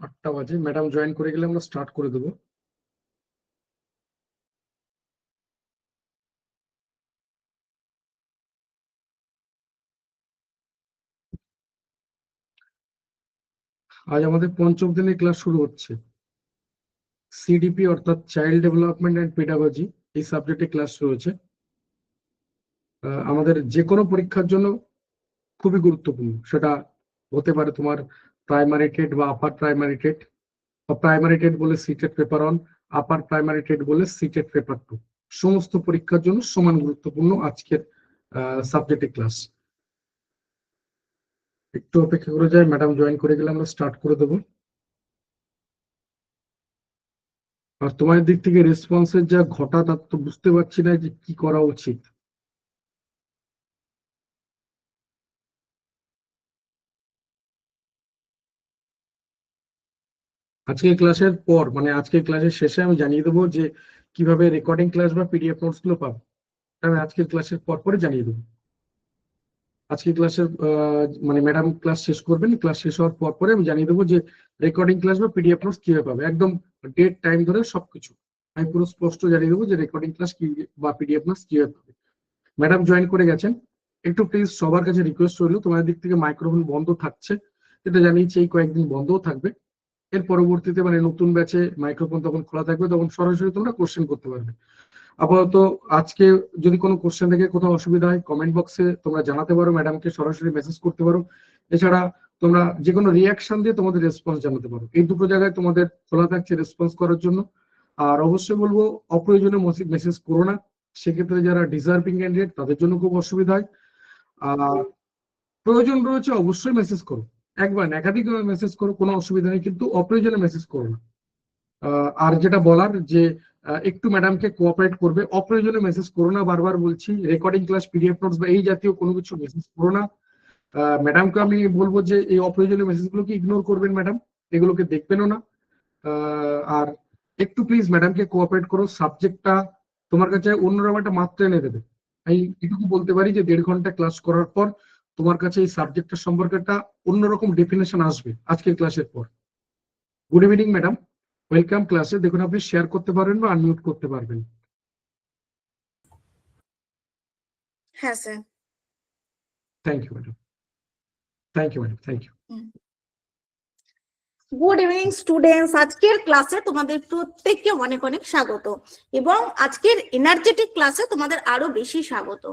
8টা বাজে, madam join করে গেলে আমরা স্টার্ট করে দেবো। আজ আমাদের পঞ্চম দিনের ক্লাস শুরু হচ্ছে। সিডিপি অর্থাৎ চাইল্ড ডেভেলপমেন্ট অ্যান্ড পেডাগজি, এই সাবজেক্টে ক্লাস রয়েছে। আমাদের যে কোনো পরীক্ষার জন্য খুবই গুরুত্বপূর্ণ। সেটা হতে পারে তোমার প্রাইমারি টেট বা আপার প্রাইমারি টেট, বা প্রাইমারি টেট বলে সিটেট পেপার 1, আপার প্রাইমারি টেট বলে সিটেট পেপার 2। সমস্ত পরীক্ষার জন্য সমান গুরুত্বপূর্ণ আজকের সাবজেক্টে ক্লাস। একটু অপেক্ষা করে যায়, ম্যাডাম জয়েন করে গেলে আমরা স্টার্ট করে দেবো। আর তোমার দিক থেকে রেসপন্সের যা ঘটা, তা তো বুঝতে পারছি না যে কি করা উচিত। আজকের ক্লাসের পর, মানে আজকের ক্লাসের শেষে আমি জানিয়ে দেবো যে কিভাবে রেকর্ডিং ক্লাস বা পিডিএফ নোটস গুলো পাবো। আমি আজকের ক্লাসের পর পরে জানিয়ে দেবো। আজকের ক্লাসের মানে ম্যাডাম ক্লাস শেষ করবেন, ক্লাস শেষ হওয়ার পর পরে আমি জানিয়ে দেবো যে রেকর্ডিং ক্লাস বা পিডিএফ নোটস কিভাবে পাবে, একদম ডেট টাইম ধরে সবকিছু আমি পুরো স্পষ্ট জানিয়ে দেবো যে রেকর্ডিং ক্লাস কি বা পিডিএফ নোটস কিভাবে পাবে। ম্যাডাম জয়েন করে গেছেন। একটু প্লিজ সবার কাছে রিকোয়েস্ট রইল, তোমাদের দিক থেকে মাইক্রোফোন বন্ধ থাকছে, যেটা জানিয়েছি এই কয়েকদিন বন্ধও থাকবে। এর পরবর্তীতে মানে নতুন ব্যাচে মাইক্রোফোন তখন খোলা থাকবে, তখন সরাসরি তোমরা কোশ্চেন করতে পারবে। আপাতত আজকে যদি কোনো কোশ্চেন থেকে কোথাও অসুবিধা হয়, কমেন্ট বক্সে তোমরা জানাতে পারো, ম্যাডামকে সরাসরি মেসেজ করতে পারো। এছাড়া তোমরা যে কোনো রিয়াকশন দিয়ে তোমাদের রেসপন্স জানাতে পারো। এই দুটো জায়গায় তোমাদের খোলা থাকছে রেসপন্স করার জন্য। আর অবশ্যই বলবো, অপ্রয়োজনীয় মেসেজ করো না, সেক্ষেত্রে যারা ডিজার্ভিং ক্যান্ডিডেট তাদের জন্য খুব অসুবিধা হয়। আর প্রয়োজন রয়েছে অবশ্যই মেসেজ করো, একবার একাধিক মেসেজ করো, কোনো অসুবিধা নেই, কিন্তু অপ্রয়োজনে মেসেজ করো না। আর যেটা বলার যে একটু ম্যাডামকে কোঅপারেট করবে, অপ্রয়োজনে মেসেজ করো না, বারবার বলছি। রেকর্ডিং ক্লাস, পিডিএফ নোটস বা এই জাতীয় কোনো কিছু মেসেজ করো না। ম্যাডামকে আমি বলবো যে এই অপ্রয়োজনীয় মেসেজগুলোকে ইগনোর করবেন ম্যাডাম, এগুলোকে দেখবেনও না। আর একটু প্লিজ ম্যাডামকে কোঅপারেট করো, সাবজেক্টটা তোমার কাছে অন্যরকম একটা মাত্রা এনে দেবে। আমি এটুকু বলতে পারি যে 1.5 ঘন্টা ক্লাস করার পর তোমার কাছে এই সাবজেক্টের সম্পর্কে একটা অন্যরকম ডেফিনেশন আসবে আজকের ক্লাসের পর। গুড ইভিনিং ম্যাডাম, ওয়েলকাম ক্লাসে। দেখুন আপনি শেয়ার করতে পারবেন বা আনমিউট করতে পারবেন। হ্যাঁ sir. Thank you madam, thank you madam, thank you. Good evening students, আজকের ক্লাসে তোমাদের প্রত্যেককে অনেক অনেক স্বাগত এবং আজকের এনার্জেটিক ক্লাসে তোমাদের আরো বেশি স্বাগত।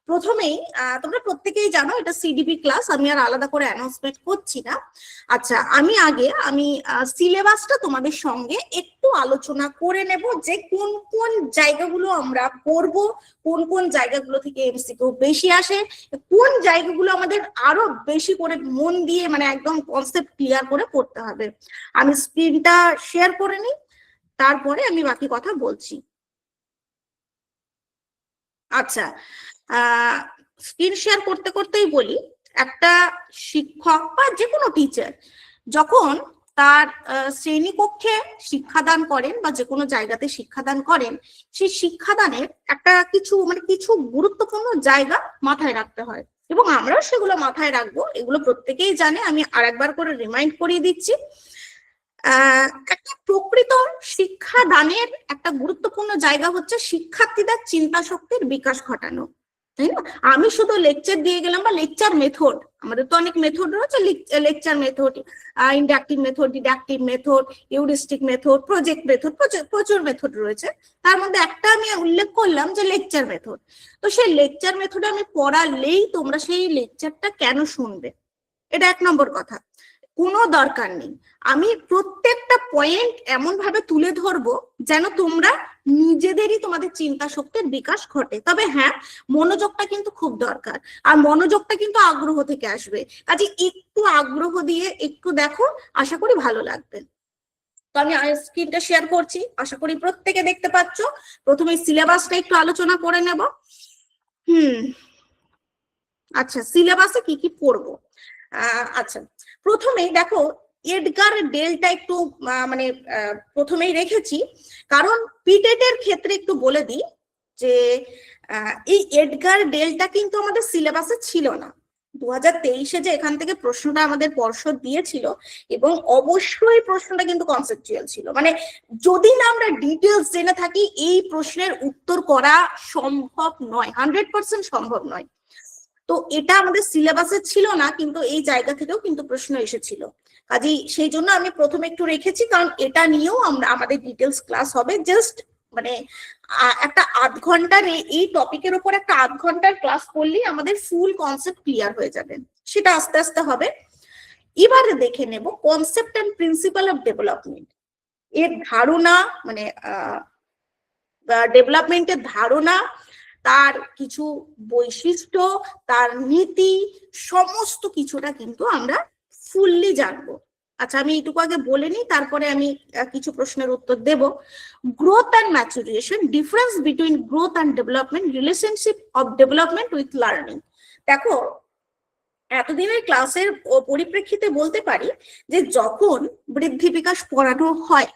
প্রথমেই তোমরা প্রত্যেকেই জানো এটা সিডিপি ক্লাস, আমি আর আলাদা করে অ্যানাউন্সমেন্ট করছি না। আচ্ছা, আমি সিলেবাসটা তোমাদের সঙ্গে একটু আলোচনা করে নেব যে কোন কোন জায়গাগুলো আমরা পড়ব, কোন কোন জায়গাগুলো থেকে এমসিকিউ বেশি আসে, কোন জায়গাগুলো আমাদের আরো বেশি করে মন দিয়ে মানে একদম কনসেপ্ট ক্লিয়ার করে পড়তে হবে। আমি স্ক্রিনটা শেয়ার করে নিই, তারপরে আমি বাকি কথা বলছি। আচ্ছা, স্ক্রিন শেয়ার করতে করতেই বলি, একটা শিক্ষক বা যে কোনো টিচার যখন তার শ্রেণীকক্ষে শিক্ষাদান করেন বা যে কোনো জায়গাতে শিক্ষাদান করেন, সেই শিক্ষাদানের একটা কিছু গুরুত্বপূর্ণ জায়গা মাথায় রাখতে হয় এবং আমরাও সেগুলো মাথায় রাখবো। এগুলো প্রত্যেকেই জানে, আমি আরেকবার করে রিমাইন্ড করিয়ে দিচ্ছি। একটা প্রকৃত শিক্ষাদানের একটা গুরুত্বপূর্ণ জায়গা হচ্ছে শিক্ষার্থীদের চিন্তা শক্তির বিকাশ ঘটানো, তাই না? আমি শুধু লেকচার দিয়ে গেলাম বা লেকচার মেথড, আমাদের তো অনেক মেথড রয়েছে, lecture method, inductive method, deductive method, heuristic method, project method, প্রচুর মেথড রয়েছে। তার মধ্যে একটা আমি উল্লেখ করলাম যে লেকচার মেথড। তো সেই লেকচার মেথডে আমি পড়ালেই তোমরা সেই লেকচারটা কেন শুনবে, এটা 1 নম্বর কথা। কোনো দরকার নেই, আমি প্রত্যেকটা পয়েন্ট এমন ভাবে তুলে ধরবো যেন তোমরা নিজেদেরই তোমাদের চিন্তা শক্তির বিকাশ ঘটে। তবে হ্যাঁ, মনোযোগটা কিন্তু খুব দরকার, আর মনোযোগটা কিন্তু আগ্রহ থেকে আসবে। কাজে একটু আগ্রহ দিয়ে একটু দেখো, আশা করি ভালো লাগবে। তো আমি স্ক্রিনটা শেয়ার করছি, আশা করি প্রত্যেকে দেখতে পাচ্ছ। প্রথমে সিলেবাসটা একটু আলোচনা করে নেব। আচ্ছা, সিলেবাসে কি কি পড়বো? আচ্ছা, প্রথমেই দেখো এডগার ডেলটা একটু প্রথমেই রেখেছি, কারণ পিটেট এর ক্ষেত্রে একটু বলে দিই যে এই এডগার ডেলটা কিন্তু আমাদের সিলেবাসে ছিল না। 2023-এ যে এখান থেকে প্রশ্নটা আমাদের পর্ষদ দিয়েছিল, এবং অবশ্যই প্রশ্নটা কিন্তু কনসেপচুয়াল ছিল, মানে যদি না আমরা ডিটেলস জেনে থাকি এই প্রশ্নের উত্তর করা সম্ভব নয়, 100% সম্ভব নয়। তো এটা আমাদের সিলেবাসে ছিল না, কিন্তু এই জায়গা থেকেও কিন্তু প্রশ্ন এসেছিল। কাজেই সেই জন্য আমি প্রথমে একটু রেখেছি, কারণ এটা নিয়েও আমাদের ডিটেলস ক্লাস হবে। জাস্ট মানে একটা আধ ঘন্টার এই টপিকের উপর একটা আধ ঘন্টার ক্লাস করলেই আমাদের ফুল কনসেপ্ট ক্লিয়ার হয়ে যাবে, সেটা আস্তে আস্তে হবে। এবারে দেখে নেব concept and principal of development. এর ধারণা, মানে ডেভেলপমেন্টের ধারণা, তার কিছু বৈশিষ্ট্য, তার নীতি, সমস্ত কিছুটা কিন্তু আমরা ফুললি জানবো। আচ্ছা, আমি এইটুকু আগে বলে নিই, তারপরে আমি কিছু প্রশ্নের উত্তর দেব। Growth and maturation, difference between growth and development, relationship of development with learning. দেখো, এতদিনের ক্লাসের পরিপ্রেক্ষিতে বলতে পারি যে যখন বৃদ্ধি বিকাশ পড়ানো হয়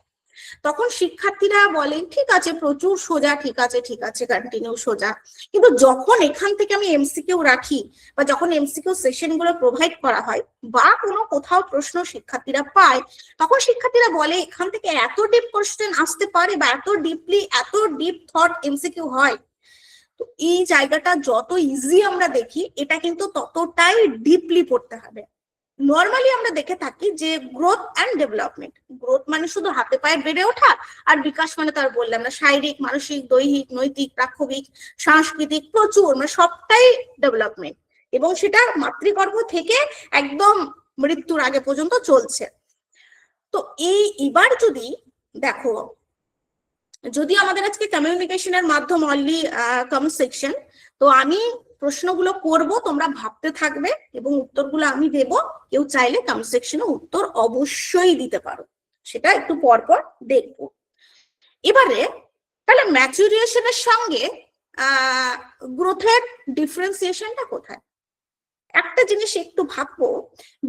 তখন শিক্ষার্থীরা বলেন ঠিক আছে প্রচুর সোজা, ঠিক আছে ঠিক আছে কন্টিনিউ সোজা। কিন্তু যখন এখান থেকে আমি এমসিকিউ রাখি, বা যখন এমসিকিউ সেশন গুলো প্রোভাইড করা হয়, বা কোনো কোথাও প্রশ্ন শিক্ষার্থীরা পায়, তখন শিক্ষার্থীরা বলে এখান থেকে এত ডিপ কোশ্চেন আসতে পারে, বা এত ডিপ থট এমসিকিউ হয়। তো এই জায়গাটা যত ইজি আমরা দেখি, এটা কিন্তু ততটাই ডিপলি পড়তে হবে। নর্মালি আমরা দেখে থাকি যে গ্রোথ অ্যান্ড ডেভেলপমেন্ট, গ্রোথ মানে শুধু হাতে পায়ে বেড়ে ওঠা, আর বিকাশ মানে তার বললাম না, শারীরিক, মানসিক, দৈহিক, নৈতিক, প্রাক্ষবিক, সাংস্কৃতিক, প্রচুর, মানে সবটাই ডেভেলপমেন্ট, এবং সেটা মাতৃগর্ভ থেকে একদম মৃত্যুর আগে পর্যন্ত চলছে। তো এবার যদি দেখো, যদি আমাদের আজকে কমিউনিকেশনের মাধ্যম অনলি কমেন্ট সেকশন, তো আমি প্রশ্নগুলো করব, তোমরা ভাবতে থাকবে এবং উত্তরগুলো আমি দেব। কেউ চাইলে কমেন্ট সেকশনে উত্তর অবশ্যই দিতে পারো, সেটা একটু পর পর দেখব। এবারে তাহলে ম্যাচুরিয়েশনের সঙ্গে গ্রোথের ডিফারেন্সিয়েশনটা কোথায়? একটা জিনিস একটু ভাববো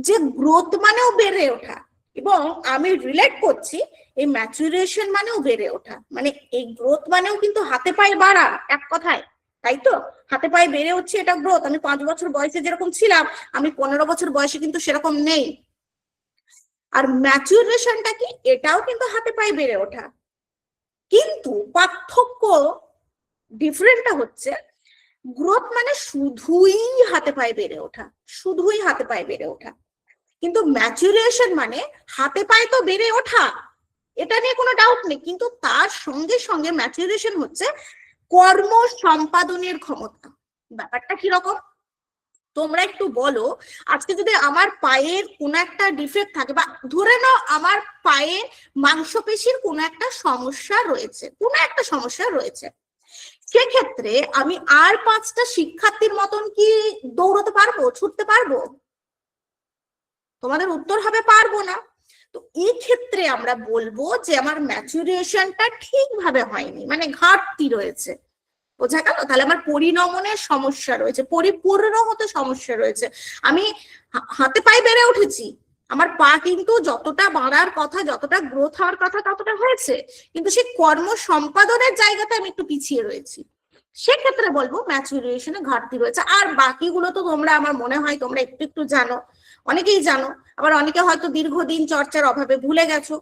যে গ্রোথ মানেও বেড়ে ওঠা, এবং আমি রিলেট করছি এই ম্যাচুরিয়েশন মানেও বেড়ে ওঠা, মানে এই গ্রোথ মানেও কিন্তু হাতে পায়ে বাড়া, এক কথায়, তাই তো? হাতে পায়ে বেড়ে হচ্ছে, এটা গ্রোথ। আমি 5 বছর বয়সে যেরকম ছিলাম, আমি 15 বছর বয়সে কিন্তু সেরকম নেই। আর ম্যাচুরিয়েশনটা কি? এটাও কিন্তু হাতে পায়ে বেড়ে ওঠা, কিন্তু পার্থক্য, ডিফারেন্টটা হচ্ছে গ্রোথ মানে শুধুই হাতে পায়ে বেড়ে ওঠা, শুধুই হাতে পায়ে বেড়ে ওঠা, কিন্তু ম্যাচুরিয়েশন মানে হাতে পায়ে তো বেড়ে ওঠা, এটা নিয়ে কোনো ডাউট নেই, কিন্তু তার সঙ্গে সঙ্গে ম্যাচুরিয়েশন হচ্ছে কর্ম সম্পাদনের ক্ষমতা। ব্যাপারটা কিরকম তোমরা একটু বলো। আজকে যদি আমার পায়ের কোনো একটা ডিফেক্ট থাকে, বা ধরে নাও আমার পায়ে মাংসপেশির কোনো একটা সমস্যা রয়েছে, সেক্ষেত্রে আমি আর 5টা শিক্ষার্থীর মতন কি দৌড়তে পারবো, ছুটতে পারবো? তোমাদের উত্তর হবে পারবো না। তো এই ক্ষেত্রে আমরা বলবো যে আমার ম্যাচুরিয়েশনটা ঠিকভাবে হয়নি, মানে ঘাটতি রয়েছে। বোঝা গেল? তাহলে আমার পরিণমনের সমস্যা রয়েছে, পরিপূর্ণ হতে সমস্যা রয়েছে। আমি হাতে পায়ে বেড়ে উঠেছি, আমার পা কিন্তু যতটা বাড়ার কথা, যতটা গ্রোথ হওয়ার কথা, ততটা হয়েছে, কিন্তু সেই কর্ম সম্পাদনের জায়গাতে আমি একটু পিছিয়ে রয়েছি। সেক্ষেত্রে বলবো ম্যাচুরিয়েশনে ঘাটতি রয়েছে। আর বাকিগুলো তো তোমরা, আমার মনে হয় তোমরা একটু একটু জানো, অনেকেই জানো, আবার অনেকে হয়তো দীর্ঘদিন চর্চার অভাবে ভুলে গেছো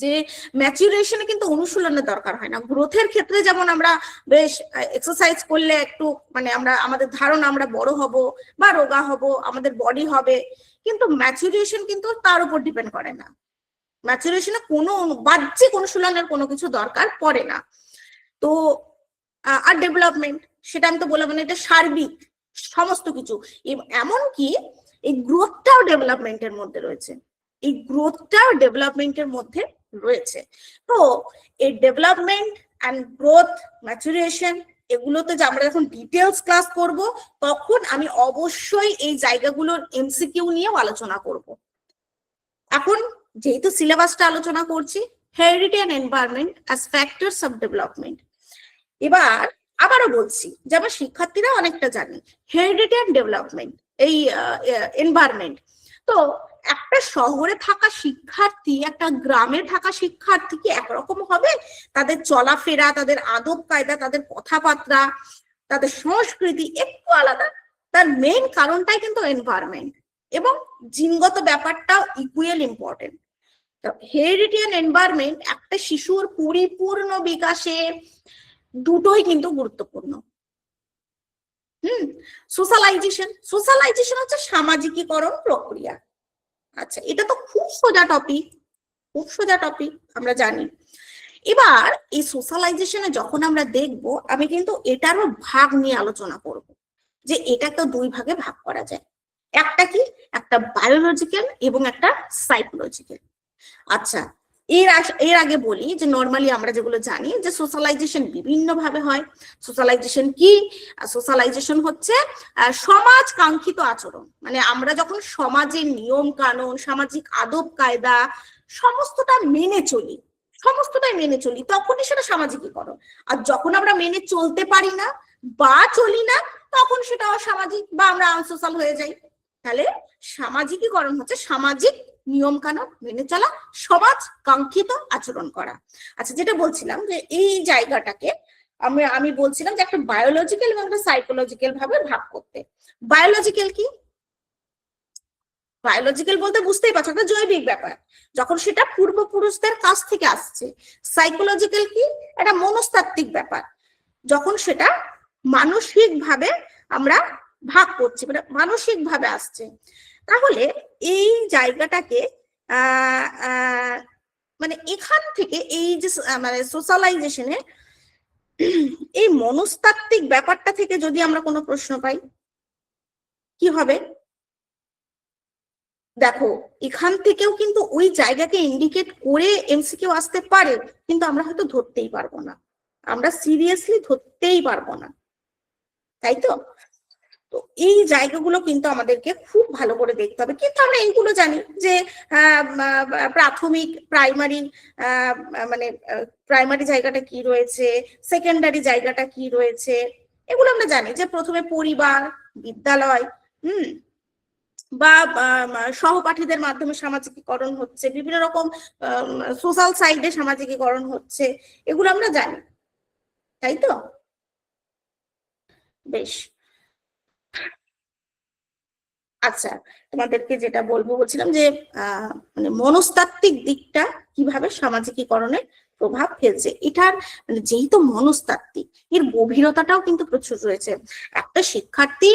যে ম্যাচুরেশনে কিন্তু অনুশীলনের দরকার হয় না। গ্রোথের ক্ষেত্রে যেমন আমরা বেশ এক্সারসাইজ করলে একটু, মানে আমাদের ধারণা আমরা বড় হব বা রোগা হব, আমাদের বডি হবে, কিন্তু ম্যাচুরেশন কিন্তু তার উপর ডিপেন্ড করে না। ম্যাচুরেশনে কোনো বাহ্যিক অনুশীলনের কোনো কিছু দরকার পড়ে না। তো আর ডেভেলপমেন্ট, সেটা আমি তো বললাম, মানে এটা সার্বিক সমস্ত কিছু, এমনকি এই গ্রোথটাও ডেভেলপমেন্টের মধ্যে রয়েছে, এই গ্রোথটাও ডেভেলপমেন্টের মধ্যে রয়েছে। তো এই ডেভেলপমেন্ট অ্যান্ড গ্রোথ, ম্যাচুরেশন, এগুলোতে যে আমরা যখন ডিটেলস ক্লাস করব, তখন আমি অবশ্যই এই জায়গাগুলোর এমসিকিউ নিয়েও আলোচনা করব। এখন যেহেতু সিলেবাসটা আলোচনা করছি, heredity and environment as factors of development. এবার আবারও বলছি যে আমার শিক্ষার্থীরা অনেকটা জানে হেরিডিটি অ্যান্ড ডেভেলপমেন্ট, এই এনভায়রনমেন্ট। তো একটা শহরে থাকা শিক্ষার্থী, একটা গ্রামে থাকা শিক্ষার্থী কি একরকম হবে? তাদের চলাফেরা, তাদের আদব কায়দা, তাদের কথাবার্তা, তাদের সংস্কৃতি একটু আলাদা, তার মেইন কারণটাই কিন্তু এনভায়রনমেন্ট, এবং জিনগত ব্যাপারটাও equal important. Heredity and environment একটা শিশুর পরিপূর্ণ বিকাশে দুটোই কিন্তু গুরুত্বপূর্ণ। সোশ্যালাইজেশন হচ্ছে সামাজিকীকরণ প্রক্রিয়া। আচ্ছা, এটা তো খুব সোজা টপিক, খুব সোজা টপিক, আমরা জানি। এবার এই সোশ্যালাইজেশনে যখন আমরা দেখব, আমি কিন্তু এটারও ভাগ নিয়ে আলোচনা করব, যে এটাকে দুই ভাগে ভাগ করা যায়। একটা কি, একটা বায়োলজিক্যাল এবং একটা সাইকোলজিক্যাল। আচ্ছা, এর আগে বলি যে নর্মালি আমরা যেগুলো জানি যে সোশ্যালাইজেশন বিভিন্ন ভাবে হয়। সোশ্যালাইজেশন কি? সোশ্যালাইজেশন হচ্ছে সমাজ কাঙ্ক্ষিত আচরণ, মানে আমরা যখন সমাজের নিয়ম কানুন, সামাজিক আদব কায়দা সমস্তটাই মেনে চলি, তখনই সেটা সামাজিকীকরণ। আর যখন আমরা মেনে চলতে পারি না বা চলি না, তখন সেটা অসামাজিক বা আমরা আনসোশ্যাল হয়ে যাই। তাহলে সামাজিকীকরণ হচ্ছে সামাজিক নিয়ম কানুন মেনে চলা, সমাজ কাঙ্ক্ষিত আচরণ করা। আচ্ছা, যেটা বলছিলাম যে এই জায়গাটাকে আমি বলছিলাম যে একটা বায়োলজিক্যাল এবং একটা সাইকোলজিক্যাল ভাবে ভাগ করতে। বায়োলজিক্যাল কি? বায়োলজিক্যাল বলতে বুঝতেই পারছো, একটা জৈবিক ব্যাপার, যখন সেটা পূর্বপুরুষদের কাছ থেকে আসছে। সাইকোলজিক্যাল কি? একটা মনস্তাত্ত্বিক ব্যাপার, যখন সেটা মানসিক ভাবে আমরা ভাগ করছি, মানে মানসিক ভাবে আসছে। তাহলে এই জায়গাটাকে মানে এখান থেকে এই যে মানে সোশ্যালাইজেশনে এই মনস্তাত্ত্বিক ব্যাপারটা থেকে যদি আমরা কোনো প্রশ্ন পাই, কি হবে? দেখো, এখান থেকেও কিন্তু ওই জায়গাকে ইন্ডিকেট করে এমসিকিউ আসতে পারে, কিন্তু আমরা হয়তো ধরতেই পারবো না, আমরা সিরিয়াসলি ধরতেই পারবো না, তাই তো? তো এই জায়গাগুলো কিন্তু আমাদেরকে খুব ভালো করে দেখতে হবে। কিন্তু আমরা এইগুলো জানি যে প্রাথমিক মানে প্রাইমারি জায়গাটা কি রয়েছে, সেকেন্ডারি জায়গাটা কি রয়েছে, এগুলো আমরা জানি যে প্রথমে পরিবার, বিদ্যালয়, বা সহপাঠীদের মাধ্যমে সামাজিকীকরণ হচ্ছে, বিভিন্ন রকম সোশ্যাল সাইডে সামাজিকীকরণ হচ্ছে, এগুলো আমরা জানি, তাই তো? বেশ, আচ্ছা, তোমাদেরকে যেটা বলছিলাম যে মানে মনস্তাত্ত্বিক দিকটা কিভাবে সামাজিকীকরণে প্রভাব ফেলছে, এটার মানে যেহেতু মনস্তাত্ত্বিক, এর গভীরতাটাও কিন্তু প্রচুর রয়েছে। একটা শিক্ষার্থী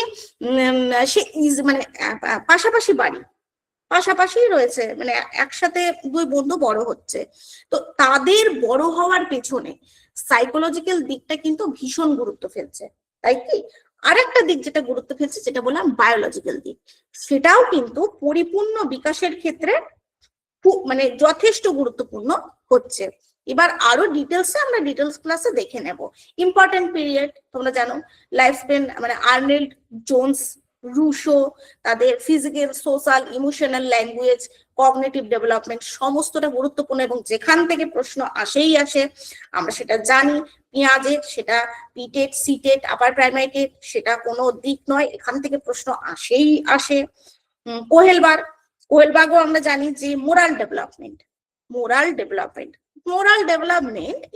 সে মানে পাশাপাশি রয়েছে, মানে একসাথে দুই বন্ধু বড় হচ্ছে, তো তাদের বড় হওয়ার পেছনে সাইকোলজিক্যাল দিকটা কিন্তু ভীষণ গুরুত্ব ফেলছে, তাই কি? আরেকটা দিক যেটা গুরুত্ব ফেলছে, যেটা বললাম বায়োলজিক্যাল দিক, সেটাও কিন্তু পরিপূর্ণ বিকাশের ক্ষেত্রে মানে যথেষ্ট গুরুত্বপূর্ণ হচ্ছে। এবার আরো ডিটেলসে আমরা ডিটেলস ক্লাসে দেখে নেব। ইম্পর্টেন্ট পিরিয়ড তোমরা জানো, লাইফ স্প্যান, মানে আর্নেল্ড জোন্স, রুশো, তাদের physical, social, emotional, language, cognitive development সমস্তটা গুরুত্বপূর্ণ, এবং যেখান থেকে প্রশ্ন আসে আমরা সেটা জানি। পেঁয়াজের সেটা পিটেট, সিটেট, আপার প্রাইমারি, সেটা কোনো দিক নয়, এখান থেকে প্রশ্ন আসে। কোহেলবার্গও আমরা জানি যে মোরাল ডেভেলপমেন্ট।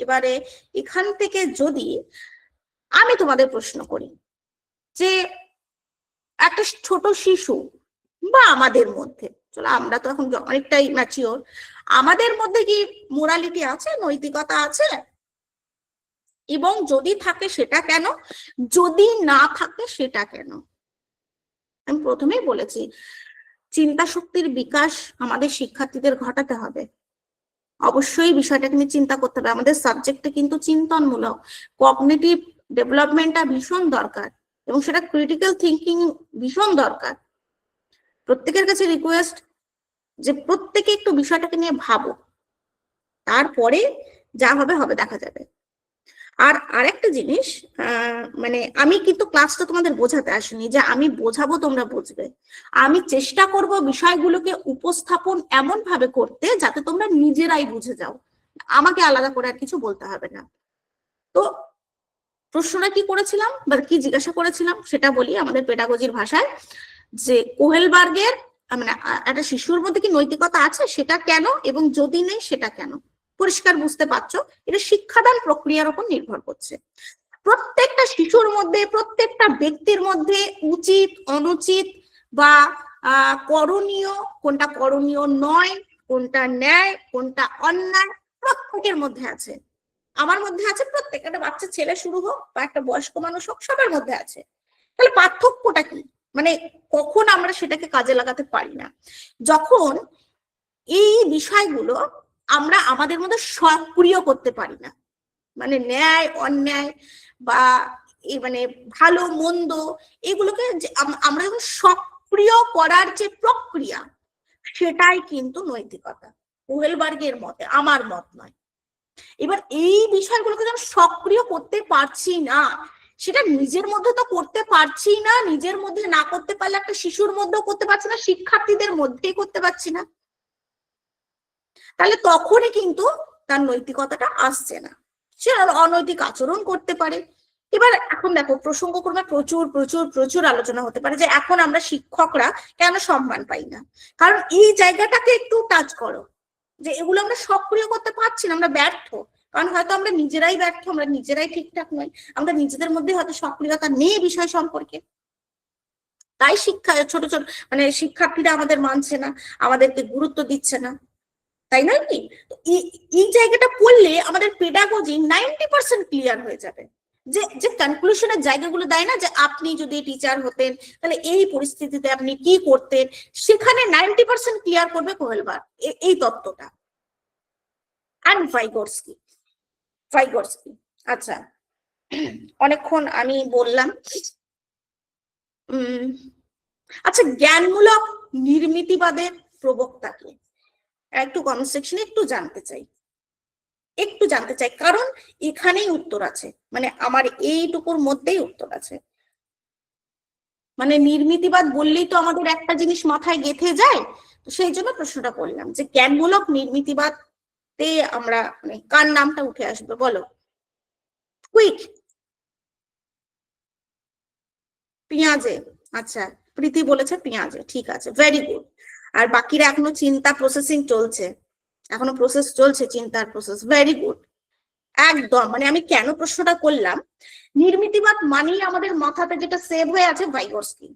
এবারে এখান থেকে যদি আমি তোমাদের প্রশ্ন করি যে একটা ছোট শিশু বা আমাদের মধ্যে, চলো আমরা তো এখন অনেকটাই ম্যাচিওর, আমাদের মধ্যে কি মোরালিটি আছে, নৈতিকতা আছে? এবং যদি থাকে সেটা কেন, যদি না থাকে সেটা কেন? আমি প্রথমেই বলেছি, চিন্তা শক্তির বিকাশ আমাদের শিক্ষার্থীদের ঘটাতে হবে, অবশ্যই বিষয়টাকে নিয়ে চিন্তা করতে হবে। আমাদের সাবজেক্টে কিন্তু চিন্তনমূলক, কগনিটিভ ডেভেলপমেন্টটা ভীষণ দরকার, এবং সেটা ক্রিটিক্যাল থিঙ্কিং ভীষণ দরকার। প্রত্যেকের কাছে রিকোয়েস্ট যে প্রত্যেকে একটু বিষয়টাকে নিয়ে ভাবো, তারপরে যা হবে দেখা যাবে। আর আরেকটা জিনিস, মানে আমি কিন্তু ক্লাসটা তোমাদের বোঝাতে আসিনি যে আমি বোঝাবো তোমরা বুঝবে, আমি চেষ্টা করব বিষয়গুলোকে উপস্থাপন এমন ভাবে করতে যাতে তোমরা নিজেরাই বুঝে যাও, আমাকে আলাদা করে আর কিছু বলতে হবে না। তো প্রশ্নটা কি করেছিলাম বা কি জিজ্ঞাসা করেছিলাম সেটা বলি আমাদের পেডাগজির ভাষায়, যে কোহেলবার্গের মানে একটা শিশুর মধ্যে কি নৈতিকতা আছে সেটা কেন, এবং যদি নেই সেটা কেন? পরিষ্কার বুঝতে পারছো, এটা শিক্ষাদান প্রক্রিয়ার উপর নির্ভর করছে। প্রত্যেকটা শিশুর মধ্যে, প্রত্যেকটা ব্যক্তির মধ্যে উচিত অনুচিত বা করণীয় কোনটা, করণীয় নয় কোনটা, ন্যায় কোনটা, অন্যায় প্রত্যেকের মধ্যে আছে। আমার মধ্যে আছে, প্রত্যেক একটা বাচ্চা ছেলে শুরু হোক বা একটা বয়স্ক মানুষ হোক, সবার মধ্যে আছে। তাহলে পার্থক্যটা কি? মানে কখন আমরা সেটাকে কাজে লাগাতে পারি না? যখন এই বিষয়গুলো আমরা আমাদের মধ্যে সক্রিয় করতে পারি না, মানে ন্যায় অন্যায় বা এই মানে ভালো মন্দ এগুলোকে আমরা যখন সক্রিয় করার যে প্রক্রিয়া, সেটাই কিন্তু নৈতিকতা ওয়েলবার্গের মতে, আমার মত নয়। এবার এই বিষয়গুলোকে যখন সক্রিয় করতে পারছি না, সেটা নিজের মধ্যে তো করতে পারছি না, নিজের মধ্যে না করতে পারলে একটা শিশুর মধ্যেও করতে পারছি না, শিক্ষার্থীদের মধ্যেই করতে পারছি না, তাহলে তখনই কিন্তু তার নৈতিকতাটা আসছে না, সে অনৈতিক আচরণ করতে পারে। এবার এখন দেখো প্রসঙ্গক্রমে প্রচুর প্রচুর প্রচুর আলোচনা হতে পারে যে এখন আমরা শিক্ষকরা কেন সম্মান পাই না, কারণ এই জায়গাটাকে একটু টাচ করো যে এগুলো আমরা সক্রিয় করতে পারছি না, আমরা ব্যর্থ, কারণ হয়তো আমরা নিজেরাই ব্যর্থ, আমরা নিজেরাই ঠিকঠাক নই, আমরা নিজেদের মধ্যে হয়তো সক্রিয়তা নেই বিষয় সম্পর্কে, তাই শিক্ষা ছোট ছোট মানে শিক্ষার্থীরা আমাদের মানছে না, আমাদেরকে গুরুত্ব দিচ্ছে না, তাই নয় কি? এই জায়গাটা পড়লে আমাদের পেডাগজি 90% ক্লিয়ার হয়ে যাবে, যে যে কনক্লুশনের জায়গাগুলো দেয় না যে আপনি যদি টিচার হতেন তাহলে এই পরিস্থিতিতে আপনি কি করতেন, সেখানে 90% ক্লিয়ার করবে কোহেলবার্গ এই তত্ত্বটা। অ্যান্ড ভাইগোটস্কি, আচ্ছা অনেকক্ষণ আমি বললাম। আচ্ছা, জ্ঞানমূলক নির্মিতিবাদের প্রবক্তাকে একটু কমেন্ট সেকশনে একটু জানতে চাই, কারণ এখানেই উত্তর আছে, মানে আমার এইটুকুর মধ্যেই উত্তর আছে। মানে নির্মিতিবাদ বললেই তো আমাদের একটা জিনিস মাথায় গেঁথে যায়, তো সেই জন্য প্রশ্নটা করলাম যে জ্ঞানমূলক নির্মিতিবাদে আমরা মানে কার নামটা উঠে আসবে বলো, কুইক। পেঁয়াজে, আচ্ছা প্রীতি বলেছে পেঁয়াজে, ঠিক আছে, ভেরি গুড। আর বাকিরা এখনো চিন্তা প্রসেসিং চলছে, এখনো প্রসেস চলছে, চিন্তার প্রসেস, ভেরি গুড। একদম, মানে আমি কেন প্রশ্নটা করলাম, নির্মিতিবাদ মানেই আমাদের মাথাতে যেটা সেভ হয়ে আছে ভাইগোটস্কি,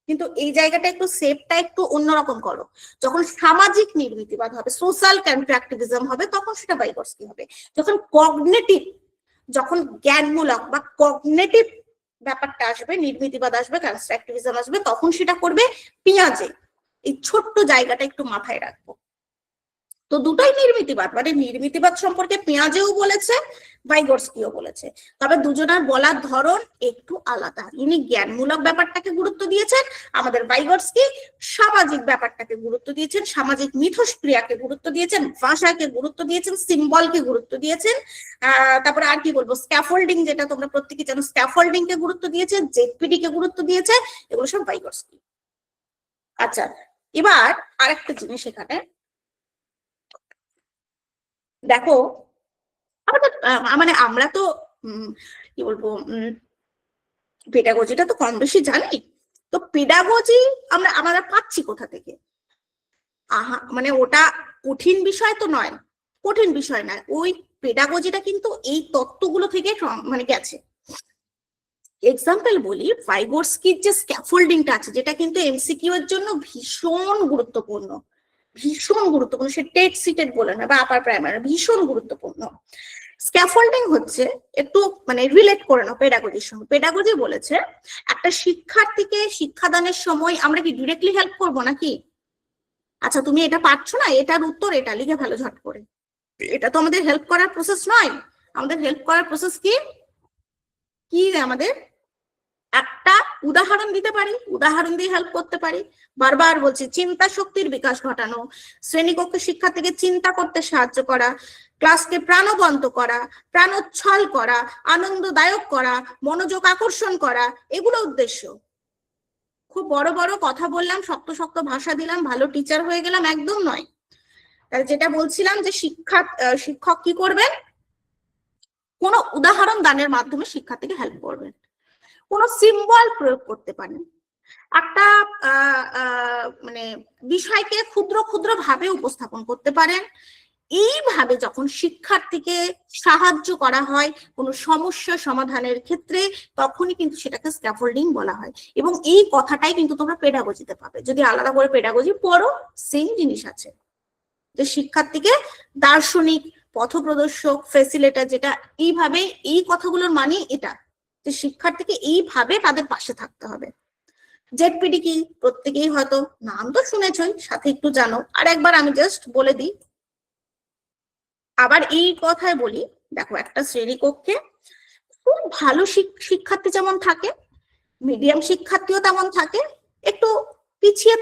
কিন্তু এই জায়গাটা একটু সেভটা একটু অন্যরকম করো, যখন সামাজিক নির্মিতিবাদ হবে, সোশ্যাল কন্ট্রাক্টিভিজম হবে, তখন সেটা ভাইগোটস্কি হবে। যখন কগনিটিভ, যখন জ্ঞানমূলক বা কগনিটিভ ব্যাপারটা আসবে, নির্মিতিবাদ আসবে, কনস্ট্রাকটিভিজম আসবে, তখন সেটা করবে পেঁয়াজে। এই ছোট্ট জায়গাটা একটু মাথায় রাখবো। তো দুটোই নির্মিতিবাদ, মানে নির্মিতিবাদ সম্পর্কে পেঁয়াজেও বলেছে, ভাইগোটস্কিও বলেছে, তবে দুজনের বলার ধরন একটু আলাদা। ইনি জ্ঞানমূলক ব্যাপারটাকে গুরুত্ব দিয়েছেন, আমাদের ভাইগোটস্কি সামাজিক ব্যাপারটাকে গুরুত্ব দিয়েছেন, সামাজিক মিথস্ক্রিয়াকে গুরুত্ব দিয়েছেন, ভাষাকে গুরুত্ব দিয়েছেন, সিম্বলকে গুরুত্ব দিয়েছেন, তারপরে আর কি বলবো, স্ক্যাফোল্ডিং, যেটা তোমরা প্রত্যেকে জানো, স্ক্যাফোল্ডিং কে গুরুত্ব দিয়েছে, জেডপিডি কে গুরুত্ব দিয়েছে, এগুলো সব ভাইগোটস্কি। আচ্ছা, এবার আরেকটা জিনিস এখানে দেখো, আমাদের মানে আমরা তো কি বলবো, পেডাগজিটা তো কম বেশি জানি, তো পেডাগজি আমরা পাচ্ছি কোথা থেকে? মানে ওটা কঠিন বিষয় তো নয়, কঠিন বিষয় নয়, ওই পেডাগজিটা কিন্তু এই তত্ত্বগুলো থেকে মানে গেছে। এক্সাম্পল বলি, ভাইগোটস্কির যে স্ক্যাফোল্ডিংটা আছে, যেটা কিন্তু এমসিকিউ এর জন্য ভীষণ গুরুত্বপূর্ণ, সে টেট সিটেড বলে না বা আপার প্রাইমারি, ভীষণ গুরুত্বপূর্ণ। স্ক্যাফোল্ডিং হচ্ছে, একটু মানে রিলেট করে নাও পেডাগজির সঙ্গে। পেডাগজি বলেছে একটা শিক্ষার্থীকে শিক্ষাদানের সময় আমরা কি ডিরেক্টলি হেল্প করবো নাকি? আচ্ছা তুমি এটা পারছো না, এটার উত্তর এটা, লিখে ফেলো ঝট করে, এটা তো আমাদের হেল্প করার প্রসেস নয়। আমাদের হেল্প করার প্রসেস কি কি আমাদের একটা উদাহরণ দিতে পারি, উদাহরণ দিয়ে হেল্প করতে পারি। বারবার বলছি, চিন্তা শক্তির বিকাশ ঘটানো, শ্রেণীকক্ষে শিক্ষার্থীকে চিন্তা করতে সাহায্য করা, ক্লাসকে প্রাণবন্ত করা, প্রাণোচ্ছল করা, আনন্দদায়ক করা, মনোযোগ আকর্ষণ করা, এগুলো উদ্দেশ্য। খুব বড় বড় কথা বললাম, শক্ত শক্ত ভাষা দিলাম, ভালো টিচার হয়ে গেলাম, একদম নয়। যেটা বলছিলাম যে শিক্ষক কি করবেন, কোন উদাহরণ দানের মাধ্যমে শিক্ষার্থীকে হেল্প করবেন, কোন সিম্বল প্রয়োগ করতে পারেন, একটা মানে বিষয়কে ক্ষুদ্র ক্ষুদ্র ভাবে উপস্থাপন করতে পারেন, এইভাবে যখন শিক্ষার্থীকে সাহায্য করা হয় কোনো সমস্যা সমাধানের ক্ষেত্রে, তখনই কিন্তু সেটাকে স্ক্যাফোল্ডিং বলা হয়। এবং এই কথাটাই কিন্তু তোমরা পেডাগজিতে পাবে, যদি আলাদা করে পেডাগজি পড়ো সেম জিনিস আছে, যে শিক্ষার্থীকে দার্শনিক, পথপ্রদর্শক, ফেসিলেটার, যেটা এইভাবে, এই কথাগুলোর মানে এটা যে শিক্ষার্থীকে এইভাবে তাদের পাশে থাকতে হবে। জেডপিডি কি প্রত্যেকেই হয়তো নাম তো শুনেছই, সাথে একটু জানো। আর একবার আমি জাস্ট বলে দিই, আবার এই কথায় বলি, দেখো একটা শ্রেণীকক্ষে খুব ভালো শিক্ষার্থী যেমন থাকে, মিডিয়াম শিক্ষার্থীও তেমন থাকে, একটু পিছিয়ে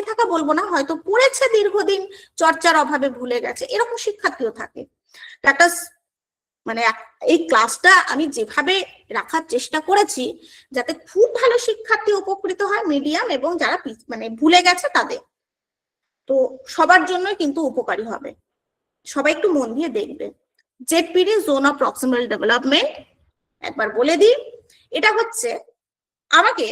থাকা বলবো না, হয়তো পড়েছে দীর্ঘদিন, চর্চার অভাবে ভুলে গেছে, এরকম শিক্ষার্থীও থাকে। একটা মানে এই ক্লাসটা আমি যেভাবে রাখার চেষ্টা করেছি যাতে খুব ভালো শিক্ষার্থী উপকৃত হয়, মিডিয়াম এবং যারা মানে ভুলে গেছে তাদের, তো সবার জন্যই কিন্তু উপকারী হবে। সবাই একটু মন দিয়ে দেখবে। ZPD zone of proximal development, একবার বলে দিই, এটা হচ্ছে আমাকে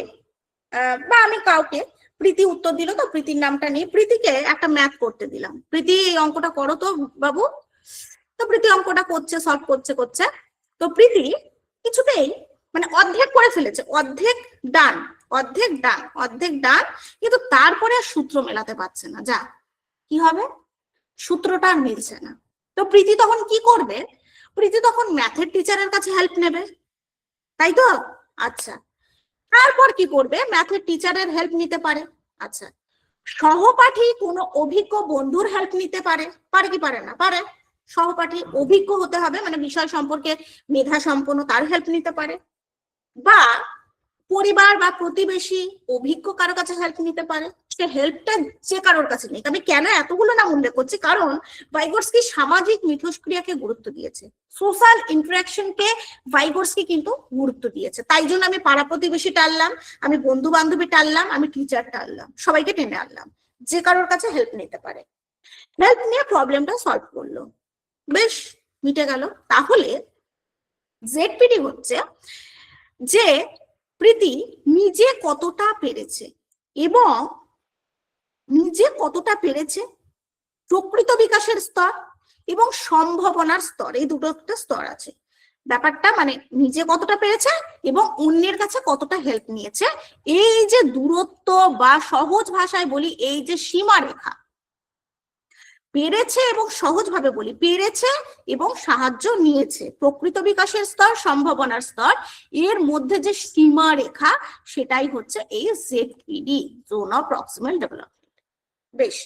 বা আমি কাউকে, প্রীতি উত্তর দিল, তো প্রীতির নামটা নিয়ে প্রীতিকে একটা ম্যাথ করতে দিলাম, প্রীতি এই অঙ্কটা করো তো বাবু। তো প্রীতি অঙ্কটা করছে, সলভ করছে, তো প্রীতি কিছুতেই মানে অর্ধেক করে ফেলেছে, অর্ধেক ডান, কিন্তু তারপরে সূত্র মেলাতে পারছে না, যা কি হবে, সূত্রটা আর মিলছে না। তো প্রীতি তখন কি করবে, প্রীতি তখন ম্যাথের টিচারের কাছে হেল্প নেবে, তাই তো? আচ্ছা, তারপর কি করবে, ম্যাথের টিচারের হেল্প নিতে পারে। আচ্ছা, সহপাঠী কোনো অভিজ্ঞ বন্ধুর হেল্প নিতে পারে, পারে কি পারে না? পারে। সহপাঠী অভিজ্ঞ হতে হবে, মানে বিষয় সম্পর্কে মেধা সম্পন্ন, তার হেল্প নিতে পারে, বা পরিবার বা প্রতিবেশী অভিজ্ঞ কারো কাছে হেল্প নিতে পারে। সে হেল্পটা যে কারোর কাছে নেই। আমি কেন এতগুলো নাম উল্লেখ করছি, কারণ ভাইগোটস্কি সামাজিক মিথস্ক্রিয়াকে গুরুত্ব দিয়েছে, সোশ্যাল ইন্টারাকশনকে ভাইগোটস্কি কিন্তু গুরুত্ব দিয়েছে। তাই জন্য আমি পাড়া প্রতিবেশী টানলাম, আমি বন্ধু বান্ধবী টানলাম, আমি টিচার টানলাম, সবাইকে টেনে আনলাম, যে কারোর কাছে হেল্প নিতে পারে। হেল্প নিয়ে প্রবলেমটা সলভ করলো, বেশ মিটে গেল। তাহলে জেডপিডি হচ্ছে যে প্রীতি নিজে কতটা পেরেছে, এবং নিজে কতটা পেরেছে, প্রকৃত বিকাশের স্তর এবং সম্ভাবনার স্তর, এই দুটো একটা স্তর আছে। ব্যাপারটা মানে নিজে কতটা পেরেছে এবং অন্যের কাছে কতটা হেল্প নিয়েছে, এই যে দূরত্ব, বা সহজ ভাষায় বলি এই যে সীমারেখা, পেরেছে এবং সহজভাবে বলি পেরেছে এবং সাহায্য নিয়েছে, প্রকৃত বিকাশের স্তর, সম্ভাবনার স্তর, এর মধ্যে যে সীমারেখা, সেটাই হচ্ছে এই ZPD, zone of proximal development. বেশ,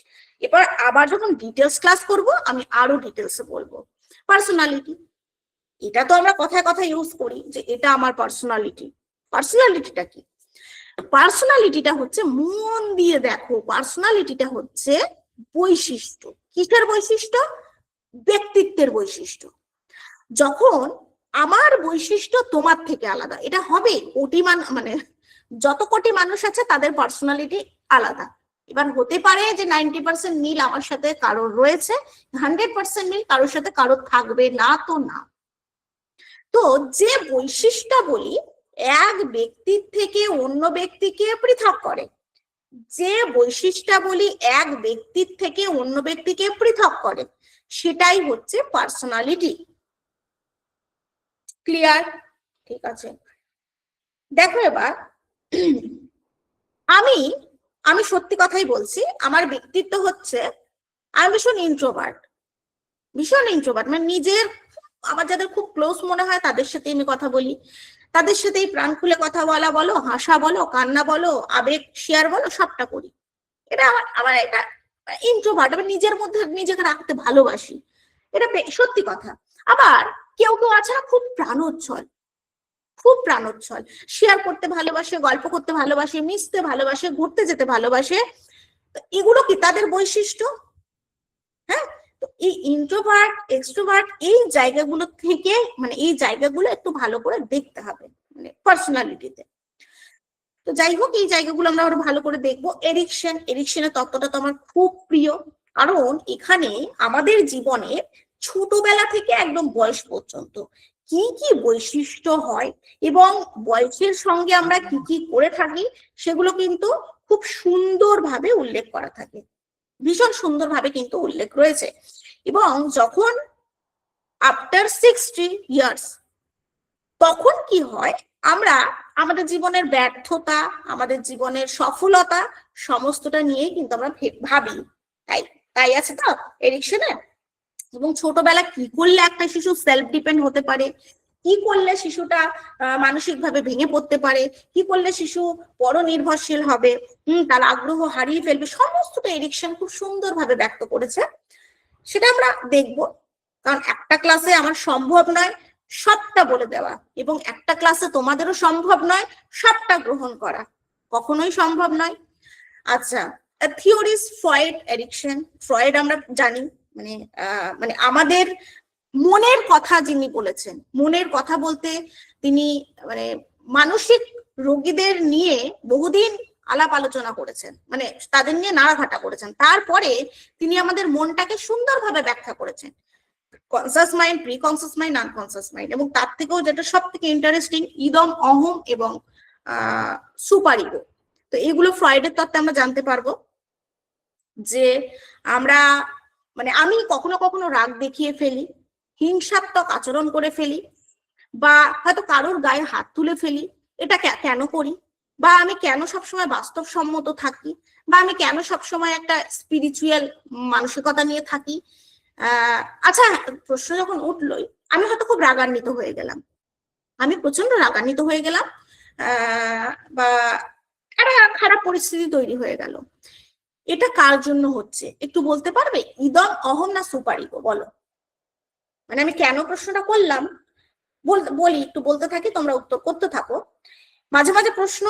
এবার আবার যখন ডিটেলস ক্লাস করব আমি আরো ডিটেলসে বলবো। পার্সোনালিটি, এটা তো আমরা কথায় কথায় ইউজ করি যে এটা আমার পার্সোনালিটি। পার্সোনালিটিটা কি? পার্সোনালিটিটা হচ্ছে, মন দিয়ে দেখো, পার্সোনালিটিটা হচ্ছে বৈশিষ্ট্য। কিসের বৈশিষ্ট্য? ব্যক্তিত্বের বৈশিষ্ট্য। যখন আমার বৈশিষ্ট্য তোমার থেকে আলাদা, এটা হবে মানে যত কোটি মানুষ আছে তাদের পার্সোনালিটি আলাদা। এবার হতে পারে যে 90% মিল আমার সাথে কারোর রয়েছে, 100% মিল কারোর সাথে কারোর থাকবে না, তো না। তো যে বৈশিষ্ট্য বলি এক ব্যক্তির থেকে অন্য ব্যক্তিকে পৃথক করে, যে বৈশিষ্ট্য বলি এক ব্যক্তির থেকে অন্য ব্যক্তিকে পৃথক করে, সেটাই হচ্ছে পার্সোনালিটি। ক্লিয়ার? ঠিক আছে, দেখো এবার আমি সত্যি কথাই বলছি, আমার ব্যক্তিত্ব হচ্ছে আমি ভীষণ ইন্ট্রোভার্ট, মানে নিজের, আমার যাদের খুব ক্লোজ মনে হয় তাদের সাথে আমি কথা বলি, তাদের সাথেই প্রাণ খুলে কথা বলা বলো, হাসা বলো, কান্না বলো, আবেগ শেয়ার বলো, সবটা করি। এটা আমার এটা ইন্ট্রোভার্ট, আমি নিজের মধ্যে নিজেকে রাখতে ভালোবাসি, এটা সত্যি কথা। আবার কেউ কেউ আছে না খুব প্রাণোচ্ছল, শেয়ার করতে ভালোবাসে, গল্প করতে ভালোবাসে, মিশতে ভালোবাসে, ঘুরতে যেতে ভালোবাসে, এগুলো কি তাদের বৈশিষ্ট্য? হ্যাঁ, তো এই ইন্ট্রোভার্ট, এক্সট্রোভার্ট, এই জায়গাগুলো থেকে মানে এই জায়গাগুলো একটু ভালো করে দেখতে হবে মানে পার্সোনালিটিতে। তো যাই হোক, এই জায়গাগুলো আমরা আরো ভালো করে দেখবো। এরিকসনের তত্ত্বটা তো আমার খুব প্রিয়, কারণ এখানে আমাদের জীবনে ছোটবেলা থেকে একদম বয়স পর্যন্ত কি কি বৈশিষ্ট্য হয় এবং বয়সের সঙ্গে আমরা কি কি করে থাকি, সেগুলো কিন্তু খুব সুন্দরভাবে উল্লেখ করা থাকে, ভীষণ সুন্দরভাবে কিন্তু উল্লেখ রয়েছে। এবং যখন আফটার 60 ইয়ার্স তখন কি হয়, আমরা আমাদের জীবনের ব্যর্থতা, আমাদের জীবনের সফলতা সমস্তটা নিয়েই কিন্তু আমরা ভাবি। তাই তাই আছে তো এডিকশনের। এবং ছোটবেলা কি করলে একটা শিশু সেলফ ডিপেন্ড হতে পারে, কি করলে শিশুটা মানসিকভাবে ভেঙে পড়তে পারে, কি করলে শিশু বড় নির্ভরশীল হবে, তার আগ্রহ হারিয়ে ফেলবে, সমস্তটা এডিকশন খুব সুন্দরভাবে ব্যক্ত করেছে। সেটা আমরা দেখব, কারণ একটা ক্লাসে আমার সম্ভব নয় সবটা বলে দেওয়া, এবং একটা ক্লাসে তোমাদেরও সম্ভব নয় সবটা গ্রহণ করা, কখনোই সম্ভব নয়। আচ্ছা, থিওরিজ ফ্রয়েড এডিকশন। ফ্রয়েড আমরা জানি মানে আমাদের মনের কথা যিনি বলেছেন, মনের কথা বলতে তিনি মানে মানসিক রোগীদের নিয়ে বহুদিন আলাপ আলোচনা করেছেন, মানে তাদের নিয়ে নাড়াঘাটা করেছেন, তারপরে তিনি আমাদের মনটাকে সুন্দরভাবে ব্যাখ্যা করেছেন, conscious mind, pre conscious mind, unconscious mind. এবং তার থেকেও যেটা সব থেকে ইন্টারেস্টিং, ইদম, অহম এবং সুপার ইগো। তো এগুলো ফ্রয়েডের তত্ত্বে আমরা জানতে পারবো যে আমরা মানে আমি কখনো কখনো রাগ দেখিয়ে ফেলি, হিংসাত্মক আচরণ করে ফেলি, বা হয়তো কারোর গায়ে হাত তুলে ফেলি। এটা কেন করি, বা আমি কেন সবসময় বাস্তবসম্মত থাকি, বা আমি কেন সবসময় একটা স্পিরিচুয়াল মানসিকতা নিয়ে থাকি। আচ্ছা, প্রশ্ন যখন উঠলোই, আমি হয়তো খুব রাগান্বিত হয়ে গেলাম, আমি প্রচন্ড রাগান্বিত হয়ে গেলাম, বা একটা খারাপ পরিস্থিতি তৈরি হয়ে গেল। এটা কার জন্য হচ্ছে একটু বলতে পারবে? ইদম, অহম না সুপার ইগো? বলো। মানে আমি কেন প্রশ্নটা করলাম বলি, একটু বলতে থাকি, তোমরা উত্তর করতে থাকো। মাঝে মাঝে প্রশ্ন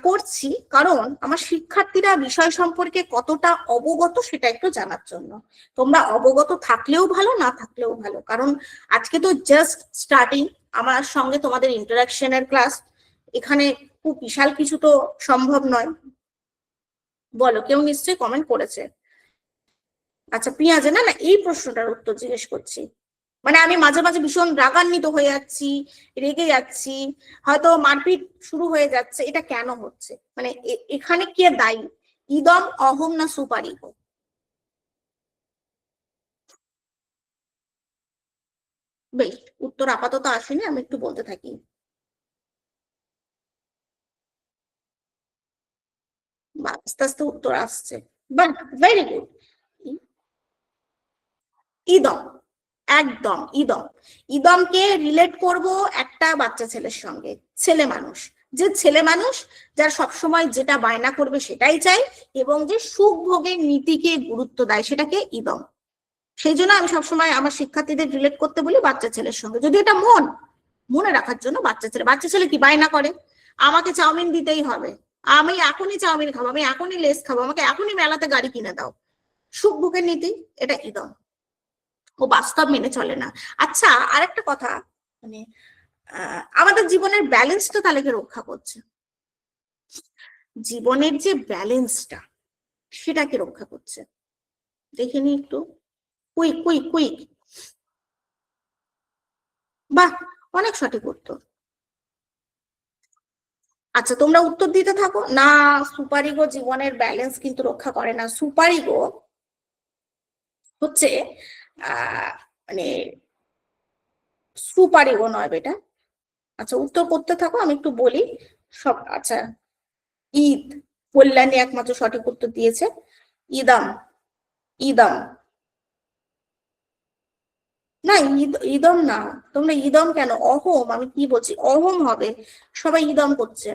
করছি কারণ আমার শিক্ষার্থীরা বিষয় সম্পর্কে কতটা অবগত সেটা একটু জানার জন্য। তোমরা অবগত থাকলেও ভালো, না থাকলেও ভালো, কারণ আজকে তো জাস্ট স্টার্টিং আমার সঙ্গে তোমাদের ইন্টারাকশনের ক্লাস, এখানে খুব বিশাল কিছু তো সম্ভব নয়। বলো, কেউ নিশ্চয়ই কমেন্ট করেছে। আচ্ছা, পিঁয়াজে না, এই প্রশ্নটার উত্তর জিজ্ঞেস করছি। মানে আমি মাঝে মাঝে ভীষণ রাগান্বিত হয়ে যাচ্ছি, রেগে যাচ্ছি, হয়তো মারপিট শুরু হয়ে যাচ্ছে, এটা কেন হচ্ছে? মানে এখানে কে দায়ী, ইদম, অহম না সুপার ইগো? বেশ, উত্তর আপাতত আসেনি, আমি একটু বলতে থাকি। বা আস্তে আস্তে উত্তর আসছে, বাট ভেরি গুড। ইদম, একদম ইদম। ইদমকে রিলেট করব একটা বাচ্চা ছেলের সঙ্গে। ছেলে মানুষ, যে ছেলে মানুষ যার সবসময় যেটা বায়না করবে সেটাই চাই, এবং যে সুখ ভোগের নীতিকে গুরুত্ব দেয়, সেটাকে ইদম। সেই জন্য আমি সবসময় আমার শিক্ষার্থীদের রিলেট করতে বলি বাচ্চা ছেলের সঙ্গে। যদি এটা মনে রাখার জন্য, বাচ্চা ছেলে কি বায়না করে, আমাকে চাউমিন দিতেই হবে, আমি এখনই চাউমিন খাবো, আমি এখনই লেস খাবো, আমাকে এখনই মেলাতে গাড়ি কিনে দাও। সুখ ভোগের নীতি, এটা ইদম। ও বাস্তব মেনে চলে না। আচ্ছা, আরেকটা কথা, মানে আমাদের জীবনের ব্যালেন্সটা তাহলে কে রক্ষা করছে? জীবনের যে ব্যালেন্সটা, সেটাকে রক্ষা করছে, দেখে নি একটু। Quick quick quick. বাহ, অনেক সঠিক উত্তর। আচ্ছা, তোমরা উত্তর দিতে থাকো। না, সুপার ইগো জীবনের ব্যালেন্স কিন্তু রক্ষা করে না। সুপার ইগো হচ্ছে মানে সুপার ইগো নয় বেটা। আচ্ছা, উত্তর করতে থাকো, আমি একটু বলি সব। আচ্ছা, ঈদ, কল্যাণী একমাত্র সঠিক উত্তর দিয়েছে। ইদম, ইদম না, ইদম না। তোমরা ইদম কেন, অহম, আমি কি বলছি, অহম হবে। সবাই ইদম করছে।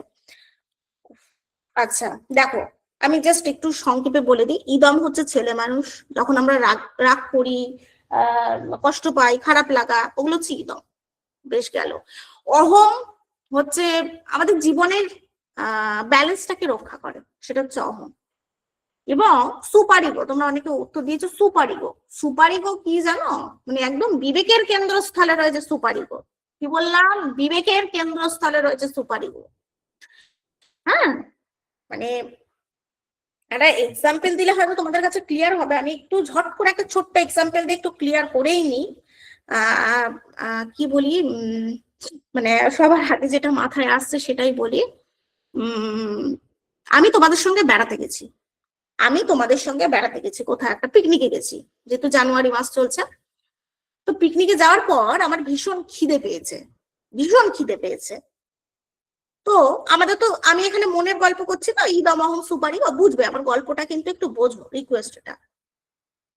আচ্ছা দেখো, আমি জাস্ট একটু সংক্ষেপে বলে দিই। ইদম হচ্ছে ছেলে মানুষ, যখন আমরা রাগ রাগ করি, কষ্ট পাই, খারাপ লাগা, ওগুলো হচ্ছে ইদম। বেশ গেল। অহম হচ্ছে আমাদের জীবনের ব্যালেন্সটাকে রক্ষা করে, সেটা হচ্ছে অহম। এবং সুপার ইগো, তোমরা অনেকে উত্তর দিয়েছো সুপার ইগো। সুপার ইগো কি জানো, মানে একদম বিবেকের কেন্দ্রস্থলে রয়েছে সুপার ইগো। কি বললাম? বিবেকের কেন্দ্রস্থলে রয়েছে সুপার ইগো। হ্যাঁ, মানে একটা এক্সাম্পল দিলে হয়তো তোমাদের কাছে ক্লিয়ার হবে। আমি একটু ঝট করে একটা ছোট্ট এক্সাম্পল দিয়ে একটু ক্লিয়ার করেই নিই। কি বলি, মানে সবার হাতে যেটা মাথায় আসছে সেটাই বলি। আমি তোমাদের সঙ্গে বেড়াতে গেছি, আমি তোমাদের সঙ্গে বেড়াতে গেছি, কোথায় একটা পিকনিকে গেছি, যেহেতু জানুয়ারি মাস চলছে। তো পিকনিকে যাওয়ার পর আমার ভীষণ খিদে পেয়েছে, ভীষণ খিদে পেয়েছে। তো আমাদের তো, আমি এখানে মনের গল্প করছি তো, ইদমহম সুপারি, বুঝবে আমার গল্পটা, কিন্তু একটু বোঝো রিকোয়েস্টটা।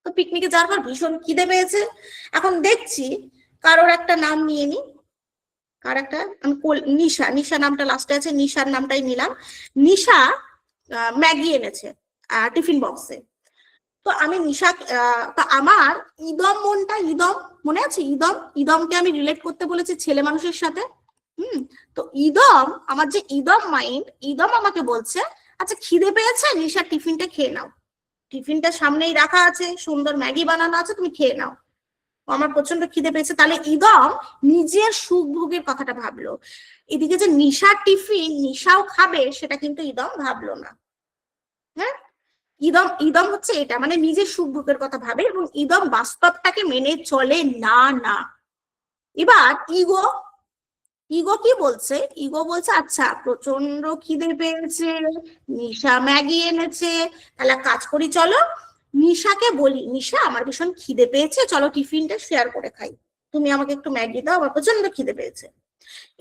তো পিকনিকে যাওয়ার পর ভীষণ খিদে পেয়েছে। এখন দেখছি কারোর একটা নাম নিয়ে নি, কার একটা, আমি নিশা, নিশা নামটা লাস্টে আছে, নিশার নামটাই নিলাম। নিশা ম্যাগি এনেছে টিফিন বক্সে। তো আমি নিশা, তা আমার ইদম মনটা, ইদম মনে আছে, ইদম, ইদমকে আমি রিলেট করতে বলেছি ছেলে মানুষের সাথে। তো ইদম, আমার যে ইদম মাইন্ড, ইদম আমাকে বলছে আচ্ছা খিদে পেয়েছে, নিশা টিফিনটা খেয়ে নাও, টিফিনটা সামনেই রাখা আছে, সুন্দর ম্যাগি বানানো আছে, তুমি খেয়ে নাও, আমার প্রচন্ড খিদে পেয়েছে। তাহলে ইদম নিজের সুখ ভোগের কথাটা ভাবলো। এদিকে যে নিশার টিফিন নিশাও খাবে, সেটা কিন্তু ইদম ভাবলো না। হ্যাঁ, ইদম, ইদম হচ্ছে এটা, মানে নিজের সুখ ভোগের কথা ভাবে, এবং ইদম বাস্তবটাকে মেনে চলে না। না, এবার ইগো, ইগো কি বলছে, ইগো বলছে আচ্ছা প্রচন্ড খিদে পেয়েছে, নিশা ম্যাগি এনেছে, তাহলে কাজ করি, চলো নিশাকে বলি, নিশা আমার ভীষণ খিদে পেয়েছে, চলো টিফিনটা শেয়ার করে খাই, তুমি আমাকে একটু ম্যাগি দাও, আমার প্রচন্ড খিদে পেয়েছে।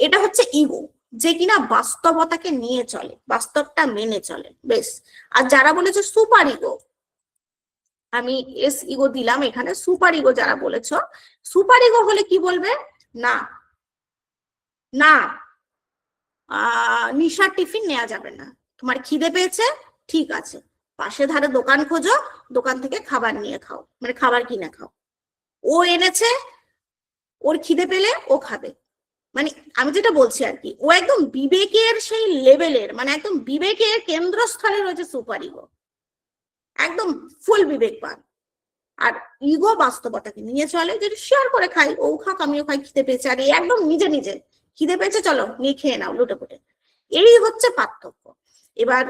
এটা হচ্ছে ইগো, যে কিনা বাস্তবতাকে নিয়ে চলে, বাস্তবটা মেনে চলে, বেশ। আর যারা বলেছে সুপার ইগো, আমি এস ইগো দিলাম এখানে, সুপার ইগো যারা বলেছ, সুপার ইগো হলে কি বলবে, না না, নিশার টিফিন নেওয়া যাবে না, তোমার খিদে পেয়েছে, ঠিক আছে, পাশে ধারে দোকান খোঁজো, দোকান থেকে খাবার নিয়ে খাও, মানে খাবার কিনে খাও, ও এনেছে, ওর খিদে পেলে ও খাবে। মানে আমি যেটা বলছি আর কি, ও একদম বিবেকের সেই লেভেলের, মানে একদম বিবেকের কেন্দ্রস্থলে রয়েছে সুপার ইগো, একদম ফুল বিবেকবান। আর ইগো বাস্তবতাকে নিয়ে চলে, যেটা শেয়ার করে খাই, ও খাক আমিও খাই, খিদে পেয়েছে, আর একদম নিজে নিজে খিদে পেয়েছে, চলো নিয়ে খেয়ে নাও লুটে পুটে। এই হচ্ছে পার্থক্য। এবার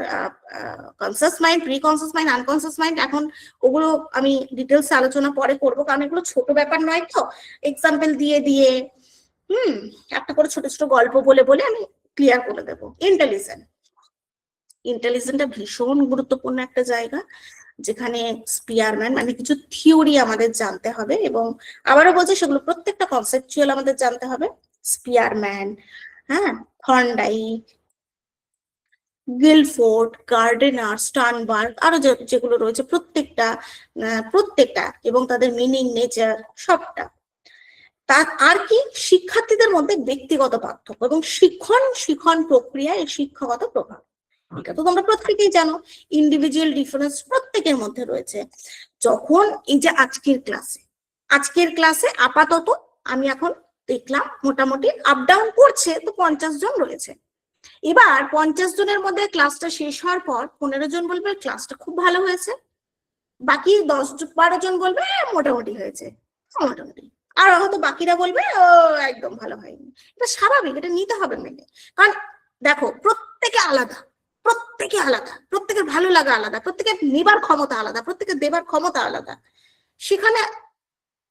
conscious mind, pre conscious mind, unconscious mind, এখন ওগুলো আমি ডিটেলস আলোচনা পরে করবো, কারণ এগুলো ছোট ব্যাপার নয় তো, এক্সাম্পল দিয়ে দিয়ে একটা করে ছোট ছোট গল্প বলে বলে আমি ক্লিয়ার করে দেবো। ইন্টেলিজেন্ট, ইন্টেলিজেন্টটা ভীষণ গুরুত্বপূর্ণ একটা জায়গা, যেখানে স্পিয়ারম্যান, মানে কিছু থিওরি আমাদের জানতে হবে, এবং আবারও বলছি সেগুলো প্রত্যেকটা কনসেপচুয়াল আমাদের জানতে হবে। স্পিয়ারম্যান, হ্যাঁ, থর্নডাইক, গিলফোর্ড, গার্ডেনার, স্টার্নবার্গ, আরো যেগুলো রয়েছে প্রত্যেকটা, প্রত্যেকটা, এবং তাদের মিনিং, নেচার, সবটা। তার আর কি, শিক্ষার্থীদের মধ্যে ব্যক্তিগত পার্থক্য এবং শিক্ষণ প্রক্রিয়া, এই শিক্ষাগত প্রভাব, এটা তো তোমরা প্রত্যেকেই জানো, ইন্ডিভিজুয়াল ডিফারেন্স প্রত্যেকের মধ্যে রয়েছে। যখন এই যে আজকের ক্লাসে আপাতত আমি এখন দেখলাম মোটামুটি আপ ডাউন করছে, তো 50 জন রয়েছে। এবার 50 জনের মধ্যে ক্লাসটা শেষ হওয়ার পর 15 জন বলবে ক্লাসটা খুব ভালো হয়েছে, বাকি 10-12 জন বলবে মোটামুটি হয়েছে, মোটামুটি, আর হয়তো বাকিরা বলবে ও একদম ভালো হয়নি। এটা স্বাভাবিক, এটা নিতে হবে মেনে, কারণ দেখো প্রত্যেকে আলাদা, প্রত্যেকে আলাদা, প্রত্যেকের ভালো লাগা আলাদা, প্রত্যেকের নেবার ক্ষমতা আলাদা, প্রত্যেকের দেবার ক্ষমতা আলাদা, সেখানে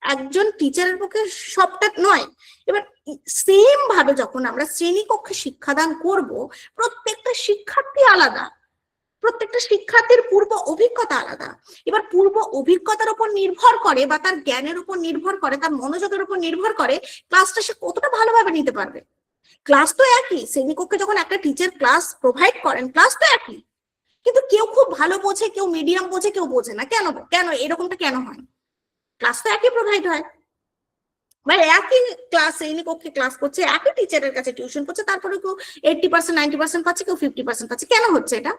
একজন টিচারের পক্ষে সবটা নয়। এবার সেম ভাবে যখন আমরা শ্রেণীকক্ষে শিক্ষাদান করব, প্রত্যেকটা শিক্ষার্থী আলাদা, প্রত্যেকটা শিক্ষার্থীর পূর্ব অভিজ্ঞতা আলাদা। এবার পূর্ব অভিজ্ঞতার উপর নির্ভর করে, বা তার জ্ঞানের উপর নির্ভর করে, তার মনোযোগের উপর নির্ভর করে ক্লাসটা সে কতটা ভালোভাবে নিতে পারবে। ক্লাস তো একই, শ্রেণীকক্ষে যখন একটা টিচার ক্লাস প্রোভাইড করেন, ক্লাস তো একই, কিন্তু কেউ খুব ভালো বোঝে, কেউ মিডিয়াম বোঝে, কেউ বোঝে না। কেন কেন এরকমটা কেন হয়? ক্লাস তো একই প্রোভাইড হয়, মানে একই ক্লাস, শ্রেণীকক্ষে ক্লাস করছে, একই টিচারের কাছে টিউশন করছে, তারপরে কেউ 80%, 90% পাচ্ছে, কেউ 50% পাচ্ছে। কেন হচ্ছে এটা?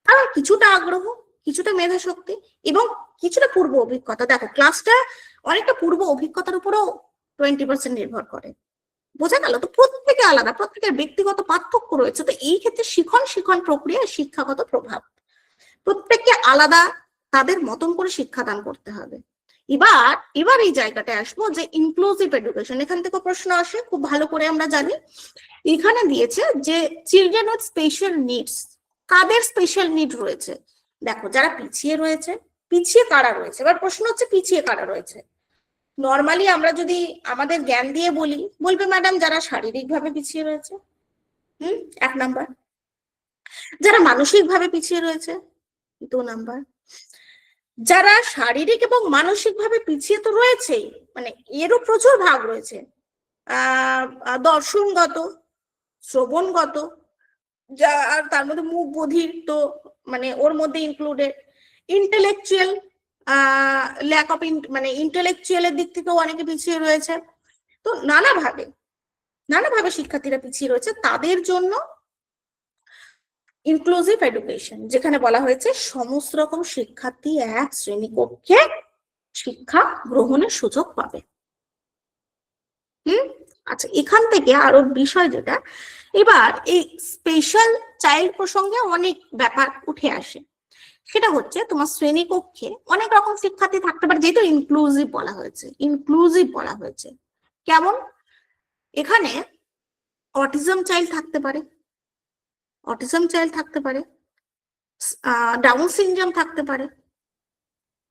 কারণ কিছুটা আগ্রহ, কিছুটা মেধা শক্তি, এবং কিছুটা পূর্ব অভিজ্ঞতা। দেখো ক্লাসটা অনেকটা পূর্ব অভিজ্ঞতার উপরও 20% নির্ভর করে, বোঝা গেল? তো প্রত্যেকে আলাদা, প্রত্যেকের ব্যক্তিগত পার্থক্য রয়েছে। তো এই ক্ষেত্রে শিক্ষণ প্রক্রিয়া, শিক্ষাগত প্রভাব, প্রত্যেককে আলাদা তাদের মতন করে শিক্ষাদান করতে হবে। এবার এই জায়গাটায় আসবো যে ইনক্লুসিভ এডুকেশন, এখান থেকে প্রশ্ন আসে, খুব ভালো করে আমরা জানি। এখানে দিয়েছে যে চিলড্রেন উইথ স্পেশাল নিডস, কাদের স্পেশাল নিড রয়েছে? দেখো যারা পিছিয়ে রয়েছে, পিছিয়ে কারা রয়েছে? এবার প্রশ্ন হচ্ছে পিছিয়ে কারা রয়েছে। নর্মালি আমরা যদি আমাদের জ্ঞান দিয়ে বলি, বলবে ম্যাডাম যারা শারীরিকভাবে পিছিয়ে রয়েছে, 1 নাম্বার। যারা মানসিকভাবে পিছিয়ে রয়েছে, 2 নাম্বার, যারা শারীরিক এবং মানসিকভাবে পিছিয়ে তো রয়েছেই, মানে এরও প্রচুর ভাগ রয়েছে, দর্শনগত, শ্রবণগত, যা আর তার মধ্যে মুখ বধির তো মানে ওর মধ্যে ইনক্লুডেড, ইন্টেলেকচুয়াল, ল্যাক অফ মানে ইন্টেলেকচুয়ালের দিক থেকেও অনেকে পিছিয়ে রয়েছে। তো নানাভাবে শিক্ষার্থীরা পিছিয়ে রয়েছে। তাদের জন্য ইনক্লুসিভ এডুকেশন, যেখানে বলা হয়েছে সমস্ত রকম শিক্ষার্থী এক শ্রেণীকক্ষে শিক্ষা গ্রহণের সুযোগ পাবে। আচ্ছা, এখান থেকে আরো বিষয় যেটা, এবার এই স্পেশাল চাইল্ড প্রসঙ্গে অনেক ব্যাপার উঠে আসে। সেটা হচ্ছে তোমার শ্রেণীকক্ষে অনেক রকম শিক্ষার্থী থাকতে পারে, যেহেতু ইনক্লুসিভ বলা হয়েছে। কেমন? এখানে অটিজম চাইল্ড থাকতে পারে, ডাউন সিনড্রোম থাকতে পারে,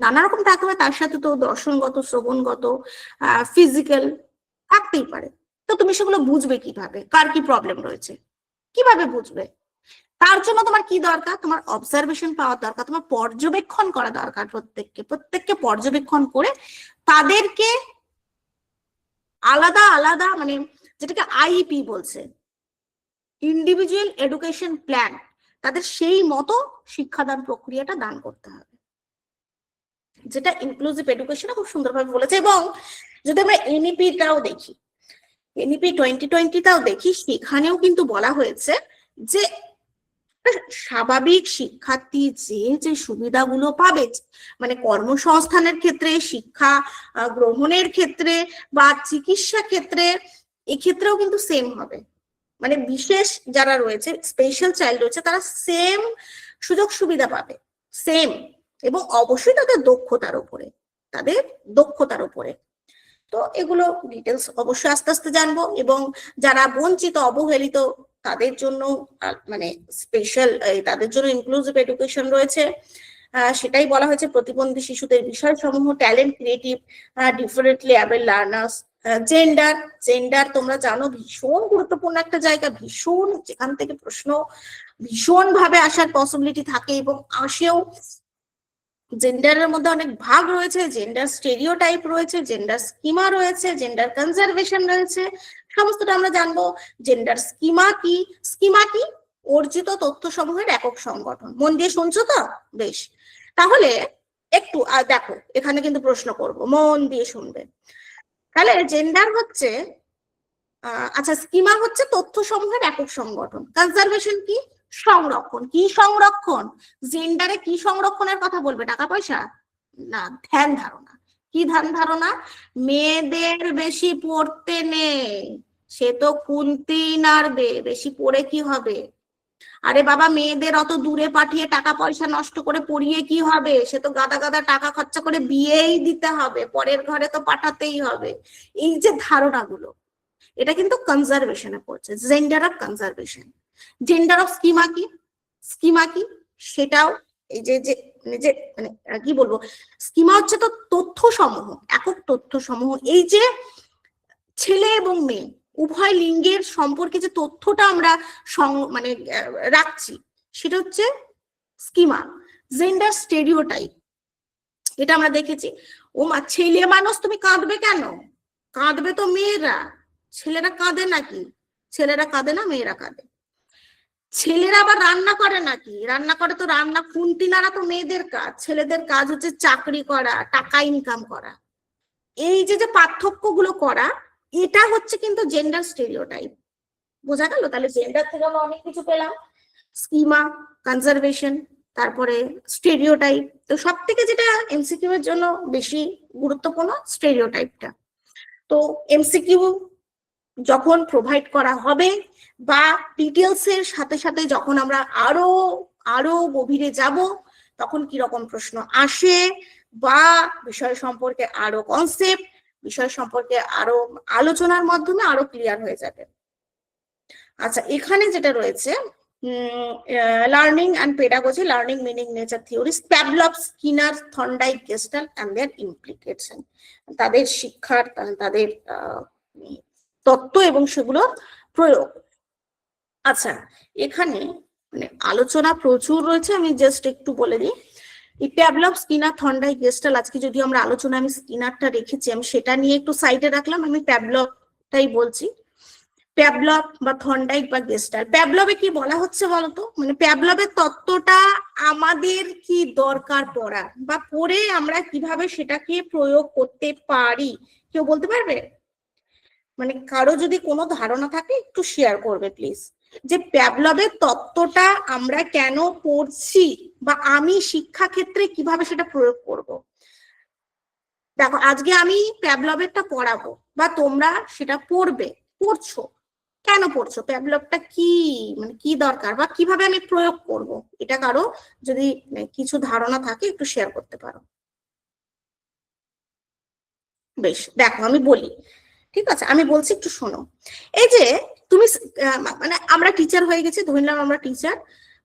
নানা রকম থাকতে পারে। তার সাথে তো দর্শনগত, শ্রবণগত, ফিজিক্যাল থাকতেই পারে। তো তুমি সেগুলো বুঝবে কিভাবে, কার কি প্রবলেম রয়েছে, কিভাবে বুঝবে? তার জন্য তোমার কি দরকার? তোমার অবজারভেশন পাওয়ার দরকার, তোমার পর্যবেক্ষণ করা দরকার। প্রত্যেককে পর্যবেক্ষণ করে তাদেরকে আলাদা আলাদা, মানে যেটাকে আইইপি বলছে, ইন্ডিভিজুয়াল এডুকেশন প্ল্যান, তাদের সেই মতো শিক্ষাদান প্রক্রিয়াটা দান করতে হবে, যেটা ইনক্লুসিভ এডুকেশনে খুব সুন্দরভাবে বলেছে। এবং যদি আমরা এনইপিটাও দেখি, এনইপি 2020টাও দেখি, সেখানেও কিন্তু বলা হয়েছে যে স্বাভাবিক শিক্ষার্থী যে সুবিধাগুলো পাবে, মানে কর্মসংস্থানের ক্ষেত্রে, শিক্ষা গ্রহণের ক্ষেত্রে বা চিকিৎসা ক্ষেত্রে, এক্ষেত্রেও কিন্তু সেম হবে। মানে বিশেষ যারা রয়েছে, স্পেশাল চাইল্ড রয়েছে, তারা সেম সুযোগ সুবিধা পাবে, সেম, এবং অবশ্যই তাদের দক্ষতার উপরে। তো এগুলো ডিটেলস অবশ্যই আস্তে আস্তে জানবো। এবং যারা বঞ্চিত, অবহেলিত, তাদের জন্য মানে স্পেশাল, তাদের জন্য ইনক্লুসিভ এডুকেশন রয়েছে। সেটাই বলা হয়েছে, প্রতিবন্ধী শিশুদের বিষয়সমূহ, talent, creative, differently able learners, gender তোমরা জানো ভীষণ গুরুত্বপূর্ণ একটা জায়গা, ভীষণ, যেখান থেকে প্রশ্ন ভীষণ ভাবে আসার পসিবিলিটি থাকে এবং আসেও। জেন্ডারের মধ্যে অনেক ভাগ রয়েছে, জেন্ডার স্টেরিওটাইপ রয়েছে, জেন্ডার স্কিমা রয়েছে, জেন্ডার কনজারভেশন রয়েছে, সমস্তটা আমরা জানবো। জেন্ডার স্কিমা কি? অর্জিত তথ্য সমূহের একক সংগঠন। মন দিয়ে শুনছো তো? বেশ, তাহলে একটু দেখো, এখানে কিন্তু প্রশ্ন করব, মন দিয়ে শুনবে। তাহলে জেন্ডার হচ্ছে, আচ্ছা, স্কিমা হচ্ছে তথ্য সমূহের একক সংগঠন। কনজারভেশন কি? সংরক্ষণ। কি সংরক্ষণ? জেন্ডারে কি সংরক্ষণের কথা বলবে? টাকা পয়সা না, ধ্যান ধারণা। কি ধ্যান ধারণা? মেয়েদের বেশি পড়তে নেই, সে তো খুন্তি নাড়বে, বেশি পড়ে কি হবে? আরে বাবা, মেয়েদের অত দূরে পাঠিয়ে টাকা পয়সা নষ্ট করে পড়িয়ে কি হবে? সে তো গাদা গাদা টাকা খরচা করে বিয়েই দিতে হবে, পরের ঘরে তো পাঠাতেই হবে। এই যে ধারণাগুলো, এটা কিন্তু কনজারভেশনে পড়ছে, gender of conservation. Gender of schema কি সেটাও, এই যে মানে কি বলবো, স্কিমা হচ্ছে তো তথ্য সমূহ, একক তথ্য সমূহ। এই যে ছেলে এবং মেয়ে উভয় লিঙ্গের সম্পর্কে যে তথ্যটা আমরা মানে রাখছি, সেটা হচ্ছে স্কিমা। জেন্ডার স্টেরিওটাইপ, এটা আমরা দেখেছি। ও মা, ছেলে মানুষ, তুমি কাঁদবে কেন? কাঁদবে তো মেয়েরা, ছেলেরা কাঁদে নাকি? ছেলেরা কাঁদে না, মেয়েরা কাঁদে। ছেলেরা আবার রান্না করে নাকি? রান্না করে তো, রান্না খুন্তি নাড়া তো মেয়েদের কাজ। ছেলেদের কাজ হচ্ছে চাকরি করা, টাকা ইনকাম করা। এই যে পার্থক্যগুলো করা, এটা হচ্ছে কিন্তু জেন্ডার স্টেরিওটাইপ। বোঝা গেল? তাহলে জেন্ডার থেকে আমরা অনেক কিছু পেলাম, স্কিমা, কনজারভেশন, তারপরে স্টেরিওটাইপ। তো সব থেকে যেটা এমসিকিউ এর জন্য বেশি গুরুত্বপূর্ণ, স্টেরিওটাইপটা। তো এমসিকিউ যখন প্রোভাইড করা হবে বা ডিটেলস এর সাথে সাথে যখন আমরা আরো গভীরে যাব, তখন কি রকম প্রশ্ন আসে বা বিষয় সম্পর্কে আরো কনসেপ্ট, বিষয় সম্পর্কে আরো আলোচনার মাধ্যমে আরো ক্লিয়ার হয়ে যাবে। আচ্ছা, এখানে যেটা রয়েছে, learning and pedagogy, learning meaning nature theories, Pavlov, Skinner, Thorndike, Gestalt and their implication, তাদের শিক্ষার, তাদের তত্ত্ব এবং সেগুলোর প্রয়োগ। আচ্ছা, এখানে মানে আলোচনা প্রচুর রয়েছে, আমি জাস্ট একটু বলে দিই। এই প্যাভলভ, স্কিনার, থর্নডাইক, গেস্টাল, আজকে যদি আমরা আলোচনা, আমি স্কিনারটা রেখেছি, আমি সেটা নিয়ে একটু সাইডে রাখলাম, আমি প্যাভলভটাই বলছি। প্যাভলভ বা থর্নডাইক বা গেস্টাল, প্যাভলভে কি বলা হচ্ছে বলতো, মানে প্যাভলভের তত্ত্বটা আমাদের কি দরকার পড়া, বা পড়ে আমরা কিভাবে সেটাকে প্রয়োগ করতে পারি, কেউ বলতে পারবে? মানে কারো যদি কোনো ধারণা থাকে একটু শেয়ার করবে প্লিজ, যে প্যাভলভের তত্ত্বটা আমরা কেন পড়ছি, বা আমি শিক্ষাক্ষেত্রে কিভাবে সেটা প্রয়োগ করব। দেখো, আজকে আমি প্যাভলভেরটা পড়াবো বা তোমরা সেটা পড়ছো, কেন পড়ছো, প্যাভলভটা কি, মানে কি দরকার, বা কিভাবে আমি প্রয়োগ করব, এটা কারো যদি কিছু ধারণা থাকে একটু শেয়ার করতে পারো। বেশ, দেখো আমি বলি, ঠিক আছে, আমি বলছি একটু শোনো। এই যে তুমি মানে আমরা টিচার হয়ে গেছি, ধরে নিলাম আমরা টিচার,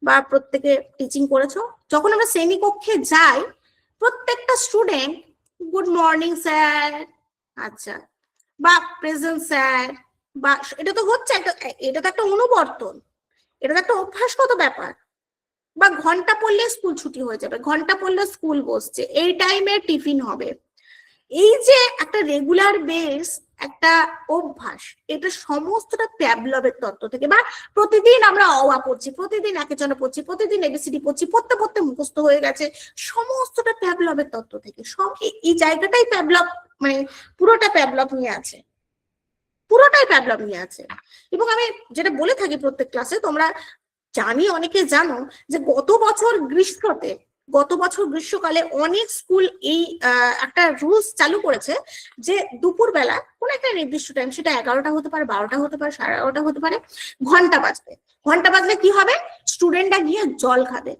বা প্রত্যেকে টিচিং করেছো, যখন আমরা শ্রেণীকক্ষে যাই, প্রত্যেকটা স্টুডেন্ট গুড মর্নিং স্যার, আচ্ছা, বা প্রেজেন্ট স্যার, বা এটা তো হচ্ছে একটা, এটা তো একটা অনুবর্তন, এটা তো একটা অভ্যাসগত ব্যাপার। বা ঘন্টা পড়লে স্কুল ছুটি হয়ে যাবে, ঘন্টা পড়লে স্কুল বসছে, এই টাইমে টিফিন হবে, এই যে একটা রেগুলার বেস, একটা অভ্যাস, এটা সমস্তটা প্যাভলভের তত্ত্ব থেকে। বা প্রতিদিন আমরা অ পড়ছি, প্রতিদিন একেচনে পড়ছি, প্রতিদিন এবিসিডি পড়ছি, পড়তে পড়তে মুখস্থ হয়ে গেছে, সমস্তটা প্যাভলভের তত্ত্ব থেকে। সব এই জায়গাটাই প্যাভলভ, মানে পুরোটা প্যাভলভ নিয়ে আছে, পুরোটাই প্যাভলভ নিয়ে আছে। এবং আমি যেটা বলে থাকি প্রত্যেক ক্লাসে, তোমরা জানি, অনেকে জানো যে গত বছর গ্রীষ্মকালে অনেক স্কুল এই একটা রুলস চালু করেছে, যে দুপুর বেলা কোন একটা নির্দিষ্ট টাইম, সেটা 11টা হতে পারে, 12টা হতে পারে, 11:30 হতে পারে, ঘন্টা বাজলে কি হবে, স্টুডেন্টরা গিয়ে জল খাবে।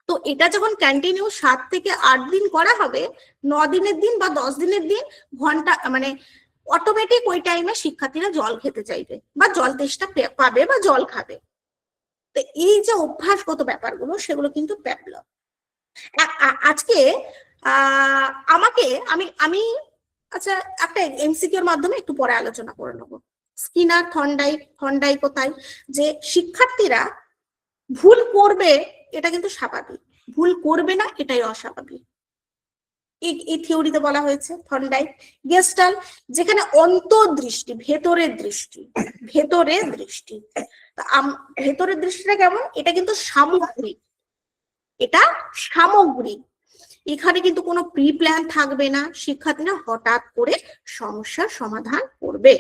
তো এটা যখন কন্টিনিউ 7 থেকে 8 দিন করা হবে, 9 দিনের দিন বা 10 দিনের দিন, ঘন্টা মানে অটোমেটিক ওই টাইমে শিক্ষার্থীরা জল খেতে চাইবে, বা জল তেষ্টা পাবে, বা জল খাবে। তো এই যে অভ্যাসগত ব্যাপারগুলো, সেগুলো কিন্তু প্যাভলভ। আজকে আমাকে আমি আমি আচ্ছা, একটা এমসিকিউর মাধ্যমে একটু পরে আলোচনা করে নেবো। স্কিনার, থর্নডাইক কোথায়, যে শিক্ষার্থীরা ভুল করবে এটা কিন্তু স্বাভাবিক, ভুল করবে না এটাই অস্বাভাবিক, এই থিওরিতে বলা হয়েছে। থর্নডাইক, গেস্টাল, যেখানে অন্তর্দৃষ্টি, ভেতরের দৃষ্টি, ভেতরের দৃষ্টিটা কেমন, এটা কিন্তু সামগ্রিক, এটা সামগ্রিক, এখানে কিন্তু কোনো প্রি প্ল্যান থাকবে না, শিক্ষার্থীরা হঠাৎ করে সমস্যার সমাধান করবে।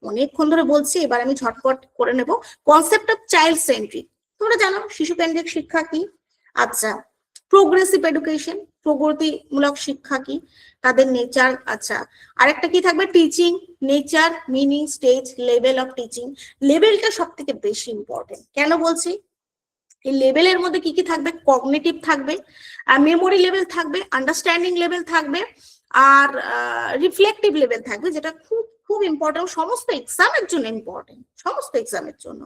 অনেকক্ষণ ধরে বলছি, এবার আমি ঝটপট করে নেব। কনসেপ্ট অফ চাইল্ড সেন্ট্রিক, তোমরা জানো শিশু কেন্দ্রিক শিক্ষা কি। আচ্ছা, প্রোগ্রেসিভ এডুকেশন, প্রগতিমূলক শিক্ষা কি, তাদের নেচার। আচ্ছা, আরেকটা কি থাকবে, teaching, nature, meaning, stage, level of teaching. লেভেলটা সব থেকে বেশি ইম্পর্টেন্ট, কেন বলছি, এই লেভেলের মধ্যে কি কি থাকবে, কগনিটিভ থাকবে, মেমোরি লেভেল থাকবে, আন্ডারস্ট্যান্ডিং লেভেল থাকবে, আর রিফ্লেক্টিভ লেভেল থাকবে, যেটা খুব খুব ইম্পর্টেন্ট, সমস্ত এক্সামের জন্য ইম্পর্টেন্ট, সমস্ত এক্সামের জন্য।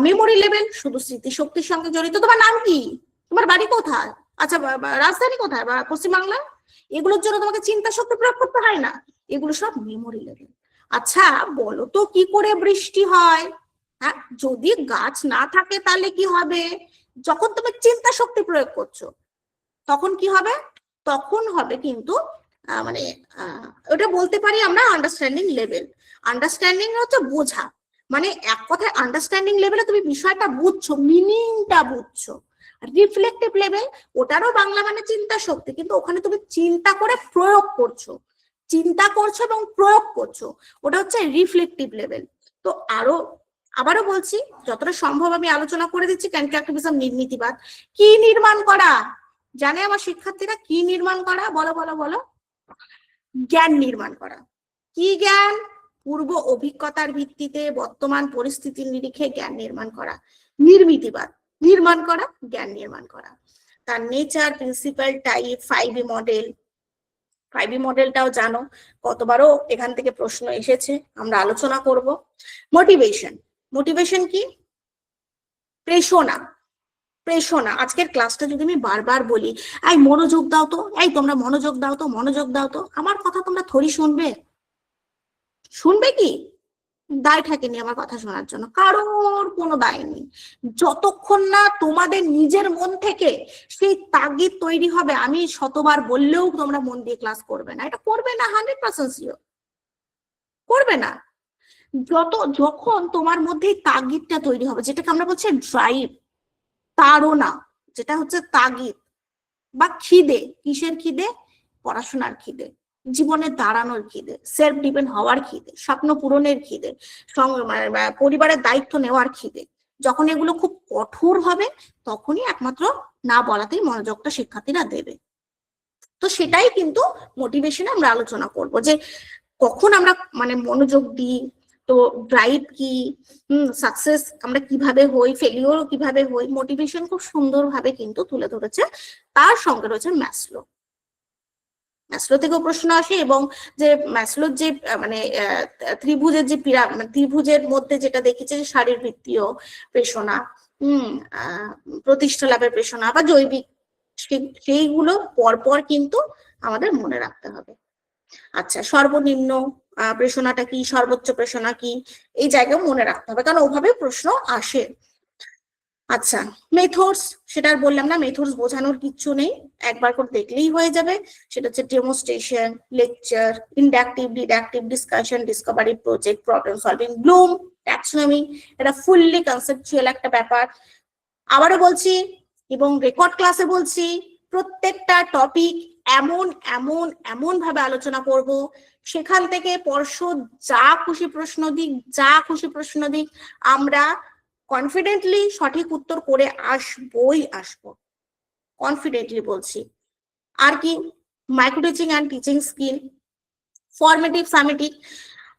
মেমোরি লেভেল শুধু স্মৃতিশক্তির সঙ্গে জড়িত। তোমার নাম কি, তোমার বাড়ি কোথায়, আচ্ছা রাজধানী কোথায়, বা পশ্চিমবাংলা, এগুলোর জন্য তোমাকে চিন্তা শক্তি প্রয়োগ করতে হয় না, এগুলো সব মেমোরি লেভেল। আচ্ছা বলো তো, কি করে বৃষ্টি হয়, হ্যাঁ, যদি গাছ না থাকে তাহলে কি হবে, যখন তুমি চিন্তা শক্তি প্রয়োগ করছো তখন কি হবে, তখন হবে কিন্তু মানে ওটা বলতে পারি আমরা আন্ডারস্ট্যান্ডিং লেভেল। আন্ডারস্ট্যান্ডিং হচ্ছে বোঝা, মানে এক কথায় আন্ডারস্ট্যান্ডিং লেভেলে তুমি বিষয়টা বুঝছো, মিনিংটা বুঝছো। রিফ্লেক্টিভ লেভেল, ওটারও বাংলা মানে চিন্তা শক্তি, কিন্তু ওখানে তুমি চিন্তা করে প্রয়োগ করছো, চিন্তা করছো এবং প্রয়োগ করছো, ওটা হচ্ছে রিফ্লেক্টিভ লেভেল। তো আবারও বলছি, যতটা সম্ভব আমি আলোচনা করে দিচ্ছি। কনস্ট্রাকটিভিজম, নির্মিতিবাদ, কি নির্মাণ করা, জানে আমার শিক্ষার্থীরা, কি নির্মাণ করা, বলো বলো বলো, জ্ঞান নির্মাণ করা। কি জ্ঞান, পূর্ব অভিজ্ঞতার ভিত্তিতে বর্তমান পরিস্থিতির নিরিখে জ্ঞান নির্মাণ করা। নির্মিতিবাদ, নির্মাণ করা, জ্ঞান নির্মাণ করা। তার nature, principal, type, 5E model, 5E মডেলটাও জানো, কতবারও এখান থেকে প্রশ্ন এসেছে, আমরা আলোচনা করব। মোটিভেশন, মোটিভেশন কি, প্রেষণা। আজকের ক্লাসটা যদি আমি বারবার বলি, এই মনোযোগ দাও তো, এই তোমরা মনোযোগ দাও তো, আমার কথা তোমরা থরি শুনবে কি, দায় থাকেনি আমার কথা শোনার জন্য, কারোর কোনো দায় নেই। যতক্ষণ না তোমাদের নিজের মন থেকে সেই তাগিদ তৈরি হবে, আমি শতবার বললেও তোমরা মন দিয়ে ক্লাস করবে না, এটা করবে না, 100% শিওর করবে না। যখন তোমার মধ্যে তাগিদটা তৈরি হবে, যেটাকে আমরা বলছি ড্রাইভ, তাড়না, যেটা হচ্ছে তাগিদ বা খিদে, কিসের খিদে? পড়াশোনার খিদে, জীবনে দাঁড়ানোর খিদে, সেলফ ডিপেন্ড হওয়ার খিদে, স্বপ্ন পূরণের খিদে, পরিবারের দায়িত্ব নেওয়ার খিদে, যখন এগুলো খুব কঠোর হবে তখনই একমাত্র না বলাতেই মনোযোগটা শিক্ষার্থীরা দেবে। তো সেটাই কিন্তু মোটিভেশনে আমরা আলোচনা করব, যে কখন আমরা মানে মনোযোগ দিই, তো ড্রাইভ কি, সাকসেস আমরা কিভাবে হই, ফেলিওর কিভাবে হই, মোটিভেশন খুব সুন্দরভাবে কিন্তু তুলে ধরেছে। তার সঙ্গে রয়েছে ম্যাসলো। ম্যাসলো থেকেও প্রশ্ন আসে, এবং যে ম্যাসলোর যে মানে ত্রিভুজের যে ত্রিভুজের মধ্যে যেটা দেখেছে যে শারীরবৃত্তীয় প্রেষণা, প্রতিষ্ঠা লাভের প্রেষণা বা জৈবিক, সেইগুলো পরপর কিন্তু আমাদের মনে রাখতে হবে। আচ্ছা, সর্বনিম্ন প্রেষণাটা কি, সর্বোচ্চ প্রেষণা কি, এই জায়গায় মনে রাখতে হবে, কারণ ওভাবে প্রশ্ন আসে। আচ্ছা, মেথডস, সেটা আর বললাম না, মেথডস বোঝানোর কিচ্ছু নেই, একবার করে দেখলেই হয়ে যাবে। সেটা হচ্ছে demonstration, lecture, inductive, deductive, discussion, Discovery, project, problem solving, Bloom taxonomy, এটা ফুললি কনসেপচুয়াল একটা ব্যাপার। আবারও বলছি এবং রেকর্ড ক্লাসে বলছি, প্রত্যেকটা টপিক এমন এমন এমন ভাবে আলোচনা করব, সেখান থেকে পর্ষদ যা খুশি প্রশ্ন দিক, যা খুশি প্রশ্ন দিক, আমরা কনফিডেন্টলি সঠিক উত্তর করে আসবো, কনফিডেন্টলি বলছি। আর কি, micro teaching and teaching skill, formative, summative.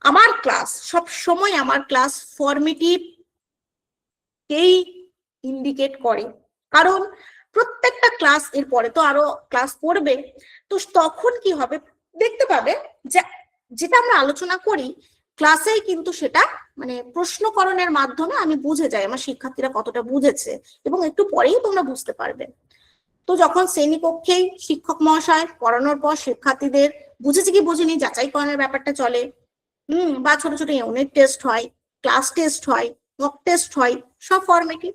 আমার ক্লাস সব সময়, আমার ক্লাস ফর্মেটিভ কেই ইন্ডিকেট করে, কারণ প্রত্যেকটা ক্লাস এর পরে তো আরো ক্লাস করবে, তো তখন কি হবে, দেখতে পাবে যে যেটা আমরা আলোচনা করি ক্লাসেই কিন্তু সেটা মানে প্রশ্নকরণের মাধ্যমে আমি বুঝে যাই আমার শিক্ষার্থীরা কতটা বুঝেছে, এবং একটু পরেই তোমরা বুঝতে পারবে। তো যখন শ্রেণীকক্ষেই শিক্ষক মহাশয় পড়ানোর পর শিক্ষার্থীদের বুঝেছে কি বোঝেনি যাচাই করানোর ব্যাপারটা চলে, বা ছোট ছোট ইউনিট টেস্ট হয়, ক্লাস টেস্ট হয়, মক টেস্ট হয়, সব ফর্মেটিভ।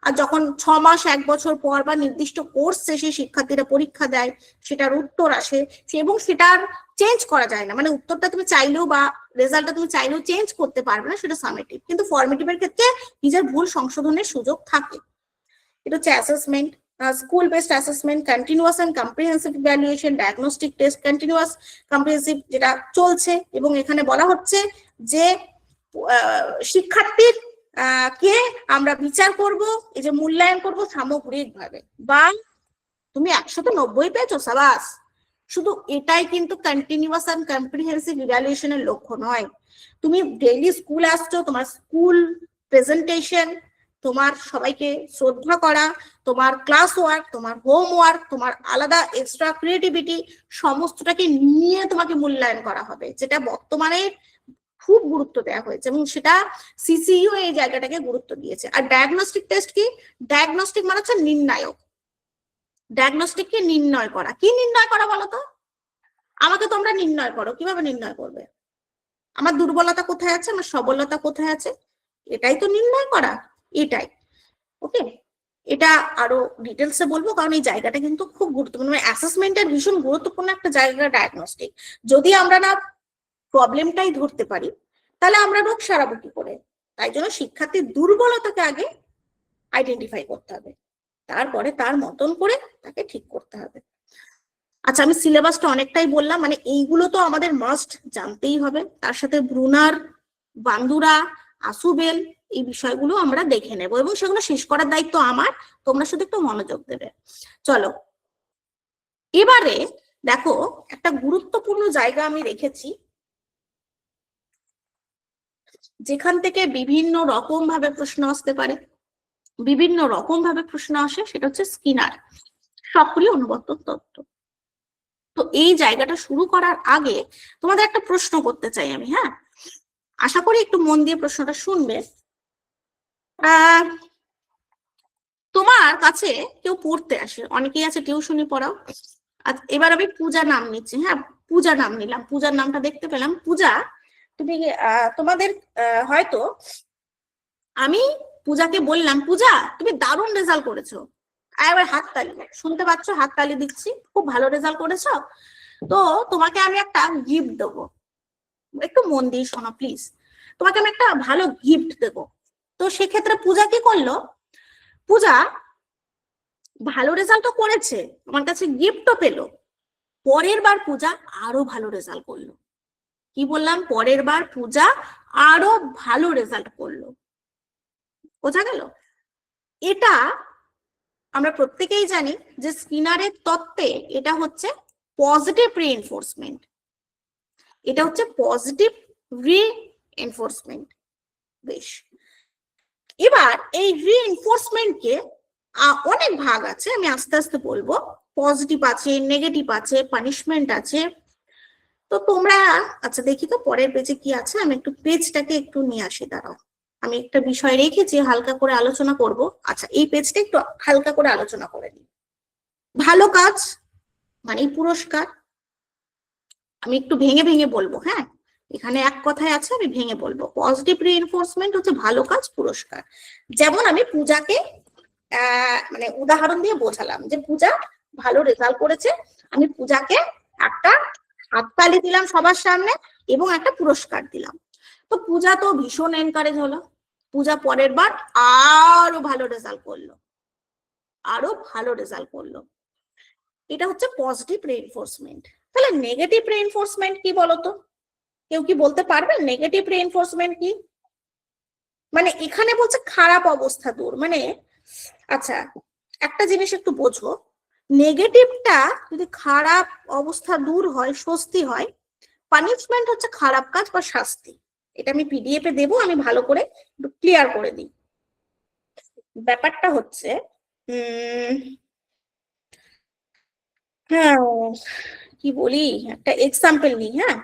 আর যখন 6 মাস 1 বছর পর বা নির্দিষ্ট কোর্স শেষে শিক্ষার্থীরা পরীক্ষা দেয়, সেটার উত্তর আসে, এবং সেটার চেঞ্জ করা যায় না, মানে উত্তরটা তুমি চাইলেও বা রেজাল্টটা তুমি চাইলেও চেঞ্জ করতে পারবে না, সেটা সামেটিভ। কিন্তু ফর্মেটিভের ক্ষেত্রে নিজের ভুল সংশোধনের সুযোগ থাকে। এটা হচ্ছে assessment, school based assessment, continuous and comprehensive evaluation, diagnostic test, continuous comprehensive যেটা চলছে, এবং এখানে বলা হচ্ছে যে শিক্ষার্থীর কে আমরা বিচার করব, এই যে মূল্যায়ন করব সামগ্রিকভাবে। বা তুমি 190 পেয়েছো, সাবাস, শুধু এটাই কিন্তু কন্টিনিউয়াস এন্ড কম্প্রিহেন্সিভ ইভ্যালুয়েশনের লক্ষ্য নয়। তুমি ডেইলি স্কুল আসছো, তোমার স্কুল প্রেজেন্টেশন, তোমার সবাইকে শ্রদ্ধা করা, তোমার ক্লাস ওয়ার্ক, তোমার হোমওয়ার্ক, তোমার আলাদা এক্সট্রা ক্রিয়েটিভিটি, সমস্তটাকে নিয়ে তোমাকে মূল্যায়ন করা হবে, যেটা বর্তমানে খুব গুরুত্ব দেওয়া হয়েছে, এবং সেটা সিসিইউ এই জায়গাটাকে গুরুত্ব দিয়েছে। আর ডায়াগনস্টিক টেস্ট কি? ডায়াগনস্টিক মানে হচ্ছে নির্ণায়ক। ডায়াগনস্টিক কি? নির্ণয় করা। কি নির্ণয় করা বলতো? আমাকে তোমরা নির্ণয় করো, কিভাবে নির্ণয় করবে? আমার দুর্বলতা কোথায় আছে, আমার সবলতা কোথায় আছে, এটাই তো নির্ণয় করা, এটাই। ওকে, এটা আরো ডিটেলসে বলবো, কারণ এই জায়গাটা কিন্তু খুব গুরুত্বপূর্ণ, অ্যাসেসমেন্টের ভীষণ গুরুত্বপূর্ণ একটা জায়গা ডায়াগনস্টিক। যদি আমরা না প্রবলেমটাই ধরতে পারি, তাহলে আমরা রোগ সারাবো কি করে? তাই জন্য শিক্ষার্থীর দুর্বলতাকে আগে আইডেন্টিফাই করতে হবে, তারপরে তার মতন করে তাকে ঠিক করতে হবে। আচ্ছা, আমি সিলেবাসটা অনেকটাই বললাম, মানে এইগুলো তো আমাদের মাস্ট জানতেই হবে, তার সাথে ব্রুনার, বান্দুরা, আসুবেল, এই বিষয়গুলো আমরা দেখে নেব, এবং সেগুলো শেষ করার দায়িত্ব আমার, তোমরা শুধু একটু মনোযোগ দেবে। চলো এবারে দেখো, একটা গুরুত্বপূর্ণ জায়গা আমি রেখেছি, যেখান থেকে বিভিন্ন রকম ভাবে প্রশ্ন আসতে পারে, বিভিন্ন রকম ভাবে প্রশ্ন আসে, সেটা হচ্ছে স্কিনার, সক্রিয় অনুবর্তন তত্ত্ব। তো এই জায়গাটা শুরু করার আগে তোমাদের একটা প্রশ্ন করতে চাই আমি, হ্যাঁ, আশা করি একটু মন দিয়ে প্রশ্নটা শুনবে। তোমার কাছে কেউ পড়তে আসে, অনেকেই আছে টিউশনি পড়াও। এবার আমি পূজা নাম নিচ্ছি, হ্যাঁ, পূজা নাম নিলাম, পূজার নামটা দেখতে পেলাম। পূজা তুমি তোমাদের হয়তো আমি পূজাকে বললাম, পূজা তুমি দারুণ রেজাল্ট করেছো, এবার হাততালি, শুনতে পাচ্ছ হাততালি দিচ্ছি, খুব ভালো রেজাল্ট করেছো, তো তোমাকে আমি একটা গিফট দেবো, একটু মন দিয়ে শোনো প্লিজ, তোমাকে আমি একটা ভালো গিফট দেবো। তো সেক্ষেত্রে পূজা কি করলো, পূজা ভালো রেজাল্ট তো করেছে, আমার কাছে গিফটও পেলো, পরের বার পূজা আরো ভালো রেজাল্ট করলো। কি বললাম, পরের বার পূজা আরো ভালো রেজাল্ট করলো, বোঝা গেল? এটা আমরা প্রত্যেকেই জানি যে স্কিনারের তত্ত্বে এটা হচ্ছে পজিটিভ রিইনফোর্সমেন্ট, এটা হচ্ছে পজিটিভ রিইনফোর্সমেন্ট। বেশ, এবার এই রিইনফোর্সমেন্টকে অনেক ভাগ আছে, আমি আস্তে আস্তে বলবো। পজিটিভ আছে, নেগেটিভ আছে, পানিশমেন্ট আছে। তো তোমরা, আচ্ছা দেখি তো পরের পেজে কি আছে, আমি একটু পেজটাকে একটু নিয়ে আসি, দাঁড়াও, আমি একটা বিষয় রেখেছি হালকা করে আলোচনা করব। আচ্ছা, এই পেজটা একটু হালকা করে আলোচনা করে নিই। ভালো কাজ মানে পুরস্কার, আমি একটু ভেঙে ভেঙে বলবো, হ্যাঁ, এখানে এক কথায় আছে, আমি ভেঙে বলবো। পজিটিভ রিইনফোর্সমেন্ট হচ্ছে ভালো কাজ, পুরস্কার। যেমন আমি পূজাকে মানে উদাহরণ দিয়ে বোঝালাম যে পূজা ভালো রেজাল্ট করেছে, আমি পূজাকে একটা হাততালি দিলাম সবার সামনে এবং একটা পুরস্কার দিলাম। তো পূজা তো ভীষণ এনকারেজ হলো, পূজা পরের বার আরো ভালো রেজাল্ট করলো, আরো ভালো রেজাল্ট করলো। এটা হচ্ছে পজিটিভ রিইনফোর্সমেন্ট। তাহলে নেগেটিভ রিইনফোর্সমেন্ট কি বলতো? কেউ কি বলতে পারবে নেগেটিভ রিইনফোর্সমেন্ট কি? মানে এখানে বলছে খারাপ অবস্থা দূর, মানে আচ্ছা একটা জিনিস একটু বোঝো, নেগেটিভটা যদি খারাপ অবস্থা দূর হয়, স্বস্তি হয়, পানিশমেন্ট হচ্ছে খারাপ কাজ বা শাস্তি। এটা আমি পিডিএফ এ দেবো, আমি ভালো করে ক্লিয়ার করে দিই। ব্যাপারটা হচ্ছে হ্যাঁ কি বলি, একটা এক্সাম্পল নিই। হ্যাঁ,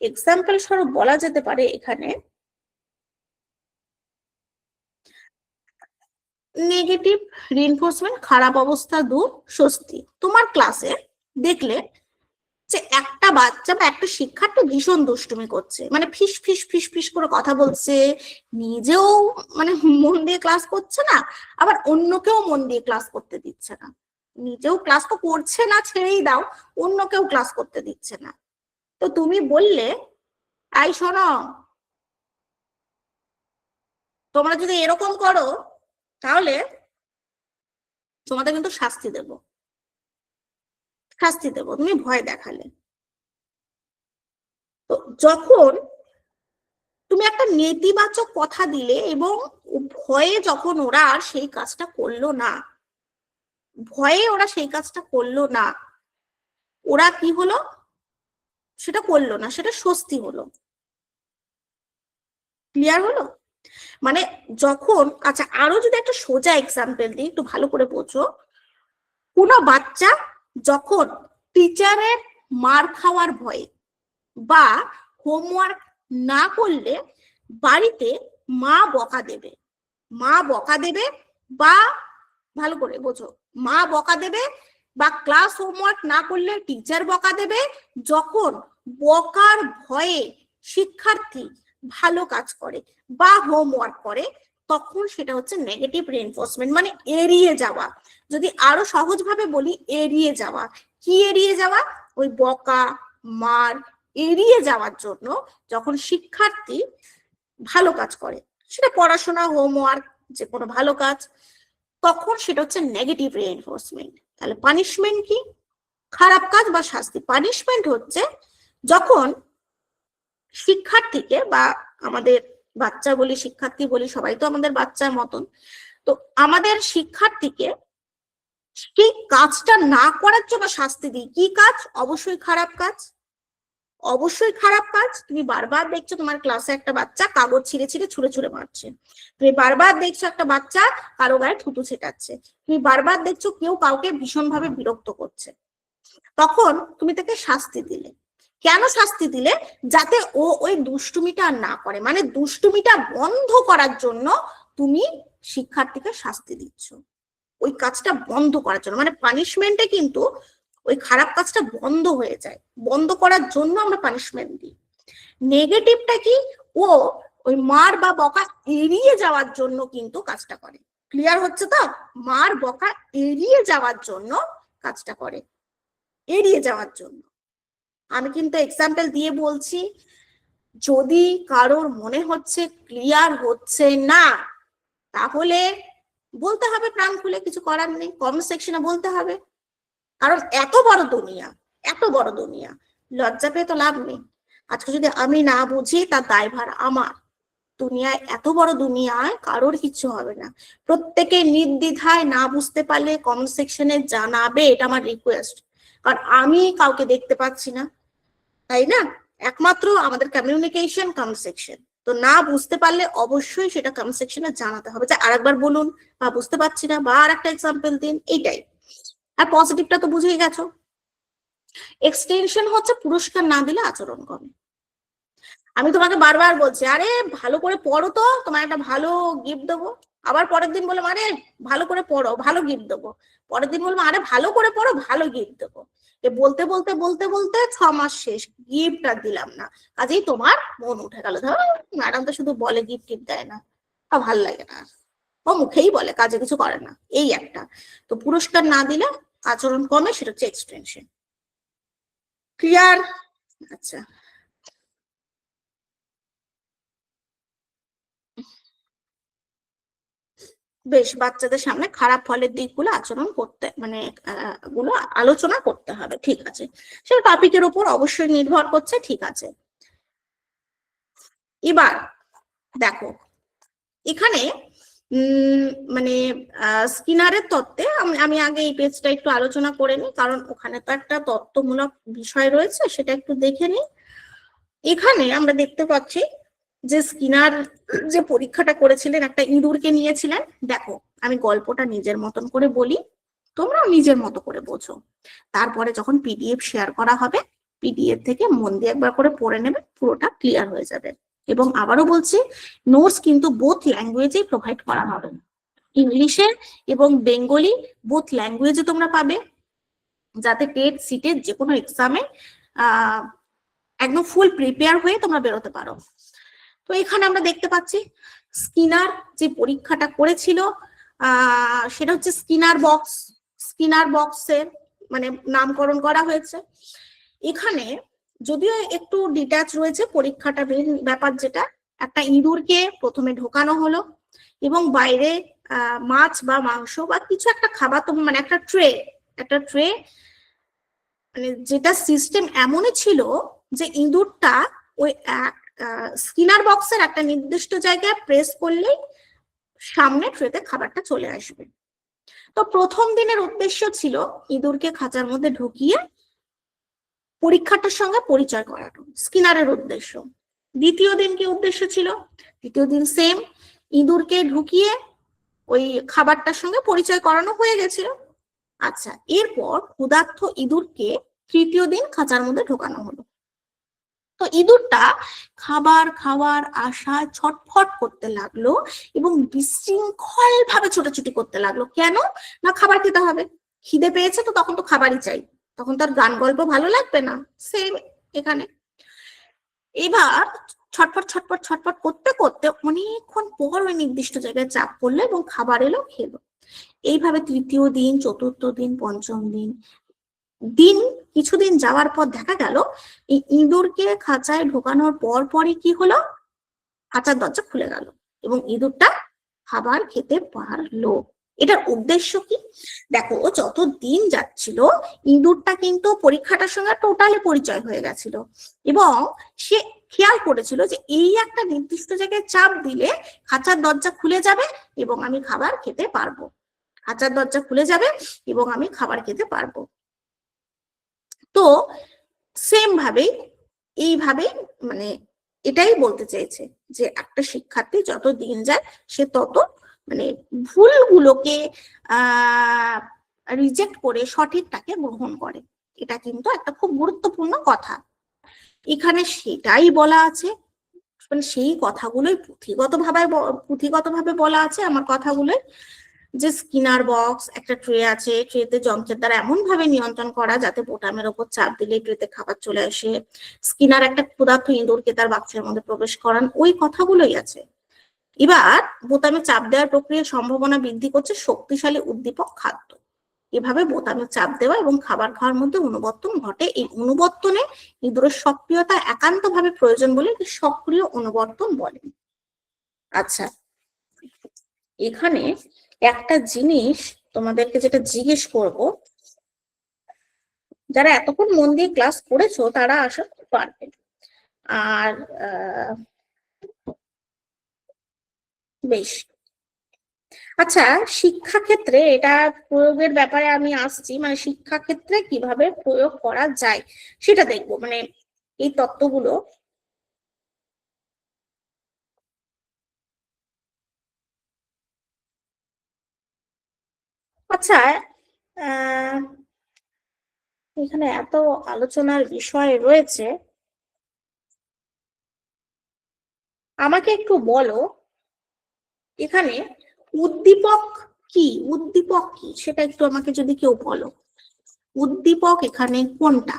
এক্সাম্পল স্বরূপ বলা যেতে পারে এখানে নেগেটিভ রিইনফোর্সমেন্ট, খারাপ অবস্থা দূর, স্বস্তি। তোমার ক্লাসে দেখলে যে একটা বাচ্চা বা একটা শিক্ষার্থী ভীষণ দুষ্টুমি করছে, মানে ফিস ফিস ফিস ফিস করে কথা বলছে, নিজেও মানে মন দিয়ে ক্লাস করছে না, আবার অন্যকেও মন দিয়ে ক্লাস করতে দিচ্ছে না, নিজেও ক্লাস তো করছে না ছেড়েই দাও, অন্যকেও ক্লাস করতে দিচ্ছে না। তো তুমি বললে, আই শোনো, তোমরা যদি এরকম করো তাহলে তোমাদের কিন্তু শাস্তি দেব, শাস্তি দেব, তুমি ভয় দেখালে। তো যখন তুমি একটা নেতিবাচক কথা দিলে এবং ভয়ে যখন ওরা আর সেই কাজটা করলো না, ভয়ে ওরা সেই কাজটা করলো না, ওরা কি হলো, সেটা করলো না, সেটা স্বস্তি হলো। ক্লিয়ার হলো? মানে যখন, আচ্ছা আরো যদি একটা সোজা এক্সাম্পল দিই, একটু ভালো করে বোঝো। কোনো বাচ্চা যখন টিচারের মার খাওয়ার ভয়ে বা হোমওয়ার্ক না করলে বাড়িতে মা বকা দেবে, মা বকা দেবে, বা ভালো করে বোঝো, মা বকা দেবে বা ক্লাস হোমওয়ার্ক না করলে টিচার বকা দেবে, যখন বকার ভয়ে শিক্ষার্থী ভালো কাজ করে বা হোমওয়ার্ক করে, তখন সেটা হচ্ছে নেগেটিভ রিইনফোর্সমেন্ট, মানে এড়িয়ে যাওয়া। যদি আরো সহজ ভাবে বলি, এড়িয়ে যাওয়া। কি এড়িয়ে যাওয়া? ওই বকা মার এড়িয়ে যাওয়ার জন্য যখন শিক্ষার্থী ভালো কাজ করে, সেটা পড়াশোনা, হোমওয়ার্ক, যে কোনো ভালো কাজ, তখন সেটা হচ্ছে নেগেটিভ রিইনফোর্সমেন্ট। তাহলে পানিশমেন্ট কি? খারাপ কাজ বা শাস্তি। পানিশমেন্ট হচ্ছে যখন শিক্ষার্থীকে, বা আমাদের বাচ্চা বলি শিক্ষার্থী বলি, সবাই তো আমাদের বাচ্চার মতন, তো আমাদের শিক্ষার্থীকে সেই কাজটা না করার জন্য শাস্তি দিই। কি কাজ? অবশ্যই খারাপ কাজ, অবশ্যই খারাপ কাজ। তুমি বারবার দেখছো তোমার ক্লাসে একটা বাচ্চা কাগজ ছিঁড়ে ছিঁড়ে ছুঁড়ে ছুঁড়ে মারছে, তুমি বারবার দেখছো একটা বাচ্চা কারো গায়ে থুতু ছেটাচ্ছে, তুমি বারবার দেখছো কেউ কাউকে ভীষণভাবে বিরক্ত করছে, তখন তুমি তাকে শাস্তি দিলে। কেন শাস্তি দিলে? যাতে ও ওই দুষ্টুমিটা না করে, মানে দুষ্টুমিটা বন্ধ করার জন্য তুমি শিক্ষার্থীকে শাস্তি দিচ্ছ, ওই কাজটা বন্ধ করার জন্য। মানে পানিশমেন্টে কিন্তু ওই খারাপ কাজটা বন্ধ হয়ে যায়, বন্ধ করার জন্য আমরা পানিশমেন্ট দিই। নেগেটিভটা কি, ও ওই মার বা বকা এড়িয়ে যাওয়ার জন্য কিন্তু কাজটা করে। ক্লিয়ার হচ্ছে তো? মার বকা এড়িয়ে যাওয়ার জন্য কাজটা করে, এড়িয়ে যাওয়ার জন্য। আমি কিন্তু এক্সাম্পল দিয়ে বলছি, যদি কারোর মনে হচ্ছে ক্লিয়ার হচ্ছে না, তাহলে বলতে হবে প্রাণ খুলে, কিছু করার নেই, কমেন্ট সেকশনে বলতে হবে। কারণ এত বড় দুনিয়া, এত বড় দুনিয়া, লজ্জা পেয়ে তো লাভ নেই। আজকে যদি আমি না বুঝি, তার দায়ভার আমার। দুনিয়ায়, এত বড় দুনিয়ায় কারোর কিছু হবে না। প্রত্যেকে নির্দ্বিধায় না বুঝতে পারলে কমেন্ট সেকশনে জানাবে, এটা আমার রিকোয়েস্ট। কারণ আমি কাউকে দেখতে পাচ্ছি না, তাই না? একমাত্র আমাদের কমিউনিকেশন কমেন্ট সেকশন। তো না বুঝতে পারলে অবশ্যই সেটা কমেন্ট সেকশনে জানাতে হবে, যে আরেকবার বলুন, বা বুঝতে পারছি না, বা আর একটা এক্সাম্পল দিন, এইটাই। আর পজিটিভটা তো বুঝেই গেছো। এক্সটেনশন হচ্ছে পুরস্কার না দিলে আচরণ কমে। আমি তোমাকে বারবার বলছি, আরে ভালো করে পড়ো তো, তোমার একটা ভালো গিফট দেবো। আবার পরের দিন বললাম, আরে ভালো করে পড়ো, ভালো গিফট দেবো। পরের দিন বললাম, আরে ভালো করে পড়ো, ভালো গিফট দেবো। বলতে বলতে বলতে বলতে 6 মাস শেষ, গিফট আর দিলাম না। কাজেই তোমার মন উঠে গেল, ধরো ম্যাডাম তো শুধু বলে, গিফট টিফট দেয় না, ভাল লাগে না। ও মুখেই বলে, কাজে কিছু করে না, এই একটা। তো পুরস্কার না দিলে আচরণ কমে, সেটা হচ্ছে এক্সটেনশন। ক্লিয়ার? আচ্ছা, বেশ। বাচ্চাদের সামনে খারাপ ফলের দিকগুলো আচরণ করতে, মানে গুলো আলোচনা করতে হবে, ঠিক আছে। সেটা টপিকের উপর অবশ্যই নির্ভর করছে, ঠিক আছে। এবার দেখো, এখানে মানে স্কিনারের তত্ত্বে আমি আগে এই পেজটা একটু আলোচনা করে নিই, কারণ ওখানে তো একটা তত্ত্বমূলক বিষয় রয়েছে, সেটা একটু দেখে নিই। এখানে আমরা দেখতে পাচ্ছি যে স্কিনার যে পরীক্ষাটা করেছিলেন, একটা ইঁদুরকে নিয়েছিলেন। দেখো, আমি গল্পটা নিজের মতন করে বলি, তোমরাও নিজের মতো করে বোঝো। তারপরে যখন পিডিএফ শেয়ার করা হবে, পিডিএফ থেকে মন দিয়ে একবার করে পড়ে নেবে, পুরোটা ক্লিয়ার হয়ে যাবে। এবং আবারও বলছি, নোটস কিন্তু বোথ ল্যাঙ্গুয়েজেই প্রোভাইড করা হবে, ইংলিশে এবং বেঙ্গলি, বোথ ল্যাঙ্গুয়েজে তোমরা পাবে, যাতে টেট সিটের যে কোনো এক্সামে একদম ফুল প্রিপেয়ার হয়ে তোমরা বেরোতে পারো। তো এখানে আমরা দেখতে পাচ্ছি স্কিনার যে পরীক্ষাটা করেছিল, সেটা হচ্ছে স্কিনার বক্স। স্কিনার বক্সের মানে নামকরণ করা হয়েছে। এখানে যদিও একটু ডিট্যাচ রয়েছে পরীক্ষাটা, ব্যাপার যেটা, একটা ইঁদুরকে প্রথমে ঢোকানো হলো, এবং বাইরে মাছ বা মাংস বা কিছু একটা খাবার, তো মানে একটা ট্রে, মানে যেটা সিস্টেম এমনই ছিল যে ইঁদুরটা ওই স্কিনার বক্সের একটা নির্দিষ্ট জায়গায় প্রেস করলেই সামনে ট্রেতে খাবারটা চলে আসবে। তো প্রথম দিনের উদ্দেশ্য ছিল ইঁদুরকে খাঁচার মধ্যে ঢুকিয়ে পরীক্ষাটার সঙ্গে পরিচয় করানো, স্কিনারের উদ্দেশ্য। দ্বিতীয় দিন কি উদ্দেশ্য ছিল? দ্বিতীয় দিন সেম, ইঁদুরকে ঢুকিয়ে ওই খাবারটার সঙ্গে পরিচয় করানো হয়ে গেছিল। আচ্ছা, এরপর ক্ষুধার্ত ইঁদুরকে তৃতীয় দিন খাঁচার মধ্যে ঢোকানো হলো। তো ইঁদুরটা খাবার খাওয়ার আশায় ছটফট করতে লাগলো এবং বিশৃঙ্খল ভাবে ছোটাছুটি করতে লাগলো। কেন না? খাবার খেতে হবে, খিদে পেয়েছে, তো তখন তো খাবারই চাই, তখন তার গান গল্প ভালো লাগবে না। সেম এখানে, এবার ছটফট ছটফট ছটফট করতে করতে অনেকক্ষণ পর ওই নির্দিষ্ট জায়গায় চাপ পড়লো এবং খাবার এলো, খেলো। এইভাবে তৃতীয় দিন, চতুর্থ দিন, পঞ্চম দিন, কিছুদিন যাওয়ার পর দেখা গেল এই ইঁদুরকে খাঁচায় ঢোকানোর পর পরই কি হলো, খাঁচার দরজা খুলে গেল এবং ইঁদুরটা খাবার খেতে পারলো। এটার উদ্দেশ্য কি? দেখো, যত দিন যাচ্ছিল ইঁদুরটা কিন্তু পরীক্ষাটার সঙ্গে টোটালি পরিচয় হয়ে গেছিল, এবং সে খেয়াল করেছিল যে এই একটা নির্দিষ্ট জায়গায় চাপ দিলে খাঁচার দরজা খুলে যাবে এবং আমি খাবার খেতে পারবো, খাঁচার দরজা খুলে যাবে এবং আমি খাবার খেতে পারবো। তো সেম ভাবেই, এইভাবেই, মানে এটাই বলতে চেয়েছে যে একটা শিক্ষার্থী যত দিন যায় সে তত মানে ভুলগুলোকে রিজেক্ট করে সঠিকটাকে গ্রহণ করে। এটা কিন্তু একটা খুব গুরুত্বপূর্ণ কথা। এখানে সেটাই বলা আছে, মানে সেই কথাগুলোই পুঁথিগতভাবে বলা আছে আমার কথাগুলোই। যে স্কিনার বক্স একটা ট্রে আছে, ট্রেতে যন্ত্রের দ্বারা এমন ভাবে নিয়ন্ত্রণ করা যাতে বোতামের ওপর চাপ দিলে ট্রেতে খাবার চলে আসে। স্কিনার একটা ক্ষুধার্ত ইঁদুরকে তার বাক্সের মধ্যে প্রবেশ করান, ওই কথাগুলোই আছে। এবার বোতামে চাপ দেওয়ার প্রক্রিয়ার সম্ভাবনা বৃদ্ধি করছে শক্তিশালী উদ্দীপক খাদ্য। এভাবে বোতামে চাপ দেওয়া এবং খাবার খাওয়ার মধ্যে অনুবর্তন ঘটে। এই অনুবর্তনে ইঁদুরের সক্রিয়তা একান্তভাবে প্রয়োজন বলে সক্রিয় অনুবর্তন বলেন। আচ্ছা, এখানে একটা জিনিস তোমাদেরকে যেটা জিজ্ঞেস করব, যারা এতক্ষণ মন দিয়ে ক্লাস করেছো তারা আশা করতে পারবে। আর বেশ, আচ্ছা, শিক্ষাক্ষেত্রে এটা প্রয়োগের ব্যাপারে আমি আসছি, মানে শিক্ষাক্ষেত্রে কিভাবে প্রয়োগ করা যায় সেটা দেখবো, মানে এই তত্ত্বগুলো। আচ্ছা, এখানে এত আলোচনার বিষয় রয়েছে, আমাকে একটু বলো এখানে উদ্দীপক কি, উদ্দীপক কি সেটা একটু আমাকে যদি কেউ বলো। উদ্দীপক এখানে কোনটা,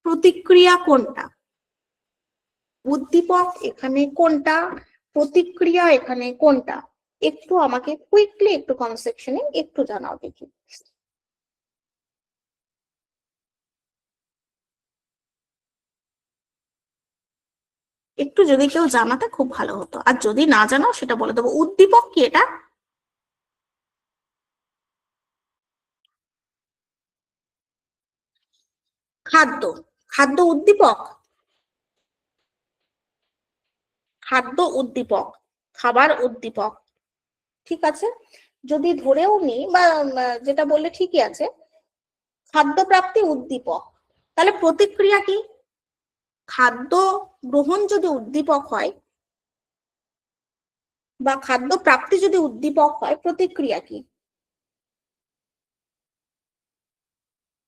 প্রতিক্রিয়া কোনটা? উদ্দীপক এখানে কোনটা, প্রতিক্রিয়া এখানে কোনটা? একটু আমাকে কুইকলি একটু কমেন্ট সেকশনে একটু জানাও দেখি। একটু যদি কেউ জানাতে খুব ভালো হতো, আর যদি না জানাও সেটা বলে দেবো। উদ্দীপক কি এটা? খাদ্য, খাদ্য উদ্দীপক, খাদ্য উদ্দীপক, খাবার উদ্দীপক, ঠিক আছে। যদি ধরেও নি বা যেটা বললে ঠিকই আছে, খাদ্য প্রাপ্তি উদ্দীপক, তাহলে প্রতিক্রিয়া কি? খাদ্য গ্রহণ যদি উদ্দীপক হয় বা খাদ্য প্রাপ্তি যদি উদ্দীপক হয়, প্রতিক্রিয়া কি?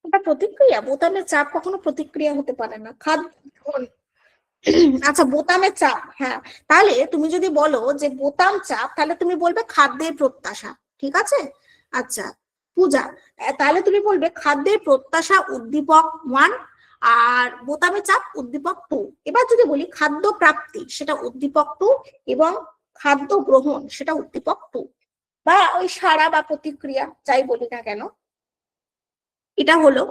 এটা প্রতিক্রিয়া। বোতামের চাপ কখনো প্রতিক্রিয়া হতে পারে না। খাদ্য, আচ্ছা বোতামের চাপ, হ্যাঁ, তাহলে তুমি যদি বলো যে বোতাম চাপ, তাহলে তুমি বলবে খাদ্যের প্রত্যাশা, ঠিক আছে। আচ্ছা পূজা, তাহলে তুমি বলবে খাদ্যের প্রত্যাশা উদ্দীপক 1 আর বোতামে চাপ উদ্দীপক 2। এবার যদি বলি খাদ্য প্রাপ্তি, সেটা উদ্দীপক 2 এবং খাদ্য গ্রহণ সেটা উদ্দীপক 2, বা ওই সাড়া বা প্রতিক্রিয়া যাই বলি না কেন, এটা হলো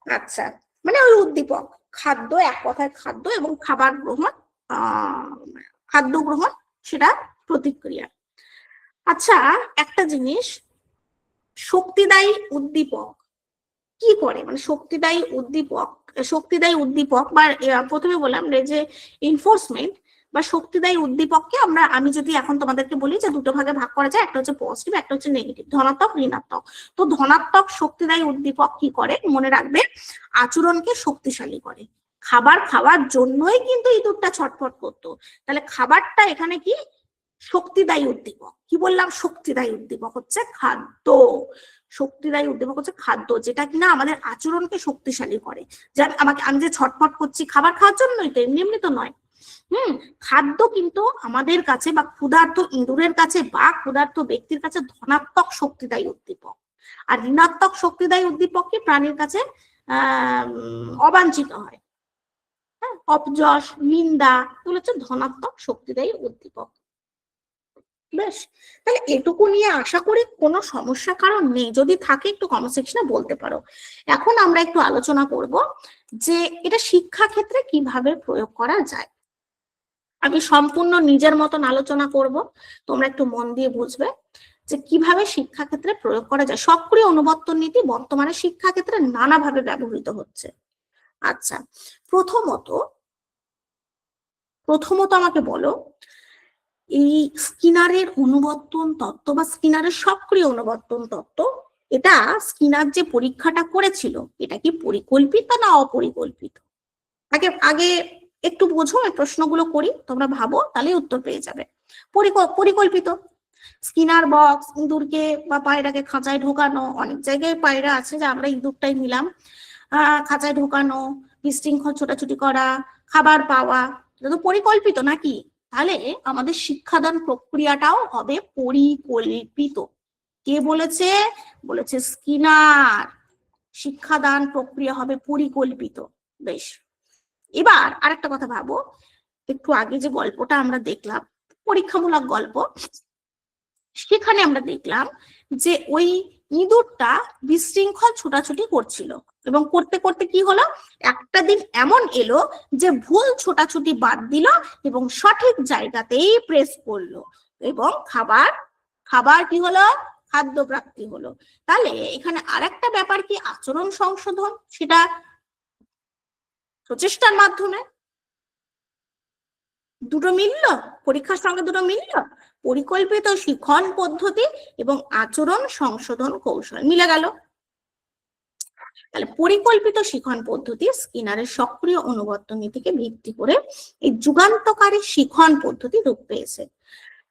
আচ্ছা মানে ওই উদ্দীপক। খাদ্য এক কথায় খাদ্য, এবং খাবার গ্রহণ, খাদ্য গ্রহণ সেটা প্রতিক্রিয়া। আচ্ছা, একটা জিনিস, শক্তিদায়ী উদ্দীপক কি করে, মানে শক্তিদায়ী উদ্দীপক, শক্তিদায়ী উদ্দীপক বা প্রথমে বললাম যে ইনফোর্সমেন্ট বা শক্তিদায়ী উদ্দীপককে আমি যদি এখন তোমাদেরকে বলি যে দুটো ভাগে ভাগ করা যায়, একটা হচ্ছে পজিটিভ, একটা হচ্ছে নেগেটিভ, ধনাত্মক ঋণাত্মক। তো ধনাত্মক শক্তিদায়ী উদ্দীপক কি করে, মনে রাখবে, আচরণকে শক্তিশালী করে। খাবার খাওয়ার জন্যই কিন্তু ইঁদুরটা ছটফট করতো, তাহলে খাবারটা এখানে কি শক্তিদায়ী উদ্দীপক। কি বললাম, শক্তিদায়ী উদ্দীপক হচ্ছে খাদ্য, শক্তিদায়ী উদ্দীপক হচ্ছে খাদ্য, যেটা কিনা আমাদের আচরণকে শক্তিশালী করে। যে আমি যে ছটফট করছি খাবার খাওয়ার জন্যই তো, এমনি এমনি তো নয়। খাদ্য কিন্তু আমাদের কাছে বা ক্ষুধার্ত ইঁদুরের কাছে বা ক্ষুধার্ত ব্যক্তির কাছে ধনাত্মক শক্তিদায়ী উদ্দীপক, আর ঋণাত্মক শক্তিদায়ী উদ্দীপক কি প্রাণীর কাছে অবাঞ্ছিত হয়। হ্যাঁ, অপযশ, নিন্দা, এগুলো হচ্ছে ধনাত্মক শক্তিদায়ী উদ্দীপক। বেশ, তাহলে এটুকু নিয়ে আশা করি কোনো সমস্যা কারণ নেই, যদি থাকে একটু কমেন্ট সেকশনে বলতে পারো। এখন আমরা একটু আলোচনা করব যে এটা শিক্ষা ক্ষেত্রে কিভাবে প্রয়োগ করা যায়। আমি সম্পূর্ণ নিজের মতন আলোচনা করব, তোমরা একটু মন দিয়ে বুঝবে যে কিভাবে শিক্ষা ক্ষেত্রে প্রয়োগ করা যায়। সক্রিয় অনুবর্তন নীতি বর্তমানে শিক্ষা ক্ষেত্রে নানাভাবে ব্যবহৃত হচ্ছে। আচ্ছা, প্রথমত আমাকে বলো, এই স্কিনারের অনুবর্তন তত্ত্ব বা স্কিনারের সক্রিয় অনুবর্তন তত্ত্ব, এটা স্কিনার যে পরীক্ষাটা করেছিল, এটা কি পরিকল্পিত না অপরিকল্পিত? আগে আগে একটু বোঝো, এই প্রশ্নগুলো করি, তোমরা ভাবো, তাহলে উত্তর পেয়ে যাবে। পরিকল্পিত। স্কিনার বক্স, ইঁদুরকে বা পায়রাকে খাঁচায় ঢোকানো, অনেক জায়গায় পায়রা আছে যে আমরা ইঁদুরটাই নিলাম, খাঁচায় ঢোকানো, বিশৃঙ্খল ছোটাছুটি করা, খাবার পাওয়া, এটা তো পরিকল্পিত নাকি? তাহলে আমাদের শিক্ষাদান প্রক্রিয়াটাও হবে পরিকল্পিত। কে বলেছে? বলেছে স্কিনার। শিক্ষাদান প্রক্রিয়া হবে পরিকল্পিত। বেশ, এবার আরেকটা কথা ভাবো, একটু আগে যে গল্পটা আমরা দেখলাম, পরীক্ষামূলক গল্প, সেখানে আমরা দেখলাম যে ওই ইঁদুরটা বিশৃঙ্খল ছোটাছুটি করছিল, এবং করতে করতে কি হলো, একটা দিন এমন এলো যে ভুল ছোটাছুটি বাদ দিল এবং সঠিক জায়গাতেই প্রেস করলো, এবং খাবার কি হলো, খাদ্য প্রাপ্তি হলো। তাহলে এখানে আরেকটা ব্যাপার কি, আচরণ সংশোধন, সেটা প্রচেষ্টার মাধ্যমে। দুটো মিলল, পরীক্ষার সঙ্গে দুটো মিলল, পরিকল্পিত শিক্ষণ পদ্ধতি এবং আচরণ সংশোধন কৌশল মিলে গেল। তাহলে পরিকল্পিত শিক্ষণ পদ্ধতি স্কিনারের সক্রিয় অনুগত্য নীতিকে ভিত্তি করে এই যুগান্তকারী শিক্ষণ পদ্ধতি রূপ পেয়েছে।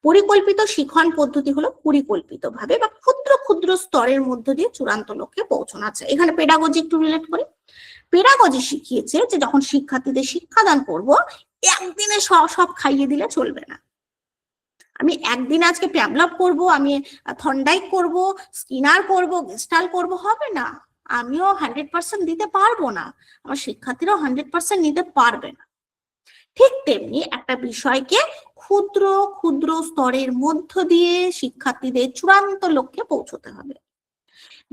পরিকল্পিত শিক্ষণ পদ্ধতি হলো পরিকল্পিতভাবে বা ক্ষুদ্র ক্ষুদ্র স্তরের মধ্য দিয়ে চূড়ান্ত লক্ষ্যে পৌঁছানো। আছে এখানে পেডাগজি একটু রিলেট করি। পেডাগজি শিখিয়েছে যে যখন শিক্ষার্থীদের শিক্ষাদান করব, একদিনে সব খাইয়ে দিলে চলবে না। আমি একদিন আজকে প্যাভলভ করব, আমি থর্নডাইক করব, স্কিনার করব, গেস্টাল করব, হবে না। আমিও 100% দিতে পারবো না, আমার শিক্ষার্থীরাও 100% নিতে পারবে না। ঠিক তেমনি একটা বিষয়কে ক্ষুদ্র ক্ষুদ্র স্তরের মধ্য দিয়ে শিক্ষার্থীদের চূড়ান্ত লক্ষ্যে পৌঁছতে হবে।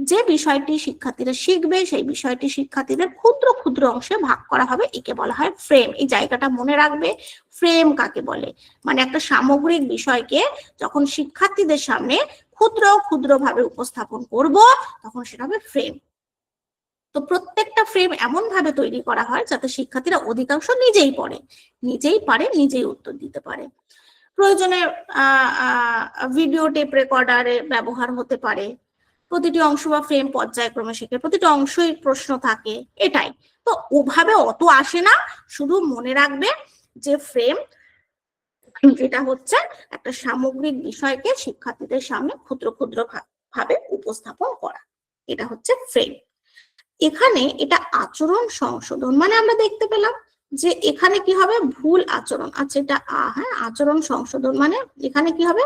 যে বিষয়টি শিক্ষার্থীরা শিখবে সেই বিষয়টি শিক্ষার্থীদের ক্ষুদ্র ক্ষুদ্র অংশে ভাগ করা হবে, একে বলা হয় ফ্রেম। এই জায়গাটা মনে রাখবে, ফ্রেম কাকে বলে, মানে একটা সামগ্রিক বিষয়কে যখন শিক্ষার্থীদের সামনে ক্ষুদ্র ক্ষুদ্র ভাবে উপস্থাপন করব, তখন সেটা হবে ফ্রেম। তো প্রত্যেকটা ফ্রেম এমন ভাবে তৈরি করা হয় যাতে শিক্ষার্থীরা অধিকাংশ নিজেই পারে, নিজেই উত্তর দিতে পারে। প্রয়োজনে ভিডিও টেপ রেকর্ডারে ব্যবহার হতে পারে। প্রতিটি অংশ বা ফ্রেম পর্যায়ক্রমে শেখে, প্রতিটি অংশই প্রশ্ন থাকে, এটাই। তো ওভাবে অত আসে না, শুধু মনে রাখবে যে ফ্রেম এটা হচ্ছে একটা সামগ্রিক বিষয়কে শিক্ষার্থীদের সামনে ক্ষুদ্র ক্ষুদ্র ভাবে উপস্থাপন করা, এটা হচ্ছে ফ্রেম। এখানে এটা আচরণ সংশোধন, মানে আমরা দেখতে পেলাম যে এখানে কি হবে, ভুল আচরণ। আচ্ছা, এটা হ্যাঁ, আচরণ সংশোধন মানে এখানে কি হবে,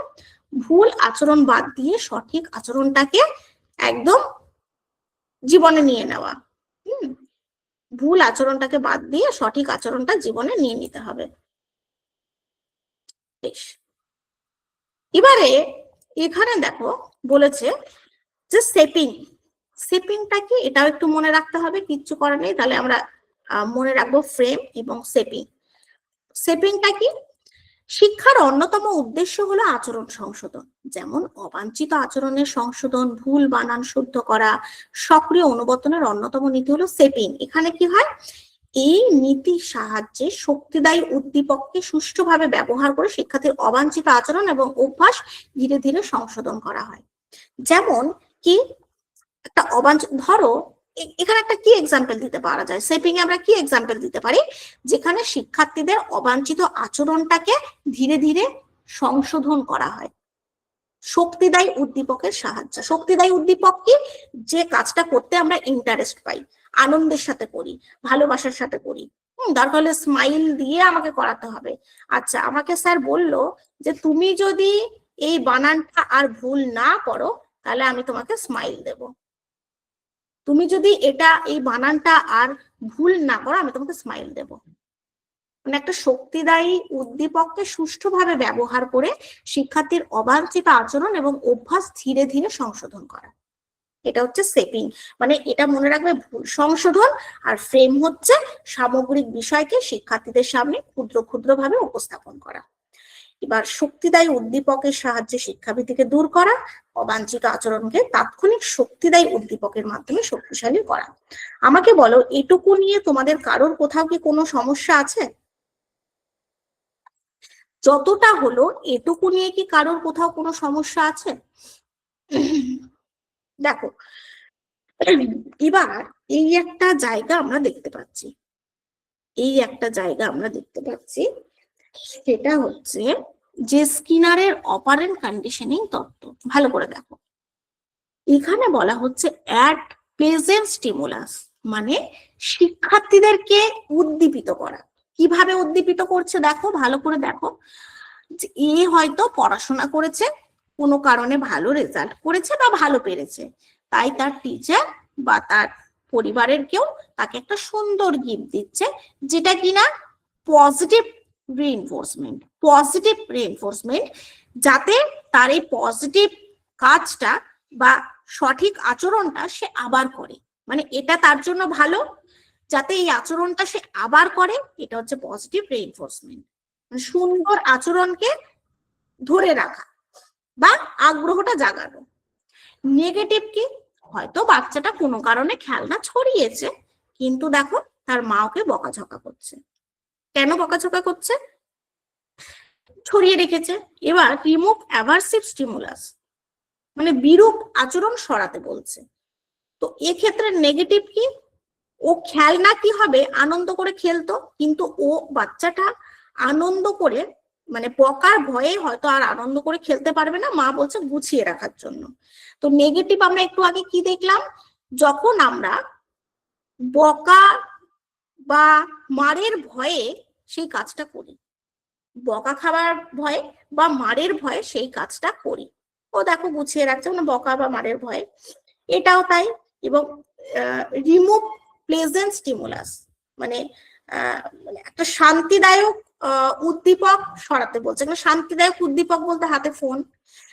ভুল আচরণ বাদ দিয়ে সঠিক আচরণটাকে একদম জীবনে নিয়ে নেওয়া। ভুল আচরণটাকে বাদ দিয়ে সঠিক আচরণটা জীবনে নিয়ে নিতে হবে। বেশ, এবারে এখানে দেখো বলেছে যে সেপিংটা কি, এটাও একটু মনে রাখতে হবে, কিচ্ছু করার নেই। তাহলে আমরা মনে রাখবো ফ্রেম এবং সেপিংটা কি, শিক্ষার অন্যতম উদ্দেশ্য হলো আচরণ সংশোধন, যেমন অবাঞ্ছিত আচরণের সংশোধন, ভুল বানান শুদ্ধ করা। সক্রিয় অনুবর্তনের অন্যতম নীতি হলো সেপিং। এখানে কি হয়, এই নীতির সাহায্যে শক্তিদায়ী উদ্দীপককে সুষ্ঠুভাবে ব্যবহার করে শিক্ষার্থীর অবাঞ্ছিত আচরণ এবং অভ্যাস ধীরে ধীরে সংশোধন করা হয়। যেমন কি, একটা ধরো এখানে একটা কি এক্সাম্পল দিতে পারা যায়, সেপিং এ আমরা কি এক্সাম্পল দিতে পারি, যেখানে শিক্ষার্থীদের অবাঞ্ছিত আচরণটাকে ধীরে ধীরে সংশোধন করা হয় শক্তিদায়ী উদ্দীপকের সাহায্যে। শক্তিদায়ী উদ্দীপক কি, যে কাজটা করতে আমরা ইন্টারেস্ট পাই, আনন্দের সাথে করি, ভালোবাসার সাথে করি। দরকার হলে স্মাইল দিয়ে আমাকে করাতে হবে। আচ্ছা, আমাকে স্যার বললো যে তুমি যদি এই বানানটা আর ভুল না করো তাহলে আমি তোমাকে স্মাইল দেব, তুমি যদি এই বানানটা আর ভুল না করো আমি তোমাকে স্মাইল দেব। মানে একটা শক্তিদায়ী উদ্দীপককে সুষ্ঠুভাবে ব্যবহার করে শিক্ষার্থীর অবাঞ্ছিত আচরণ এবং অভ্যাস ধীরে ধীরে সংশোধন করা, এটা হচ্ছে সেপিং। মানে এটা মনে রাখবে, ভুল সংশোধন, আর ফ্রেম হচ্ছে সামগ্রিক বিষয়কে শিক্ষার্থীদের সামনে ক্ষুদ্র ক্ষুদ্র ভাবে উপস্থাপন করা। এবার শক্তিদায়ী উদ্দীপকের সাহায্যে শিক্ষাবিধিকে দূর করা, অবাঞ্ছিত আচরণকে তাৎক্ষণিক শক্তিদায়ী উদ্দীপকের মাধ্যমে শক্তিশালী করা। আমাকে বলো, এটুকু নিয়ে তোমাদের কারোর কোথাও কি কোনো সমস্যা আছে? যতটা হলো এটুকু নিয়ে কি কারোর কোথাও কোনো সমস্যা আছে? দেখো, এবার এই একটা জায়গা আমরা দেখতে পাচ্ছি, সেটা হচ্ছে যে স্কিনারের অপারেন্ট কন্ডিশনিং তত্ত্ব। ভালো করে দেখো, এখানে বলা হচ্ছে অ্যাট প্লেজেন্ট স্টিমুলাস, মানে শিক্ষার্থীদেরকে উদ্দীপিত করা। কিভাবে উদ্দীপিত করছে দেখো, ভালো করে দেখো। যে এ হয়তো পড়াশোনা করেছে, কোনো কারণে ভালো রেজাল্ট করেছে বা ভালো পেরেছে, তাই তার টিচার বা তার পরিবারের কেউ তাকে একটা সুন্দর গিফট দিচ্ছে, যেটা কিনা পজিটিভ রিইনফোর্সমেন্ট। পজিটিভ রিইনফোর্সমেন্ট, যাতে তার এই পজিটিভ কাজটা বা সঠিক আচরণটা সে আবার করে, মানে এটা তার জন্য ভালো, যাতে এই আচরণটা সে আবার করে, এটা হচ্ছে পজিটিভ রিইনফোর্সমেন্ট। সুন্দর আচরণকে ধরে রাখা বা আগ্রহটা জাগানো। নেগেটিভ কি? হয়তো বাচ্চাটা কোনো কারণে খেলনা ছড়িয়েছে, কিন্তু দেখো তার মা ওকে বকাঝকা করছে। কেন বকাঝকা করছে? ছড়িয়ে রেখেছে। এবার রিমুভ অ্যাভার্সিভ স্টিমুলাস, মানে বিরূপ আচরণ সরাতে বলছে। তো এক্ষেত্রে নেগেটিভ কি? ও খেলনা কি হবে, আনন্দ করে খেলতো, কিন্তু ও বাচ্চাটা আনন্দ করে, মানে বকার ভয়ে হয়তো আর আনন্দ করে খেলতে পারবে না, মা বলছে গুছিয়ে রাখার জন্য। তো নেগেটিভ আমরা একটু আগে কি দেখলাম, যখন আমরা বকা বা মারের ভয়ে সেই কাজটা করি, বকা খাবার ভয়ে বা মারের ভয়ে সেই কাজটা করি, ও দেখো গুছিয়ে রাখছে, মানে বকা বা মারের ভয়ে। এটাও তাই। এবং রিমুভ প্লেজেন্ট স্টিমুলাস, মানে একটা শান্তিদায়ক উদ্দীপক সরাতে বলছে। শান্তিদায়ক উদ্দীপক বলতে হাতে ফোন,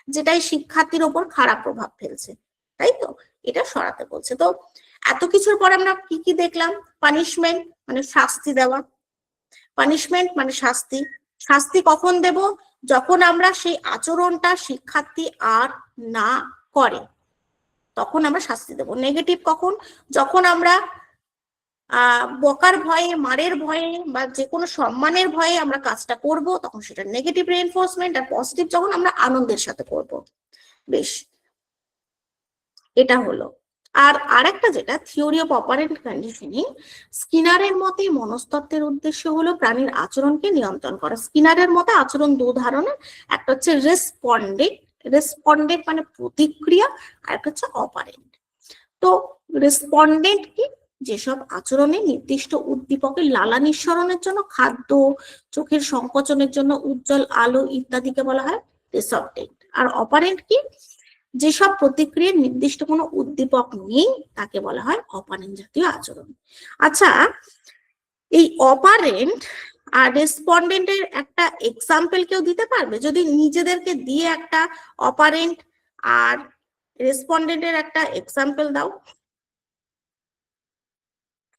যেটাই শিক্ষার্থীর ওপর খারাপ প্রভাব ফেলছে, তাই তো, এটা সরাতে বলছে। তো এত কিছুর পর আমরা কি কি দেখলাম? পানিশমেন্ট মানে শাস্তি দেওয়া, পানিশমেন্ট মানে শাস্তি। শাস্তি কখন দেব? যখন আমরা সেই আচরণটা শিক্ষার্থী আর না করে, তখন আমরা শাস্তি দেব। নেগেটিভ কখন? যখন আমরা বকার ভয়ে, মারের ভয়ে বা যে কোনো সম্মানের ভয়ে আমরা কাজটা করব, তখন সেটা নেগেটিভ রিইনফোর্সমেন্ট। আর পজিটিভ যখন আমরা আনন্দের সাথে করব। বেশ, এটা হলো। আর আরেকটা যেটা থিওরি অফ অপারেন্ট কন্ডিশনিং, স্কিনারের মতে মনস্তত্ত্বের উদ্দেশ্য হলো প্রাণীর আচরণকে নিয়ন্ত্রণ করা। স্কিনারের মতে আচরণ দু ধরনের, একটা হচ্ছে রেসপন্ডেন্ট, রেসপন্ডেন্ট মানে প্রতিক্রিয়া, আর একটা হচ্ছে অপারেন্ট। তো রেসপন্ডেন্ট কি? যেসব আচরণে নির্দিষ্ট উদ্দীপকের লালা নিঃসরণের জন্য, খাদ্য, চোখের সংকোচনের জন্য উজ্জ্বল আলো ইত্যাদিকে বলা হয় রেসপন্ডেন্ট। আর অপারেন্ট কি? যেসব প্রতিক্রিয়ার নির্দিষ্ট কোনো উদ্দীপক নেই, তাকে বলা হয় অপারেন্ট জাতীয় আচরণ। আচ্ছা, এই অপারেন্ট আর রেসপন্ডেন্টের একটা এক্সাম্পল কেউ দিতে পারবে? যদি নিজেদেরকে দিয়ে একটা অপারেন্ট আর রেসপন্ডেন্টের একটা এক্সাম্পল দাও,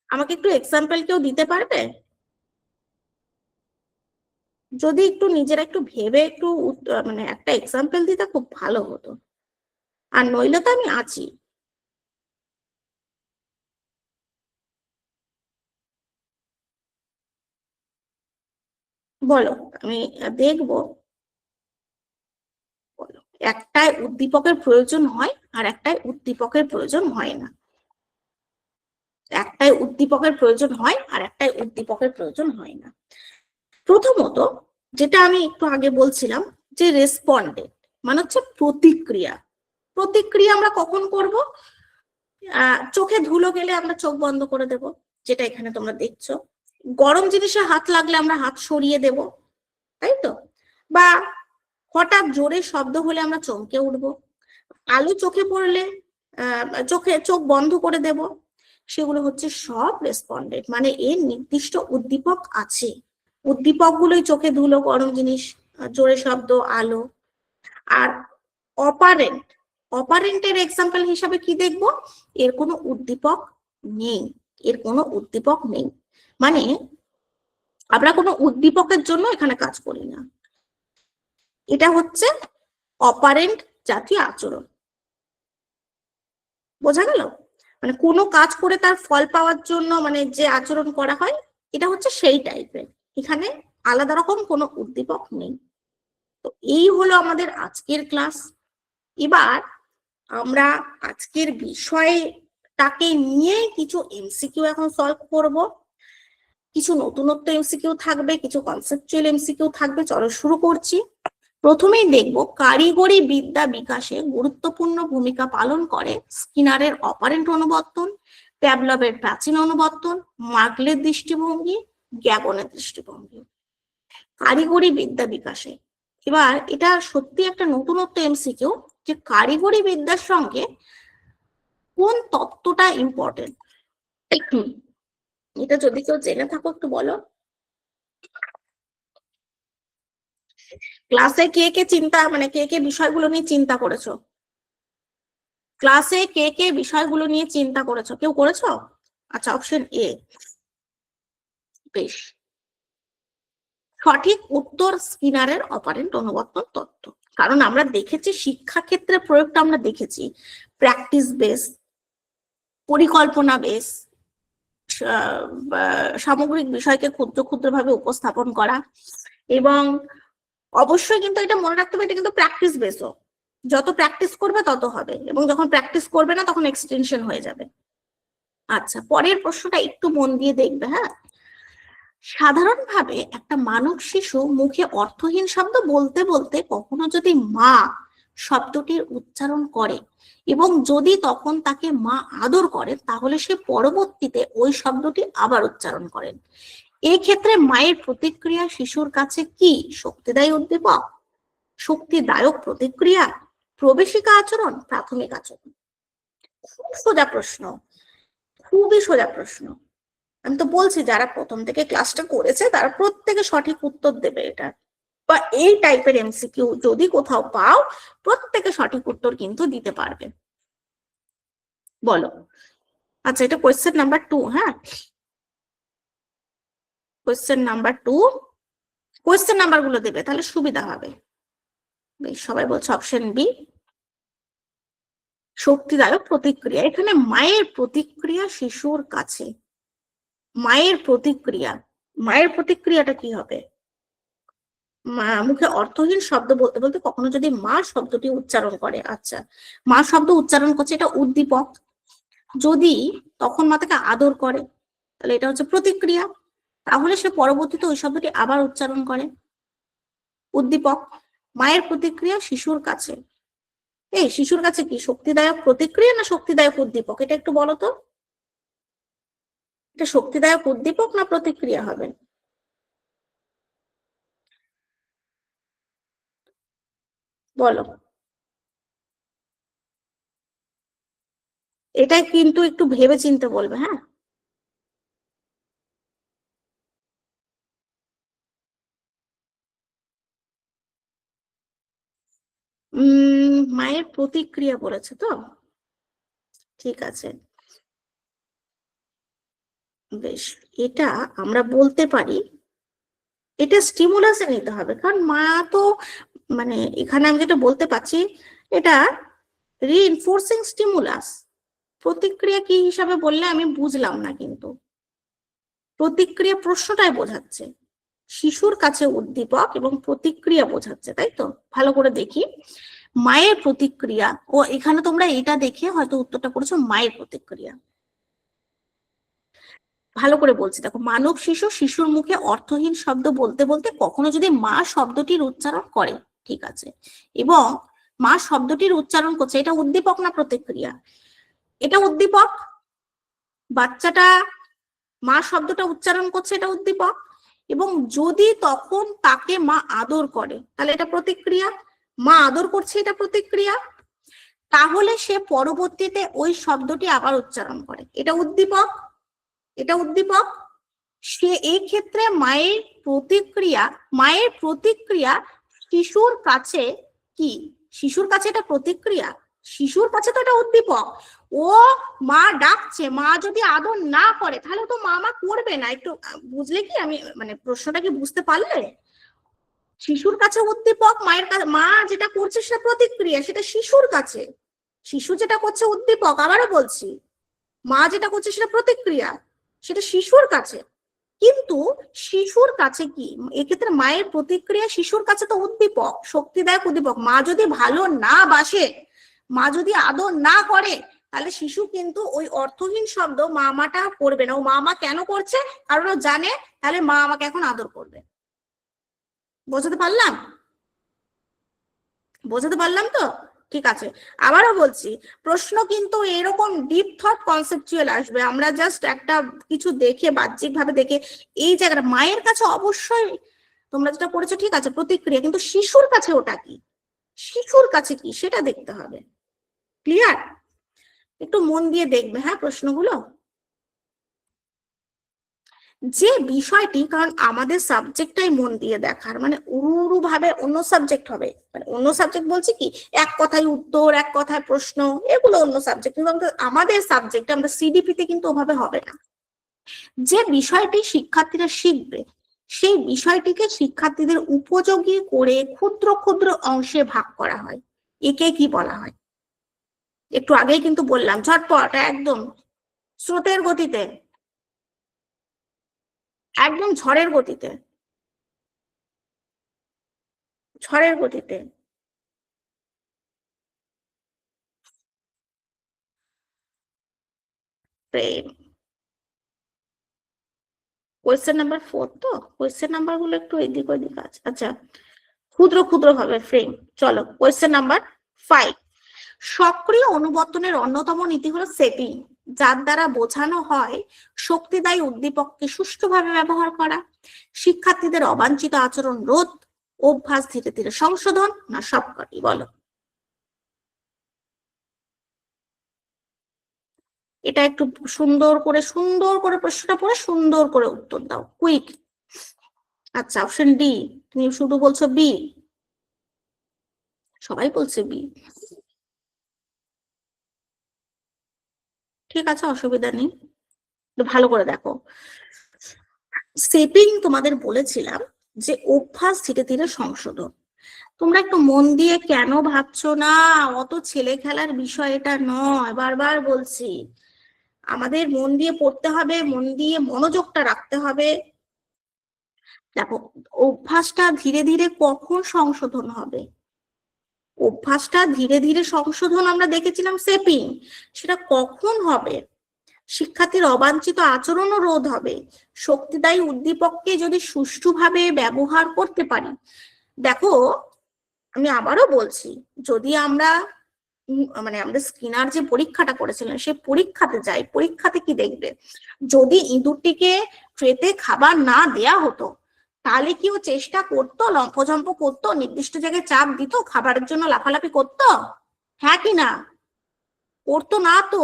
আমাকে একটু এক্সাম্পল কেউ দিতে পারবে? যদি একটু নিজেরা একটু ভেবে একটু মানে একটা এক্সাম্পল দিতে খুব ভালো হতো, আর নইলে তো আমি আছি। বলো, আমি দেখবো। বলো। একটাই উদ্দীপকের প্রয়োজন হয় আর একটাই উদ্দীপকের প্রয়োজন হয় না। একটাই উদ্দীপকের প্রয়োজন হয় আর একটাই উদ্দীপকের প্রয়োজন হয় না। প্রথমত, যেটা আমি একটু আগে বলছিলাম, যে রেসপন্ডেন্ট মানে হচ্ছে প্রতিক্রিয়া। প্রতিক্রিয়া আমরা কখন করব? চোখে ধুলো গেলে আমরা চোখ বন্ধ করে দেব, যেটা এখানে তোমরা দেখছো। গরম জিনিসে হাত লাগলে আমরা হাত সরিয়ে দেব, তাই তো? বা হঠাৎ জোরে শব্দ হলে আমরা চমকে উঠব। আলো চোখে পড়লে চোখ বন্ধ করে দেব। সেগুলো হচ্ছে সব রেসপন্ডেন্ট, মানে এর নির্দিষ্ট উদ্দীপক আছে। উদ্দীপকগুলোই চোখে ধুলো, গরম জিনিস, জোরে শব্দ, আলো। আর অপারেন্ট, অপারেন্টের এক্সাম্পল হিসাবে কি দেখব? এর কোনো উদ্দীপক নেই, এর কোনো উদ্দীপক নেই, মানে আমরা কোনো উদ্দীপকের জন্য এখানে কাজ করি না। এটা হচ্ছে অপারেন্ট জাতীয় আচরণ। বোঝা গেল? মানে কোনো কাজ করে তার ফল পাওয়ার জন্য মানে যে আচরণ করা হয়, এটা হচ্ছে সেই টাইপের। এখানে আলাদা রকম কোনো উদ্দীপক নেই। তো এই হলো আমাদের আজকের ক্লাস। এবার আমরা আজকের বিষয়টাকে নিয়ে কিছু এমসিকিউ এখন সলভ করব। কিছু নতুনত্ব এমসিকিউ থাকবে, কিছু কনসেপচুয়াল এমসিকিউ থাকবে। চলো শুরু করছি। প্রথমেই দেখব, কারিগরি বিদ্যা বিকাশে গুরুত্বপূর্ণ ভূমিকা পালন করে স্কিনারের অপারেন্ট অনুবর্তন, প্যাভলভের প্রাচীন অনুবর্তন, মার্কলের দৃষ্টিভঙ্গি, জ্ঞাপনের দৃষ্টিভঙ্গি, কারিগরি বিদ্যা বিকাশে। এবার এটা সত্যি একটা নতুনত্ব এমসিকিউ, যে কারিগরি বিদ্যার সঙ্গে কোন তত্ত্বটা ইম্পর্টেন্ট, এটা যদি কেউ জেনে থাকো একটু বলো। ক্লাসে কে কে চিন্তা, মানে কে কে বিষয়গুলো নিয়ে চিন্তা করেছো? ক্লাসে কে কে বিষয়গুলো নিয়ে চিন্তা করেছো? কেউ করেছো? আচ্ছা, অপশন এ। বেশ, সঠিক উত্তর স্কিনারের অপারেন্ট অনুবর্তন তত্ত্ব। কারণ আমরা দেখেছি শিক্ষাক্ষেত্রে প্রয়োগটা আমরা দেখেছি প্র্যাকটিস বেস, পরিকল্পনা বেস, সামগ্রিক বিষয়কে ক্ষুদ্র ক্ষুদ্র ভাবে উপস্থাপন করা, এবং অবশ্যই কিন্তু এটা মনে রাখতে হবে এটা কিন্তু প্র্যাকটিস বেসও। যত প্র্যাকটিস করবে তত হবে, এবং যখন প্র্যাকটিস করবে না তখন এক্সটেনশন হয়ে যাবে। আচ্ছা, পরের প্রশ্নটা একটু মন দিয়ে দেখবে। হ্যাঁ, সাধারণভাবে একটা মানব শিশু মুখে অর্থহীন শব্দ বলতে বলতে কখনো যদি মা শব্দটির উচ্চারণ করে এবং যদি তখন তাকে মা আদর করে, তাহলে সে পরবর্তীতে ওই শব্দটি আবার উচ্চারণ করেন। এই ক্ষেত্রে মায়ের প্রতিক্রিয়া শিশুর কাছে কি? শক্তিদায়ী উদ্দীপক, শক্তিদায়ক প্রতিক্রিয়া, প্রবেশিকা আচরণ, প্রাথমিক আচরণ। খুব সোজা প্রশ্ন, খুবই সোজা প্রশ্ন। আমি তো বলছি যারা প্রথম থেকে ক্লাসটা করেছে তারা প্রত্যেকে সঠিক উত্তর দেবে এটা, বা এই টাইপের এমসিকিউ যদি কোথাও পাও প্রত্যেকে সঠিক উত্তর কিন্তু দিতে পারবে। বলো। আচ্ছা, এটা কোয়েশ্চেন নাম্বার 2। হ্যাঁ, কোয়েশ্চেন নাম্বার 2, কোয়েশ্চেন নাম্বার গুলো দেবে তাহলে সুবিধা হবে। সবাই বলছে অপশন বি, শক্তিদায়ক প্রতিক্রিয়া। এখানে মায়ের প্রতিক্রিয়া শিশুর কাছে, মায়ের প্রতিক্রিয়া, মায়ের প্রতিক্রিয়াটা কি হবে? মুখে অর্থহীন শব্দ বলতে বলতে কখনো যদি মা শব্দটি উচ্চারণ করে, আচ্ছা মা শব্দ উচ্চারণ করছে, এটা উদ্দীপক। যদি তখন মা তাকে আদর করে তাহলে এটা হচ্ছে প্রতিক্রিয়া, তাহলে সে পরবর্তীতে ওই শব্দটি আবার উচ্চারণ করে, উদ্দীপক। মায়ের প্রতিক্রিয়া শিশুর কাছে, এই শিশুর কাছে কি শক্তিদায়ক প্রতিক্রিয়া না শক্তিদায়ক উদ্দীপক? এটা একটু বলো তো, এটা শক্তিদায়ক উদ্দীপক না প্রতিক্রিয়া হবে? বলো। এটা কিন্তু একটু ভেবে চিন্তে বলবে। হ্যাঁ, মায়ের প্রতিক্রিয়া বলেছে তো, ঠিক আছে। বেশ, এটা আমরা বলতে পারি এটা স্টিমুলাসে নিতে হবে, কারণ মা তো, মানে এখানে আমি যেটা বলতে পারছি এটা রিইনফোর্সিং স্টিমুলাস। প্রতিক্রিয়া কি হিসাবে বললে আমি বুঝলাম না, কিন্তু প্রতিক্রিয়া প্রশ্নটাই বোঝাচ্ছে শিশুর কাছে উদ্দীপক এবং প্রতিক্রিয়া বোঝাচ্ছে, তাই তো? ভালো করে দেখি, মায়ের প্রতিক্রিয়া, ও এখানে তোমরা এটা দেখে হয়তো উত্তরটা করেছো মায়ের প্রতিক্রিয়া। ভালো করে বলছি, দেখো, মানব শিশু শিশুর মুখে অর্থহীন শব্দ বলতে বলতে কখনো যদি মা শব্দটির উচ্চারণ করে, ঠিক আছে, এবং মা শব্দটির উচ্চারণ করছে, এটা উদ্দীপক না প্রতিক্রিয়া? এটা উদ্দীপক। বাচ্চাটা মা শব্দটা উচ্চারণ করছে, এটা উদ্দীপক। এবং যদি তখন তাকে মা আদর করে তাহলে এটা প্রতিক্রিয়া, মা আদর করছে, এটা প্রতিক্রিয়া। তাহলে সে পরবর্তীতে ওই শব্দটি আবার উচ্চারণ করে, এটা উদ্দীপক, এটা উদ্দীপক। সে এই ক্ষেত্রে মায়ের প্রতিক্রিয়া, মায়ের প্রতিক্রিয়া শিশুর কাছে কি? শিশুর কাছে এটা প্রতিক্রিয়া, শিশুর কাছে তো এটা উদ্দীপক। ও মা ডাকছে, মা যদি আদর না করে তাহলে তো মা করবে না। একটু বুঝলে কি, আমি মানে প্রশ্নটা কি বুঝতে পারলে? শিশুর কাছে উদ্দীপক, মায়ের কাছে মা যেটা করছে সেটা প্রতিক্রিয়া, সেটা শিশুর কাছে। শিশু যেটা করছে উদ্দীপক, আবারও বলছি, মা যেটা করছে সেটা প্রতিক্রিয়া, সেটা শিশুর কাছে। কিন্তু শিশুর কাছে কি, এক্ষেত্রে মায়ের প্রতিক্রিয়া শিশুর কাছে তো উদ্দীপক, শক্তিদায়ক উদ্দীপক। মা যদি ভালো না বাসে, মা যদি আদর না করে, তাহলে শিশু কিন্তু ওই অর্থহীন শব্দ মামাটা করবে না। ও মামা কেন করছে? কারণ ও জানে তাহলে মা আমাকে এখন আদর করবে। বোঝাতে পারলাম? বোঝাতে পারলাম তো? ঠিক আছে, আবারও বলছি, প্রশ্ন কিন্তু এরকম ডিপ থট কনসেপচুয়াল আসবে। আমরা জাস্ট একটা কিছু দেখে, বাহ্যিক ভাবে দেখে এই জায়গাটা, মায়ের কাছে অবশ্যই তোমরা যেটা পড়েছো ঠিক আছে প্রতিক্রিয়া, কিন্তু শিশুর কাছে ওটা কি, শিশুর কাছে কি সেটা দেখতে হবে। ক্লিয়ার? একটু মন দিয়ে দেখবে হ্যাঁ প্রশ্নগুলো। যে বিষয়টি, কারণ আমাদের সাবজেক্টটাই মন দিয়ে দেখার, মানে উরু ভাবে অন্য সাবজেক্ট হবে, মানে অন্য সাবজেক্ট বলছি কি, এক কথায় উত্তর, এক কথায় প্রশ্ন, এগুলো অন্য সাবজেক্ট, কিন্তু আমাদের সাবজেক্ট, আমরা সিডিপিতে কিন্তু ওভাবে হবে না। যে বিষয়টি শিক্ষার্থীরা শিখবে, সেই বিষয়টিকে শিক্ষার্থীদের উপযোগী করে ক্ষুদ্র ক্ষুদ্র অংশে ভাগ করা হয়। একে কি বলা হয়? একটু আগেই কিন্তু বললাম, ঝটপট একদম স্রোতের গতিতে, একদম ঝড়ের গতিতে, ঝড়ের গতিতে। প্রেম। কোয়েশ্চেন নাম্বার 4 তো, কোয়েশ্চেন নাম্বার গুলো একটু এদিক ওদিক আছে। আচ্ছা, ক্ষুদ্র ক্ষুদ্র ভাবে ফ্রেম। চলো কোয়েশ্চেন নাম্বার 5। সক্রিয় অনুবর্তনের অন্যতম নীতি হলো সেপিং, যার দ্বারা বোঝানো হয় শক্তিদায়ী উদ্দীপককে সুষ্ঠুভাবে ব্যবহার করা, শিক্ষার্থীদের অবাঞ্ছিত আচরণ রোধ, অভ্যাস ধীরে ধীরে সংশোধন, না সবকটি? বলো। এটা একটু সুন্দর করে প্রশ্নটা পড়ে সুন্দর করে উত্তর দাও, কুইক। আচ্ছা, অপশন ডি। তুমি শুধু বলছো বি, সবাই বলছে বি। ঠিক আছে, অসুবিধা নেই, ভালো করে দেখো। সেপিং তোমাদের বলেছিলাম যে অভ্যাস ধীরে ধীরে সংশোধন। তোমরা একটু মন দিয়ে কেন ভাবছো না, অত ছেলে খেলার বিষয় এটা নয়, বারবার বলছি। আমাদের মন দিয়ে পড়তে হবে, মন দিয়ে মনোযোগটা রাখতে হবে। দেখো, অভ্যাসটা ধীরে ধীরে কখন সংশোধন হবে? অভ্যাসটা ধীরে ধীরে সংশোধন আমরা দেখেছিলাম সেপিং, সেটা কখন হবে? শিক্ষার্থীর অবাঞ্ছিত আচরণও রোধ হবে, শক্তিদায়ী উদ্দীপককে যদি সুষ্ঠুভাবে ব্যবহার করতে পারি। দেখো, আমি আবারও বলছি, যদি আমরা মানে আমরা স্কিনার যে পরীক্ষাটা করেছিলেন সেই পরীক্ষাতে যাই, পরীক্ষাতে কি দেখবে, যদি ইঁদুরটিকে ট্রেতে খাবার না দেয়া হতো, তাহলে কি ও চেষ্টা করতো, লম্ফঝম্প করতো, নির্দিষ্ট জায়গায় চাপ দিত, খাবারের জন্য লাফালাফি করতো? হ্যাঁ কি না? করতো না তো।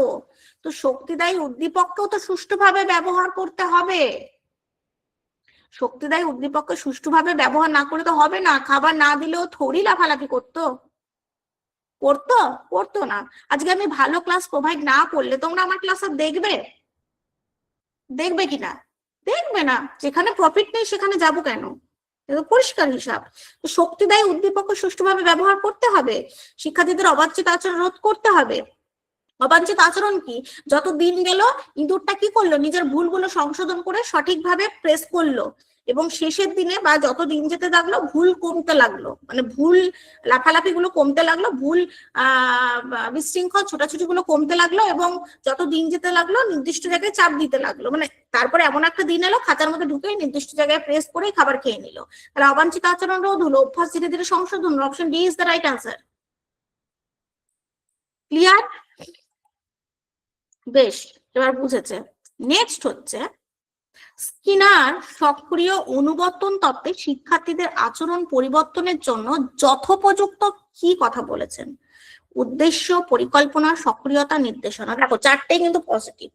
তো শক্তিদায়ী উদ্দীপককেও তো সুষ্ঠুভাবে ব্যবহার করতে হবে। শক্তিদায়ী উদ্দীপককে সুষ্ঠুভাবে ব্যবহার না করে তো হবে না। খাবার না দিলেও থোড়ি লাফালাফি করতো? করতো? করতো না। আজকে আমি ভালো ক্লাস প্রোভাইড না করলে তোমরা আমার ক্লাস আর দেখবে? দেখবে কিনা? দেখবে না। যেখানে প্রফিট নেই সেখানে যাবো কেন? পরিষ্কার হিসাব। শক্তিদায়ী উদ্দীপক সুষ্ঠুভাবে ব্যবহার করতে হবে, শিক্ষার্থীদের অবাঞ্ছিত আচরণ রোধ করতে হবে। অবাঞ্ছিত আচরণ কি? যত দিন গেল ইঁদুরটা কি করলো, নিজের ভুলগুলো সংশোধন করে সঠিকভাবে প্রেস করলো, এবং শেষের দিনে বা যত দিন যেতে লাগলো ভুল কমতে লাগলো, মানে ভুল লাফালাফি গুলো কমতে লাগলো, ভুল বিশৃঙ্খল ছোটাছুটি গুলো কমতে লাগলো, এবং যত দিন যেতে লাগলো নির্দিষ্ট জায়গায় চাপ দিতে লাগলো, মানে তারপরে এমন একটা দিন এলো খাঁচার মধ্যে ঢুকে নির্দিষ্ট জায়গায় প্রেস করে খাবার খেয়ে নিল। তাহলে অবাঞ্ছিত আচরণ রোধ হলো, অভ্যাস ধীরে ধীরে সংশোধন। Option D is the right answer. Clear? বেশ, এবার বুঝেছে। নেক্সট হচ্ছে, স্কিনার সক্রিয় অনুবর্তন তত্ত্বে শিক্ষার্থীদের আচরণ পরিবর্তনের জন্য যথোপযুক্ত কি কথা বলেছেন? উদ্দেশ্য, পরিকল্পনা, সক্রিয়তা, নির্দেশনা। দেখো, চারটেই কিন্তু পজিটিভ,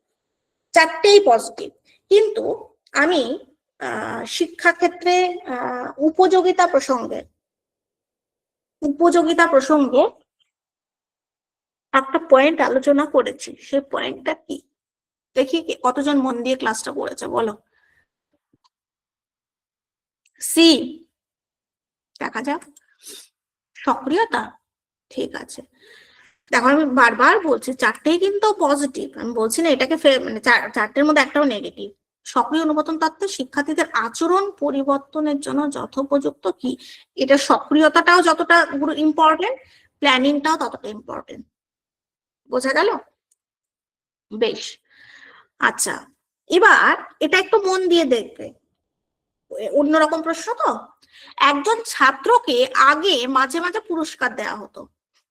চারটেই পজিটিভ। কিন্তু আমি শিক্ষাক্ষেত্রে উপযোগিতা প্রসঙ্গে একটা পয়েন্ট আলোচনা করেছি। সেই পয়েন্টটা কি, দেখি কতজন মন দিয়ে ক্লাসটা করেছে, বলো। সি, দেখা যাক। সক্রিয়তা, ঠিক আছে। দেখো, আমি বারবার বলছি চারটেই কিন্তু পজিটিভ, আমি বলছি না এটাকে মানে চারটের মধ্যে একটাও নেগেটিভ। সক্রিয় অনুবর্তন তত্ত্বে শিক্ষার্থীদের আচরণ পরিবর্তনের জন্য যথোপযুক্ত কি, এটা সক্রিয়তাটাও যতটা ইম্পর্টেন্ট, প্ল্যানিংটাও ততটা ইম্পর্টেন্ট। বোঝা গেল? বেশ, আচ্ছা, এবার এটা একটু মন দিয়ে দেখবে, অন্যরকম প্রশ্ন তো। একজন ছাত্রকে আগে মাঝে মাঝে পুরস্কার দেওয়া হতো,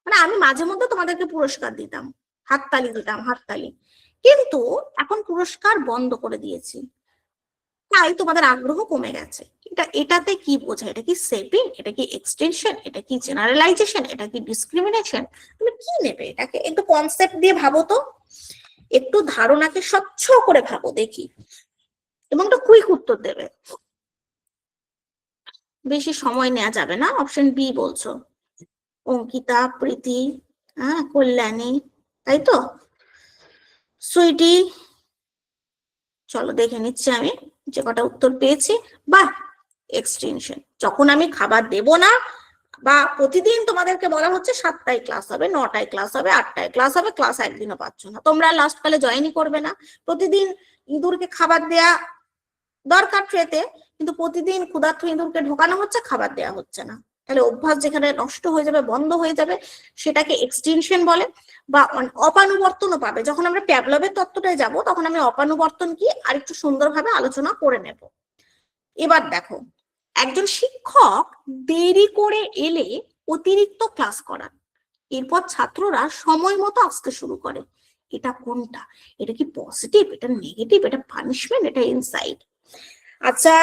মানে আমি মাঝে মধ্যে তোমাদেরকে পুরস্কার দিতাম, হাততালি দিতাম, হাততালি, কিন্তু এখন পুরস্কার বন্ধ করে দিয়েছি, তাই তোমাদের আগ্রহ কমে গেছে। এটাতে কি বোঝায়? এটা কি শেপিং, এটা কি এক্সটেনশন, এটা কি জেনারেলাইজেশন, এটা কি ডিসক্রিমিনেশন? তুমি কি নেবে এটাকে? একটু কনসেপ্ট দিয়ে ভাবো তো, একটু ধারণাকে স্বচ্ছ করে ভাবো দেখি, এবং একটা কুইক উত্তর দেবে, বেশি সময় নেওয়া যাবে না। অপশন বি বলছো, অঙ্কিতা, প্রীতি, হ্যাঁ, কল্যাণী, তাই তো? সুইটি, চলো দেখে নিচ্ছি আমি যে কটা উত্তর পেয়েছি। বা এক্সটেনশন, যখন আমি খাবার দেব না, বা প্রতিদিন তোমাদেরকে বলা হচ্ছে 7টায় ক্লাস হবে, 9টায় ক্লাস হবে, 8টায় ক্লাস হবে, ক্লাস একদিনও পাচ্ছ না, তোমরা লাস্ট কালে জয়েনই করবে না। প্রতিদিন ইঁদুরকে খাবার দেয়া দরকার ট্রেতে, কিন্তু প্রতিদিন ক্ষুধার্ত ইঁদুরকে ঢোকানো হচ্ছে, খাবার দেওয়া হচ্ছে না, তাহলে অভ্যাস যেখানে নষ্ট হয়ে যাবে, বন্ধ হয়ে যাবে, সেটাকে এক্সটেনশন বলে। বা অপানুবর্তনও পাবে। যখন আমরা প্যাভলভের তত্ত্বটায় যাব, তখন আমি অপানুবর্তন কি আরেকটু সুন্দরভাবে আলোচনা করে নেব। এবার দেখো, একজন শিক্ষক দেরি করে এলে অতিরিক্ত ক্লাস করান, এরপর ছাত্ররা সময় মতো আসতে শুরু করে। এটা কোনটা? এটা কি পজিটিভ, এটা নেগেটিভ, এটা পানিশমেন্ট, এটা ইনসাইট? আচ্ছা,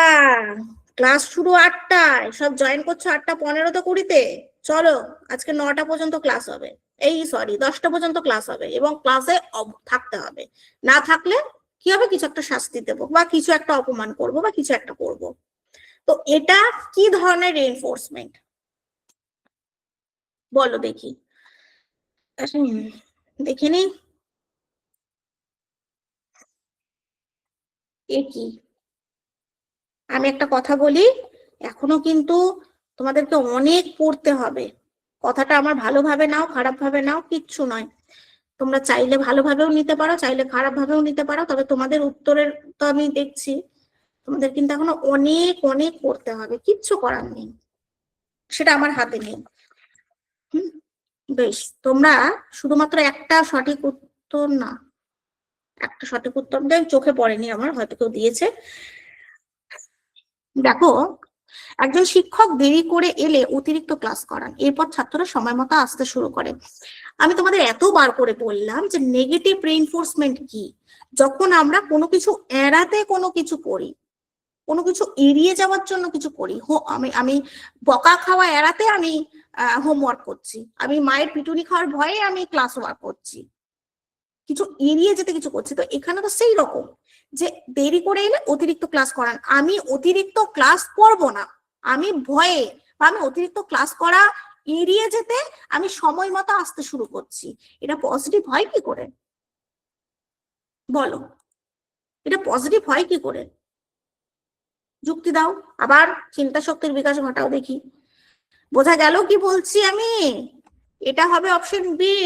ক্লাস শুরু 8টায়, সব জয়েন করছো 8:15 তো 20-তে, চলো আজকে 9টা পর্যন্ত ক্লাস হবে, এই সরি 10টা পর্যন্ত ক্লাস হবে, এবং ক্লাসে থাকতে হবে, না থাকলে কি হবে? কিছু একটা শাস্তি দেবো, বা কিছু একটা অপমান করব, বা কিছু একটা করব। তো এটা কি ধরনের রেইনফোর্সমেন্ট বলো দেখি, দেখে নি এ কি। আমি একটা কথা বলি, এখনো কিন্তু তোমাদেরকে অনেক পড়তে হবে। কথাটা আমার ভালোভাবে নাও, খারাপ ভাবে নাও, কিচ্ছু নয়, তোমরা চাইলে ভালোভাবেও নিতে পারো, চাইলে খারাপ ভাবেও নিতে পারো, তবে তোমাদের উত্তরের তো আমি দেখছি তোমাদের কিন্তু এখনো অনেক অনেক পড়তে হবে, কিচ্ছু করার নেই, সেটা আমার হাতে নেই। বেশ, তোমরা শুধুমাত্র একটা সঠিক উত্তর না, একটা সঠিক উত্তর দেয় চোখে পড়েনি আমার, হয়তো কেউ দিয়েছে। দেখো, একজন শিক্ষক দেরি করে এলে অতিরিক্ত ক্লাস করান, এরপর ছাত্ররা সময় মতো আসতে শুরু করে। আমি তোমাদের এতবার করে বললাম যে নেগেটিভ রেইনফোর্সমেন্ট কি? যখন আমরা কোনো কিছু এড়াতে কোনো কিছু করি, কোনো কিছু এড়িয়ে যাওয়ার জন্য কিছু করি, আমি আমি বকা খাওয়া এড়াতে আমি হোমওয়ার্ক করছি, আমি মায়ের পিটুনি খাওয়ার ভয়ে আমি ক্লাস ওয়ার্ক করছি, কিছু এড়িয়ে যেতে কিছু করছি। তো এখানে তো সেই রকম, যে দেরি করে এলে অতিরিক্ত ক্লাস করান, আমি অতিরিক্ত ক্লাস করব না, আমি ভয়ে, বা আমি অতিরিক্ত ক্লাস করা এড়িয়ে যেতে আমি সময় মতো আসতে শুরু করছি। এটা পজিটিভ হয় কি করে বলো? এটা পজিটিভ হয় কি করে? যুক্তি দাও, আবার চিন্তা শক্তির বিকাশ ঘটাও দেখি, বোঝা গেল কি বলছি আমি? এটা হবে অপশন বি,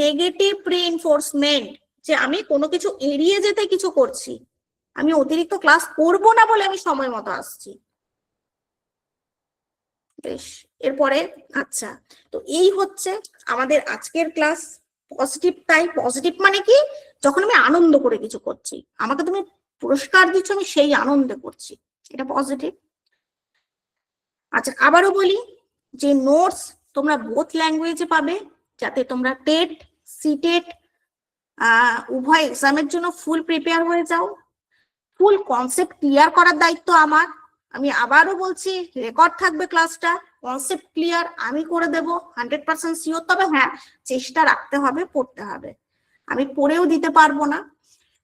নেগেটিভ রিইনফোর্সমেন্ট, যে আমি কোনো কিছু এড়িয়ে যেতে কিছু করছি, আমি অতিরিক্ত ক্লাস করব না বলে আমি সময় মতো আসছি। বেশ, এরপরে আচ্ছা, তো এই হচ্ছে আমাদের আজকের ক্লাস। পজিটিভ, তাই পজিটিভ মানে কি? যখন আমি আনন্দ করে কিছু করছি, আমাকে তুমি পুরস্কার দিচ্ছ, আমি সেই আনন্দে করছি, এটা পজিটিভ। আচ্ছা, আবারও বলি যে নোটস তোমরা বোথ ল্যাঙ্গুয়েজে পাবে, যাতে তোমরা টেট, সিটেট উভয় এক্সামের জন্য ফুল প্রিপেয়ার হয়ে যাও। ফুল কনসেপ্ট ক্লিয়ার করার দায়িত্ব আমার। আমি আবারও বলছি, রেকর্ড থাকবে ক্লাসটা, কনসেপ্ট ক্লিয়ার আমি করে দেব 100% শিওর। তবে হ্যাঁ, চেষ্টা রাখতে হবে, পড়তে হবে, আমি পড়েও দিতে পারবো না।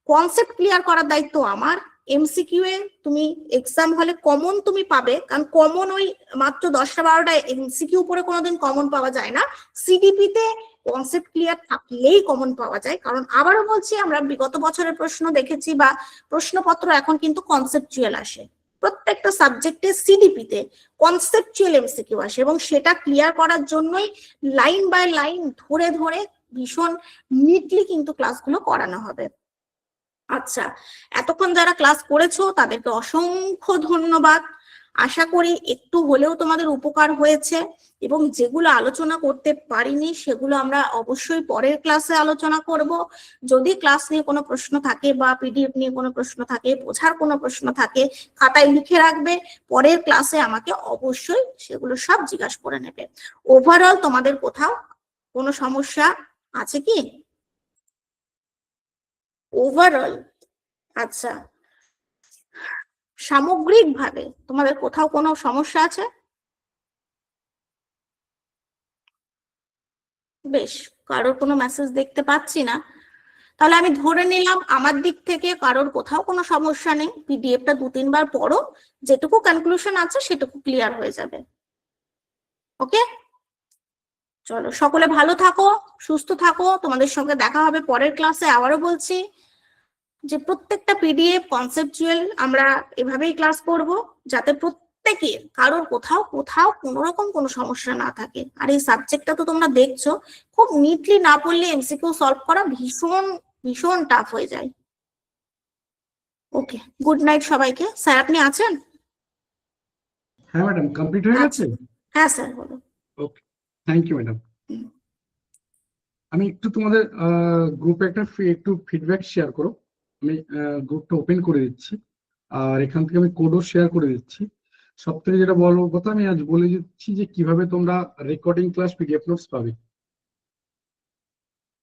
কনসেপ্ট ক্লিয়ার করার দায়িত্ব আমার। এমসিকিউ এ তুমি এক্সাম হলে কমন তুমি পাবে, কারণ কমন ওই মাত্র 10টা 12টা এমসিকিউ পরে কোনোদিন কমন পাওয়া যায় না। সিডিপি তে কনসেপ্ট ক্লিয়ার থাকলেই কমন পাওয়া যায়, কারণ আবারও বলছি, আমরা বিগত বছরের প্রশ্ন দেখেছি, বা প্রশ্নপত্র এখন কিন্তু কনসেপচুয়াল আসে, প্রত্যেকটা সাবজেক্টে সিডিপি তে কনসেপচুয়াল এমসিকিউ আসে, এবং সেটা ক্লিয়ার করার জন্যই লাইন বাই লাইন ধরে ধরে ভীষণ নিটলি কিন্তু ক্লাসগুলো করানো হবে। আচ্ছা, এতক্ষণ যারা ক্লাস করেছো তাদেরকে অসংখ্য ধন্যবাদ। আশা করি একটু হলেও তোমাদের উপকার হয়েছে, এবং যেগুলো আলোচনা করতে পারিনি সেগুলো আমরা অবশ্যই পরের ক্লাসে আলোচনা করব। যদি ক্লাস নিয়ে কোনো প্রশ্ন থাকে, বা পিডিএফ নিয়ে কোনো প্রশ্ন থাকে, বোঝার কোনো প্রশ্ন থাকে, খাতায় লিখে রাখবে, পরের ক্লাসে আমাকে অবশ্যই সেগুলো সব জিজ্ঞাসা করে নেবে। ওভারঅল তোমাদের কোথাও কোনো সমস্যা আছে কি? ওভারঅল, আচ্ছা, সামগ্রিকভাবে তোমাদের কোথাও কোনো সমস্যা আছে? বেশ, কারোর কোনো মেসেজ দেখতে পাচ্ছি না, তাহলে আমি ধরে নিলাম আমার দিক থেকে কারোর কোথাও কোনো সমস্যা নেই। পিডিএফটা 2-3 বার পড়ো, যেটুকু কনক্লুশন আছে সেটুকু ক্লিয়ার হয়ে যাবে। ওকে, চলো সকলে ভালো থাকো, সুস্থ থাকো, তোমাদের সঙ্গে দেখা হবে পরের ক্লাসে। আবারও বলছি যে প্রত্যেকটা পিডিএফ কনসেপচুয়াল আমরা এভাবেই ক্লাস করব, যাতে প্রত্যেকের কারোর কোথাও কোথাও কোনো রকম কোনো সমস্যা না থাকে। আর এই সাবজেক্টটা তো তোমরা দেখছো, খুব নিটলি না পড়লে এমসিকিউ সলভ করা ভীষণ ভীষণ টাফ হয়ে যায়। ওকে, গুড নাইট সবাইকে। স্যার আপনি আছেন? হ্যাঁ ম্যাডাম, কমপ্লিট হয়ে গেছে। হ্যাঁ স্যার, বলো। ওকে, থ্যাংক ইউ ম্যাডাম। আমি একটু তোমাদের গ্রুপে একটু ফিডব্যাক শেয়ার করো। আমি গ্রুপটা ওপেন করে দিচ্ছি, আর এখান থেকে আমি কোডও শেয়ার করে দিচ্ছি। সব থেকে যেটা বলবো কথা, আমি আজ বলে দিচ্ছি যে কিভাবে তোমরা রেকর্ডিং ক্লাস পিডিএফ নোটস পাবে।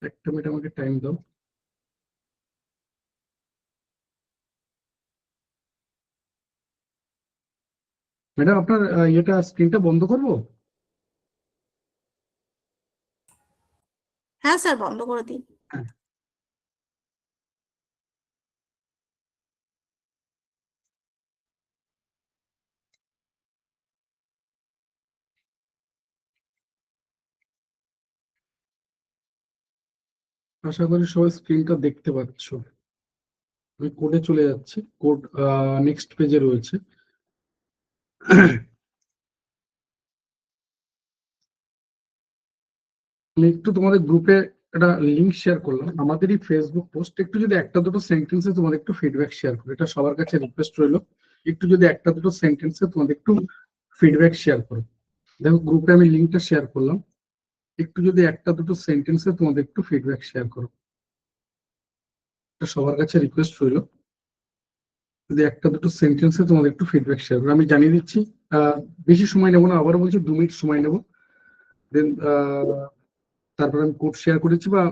একটা মিনিট আমাকে টাইম দাও। ম্যাডাম আপনার এটা স্ক্রিনটা বন্ধ করবো? হ্যাঁ স্যার, বন্ধ করে দিন। হ্যাঁ। আশা করি সবাই স্ক্রিনটা দেখতে পাচ্ছ। আমি কোডে চলে যাচ্ছি, কোড নেক্সট পেজে রয়েছে। আমি একটু তোমাদের গ্রুপে একটা লিংক শেয়ার করলাম, আমাদেরই ফেসবুক পোস্ট। একটু যদি একটা দুটো সেন্টেন্সে তোমাদের একটু ফিডব্যাক শেয়ার করো, এটা সবার কাছে রিকোয়েস্ট রইলো। একটু যদি একটা দুটো সেন্টেন্সে তোমাদের একটু ফিডব্যাক শেয়ার করো। দেখো গ্রুপে আমি লিঙ্কটা শেয়ার করলাম, একটু যদি একটা দুটো সেন্টেন্সে তোমাদের একটু ফিডব্যাক শেয়ার করো, এটা সবার কাছে রিকোয়েস্ট রইলো। যদি একটা দুটো সেন্টেন্সে তোমাদের একটু ফিডব্যাক শেয়ার করো। আমি জানিয়ে দিচ্ছি বেশি সময় নেবো না, আবার বলছি 2 মিনিট সময় নেবো। দেন তারপর আমি কোড শেয়ার করেছি, বা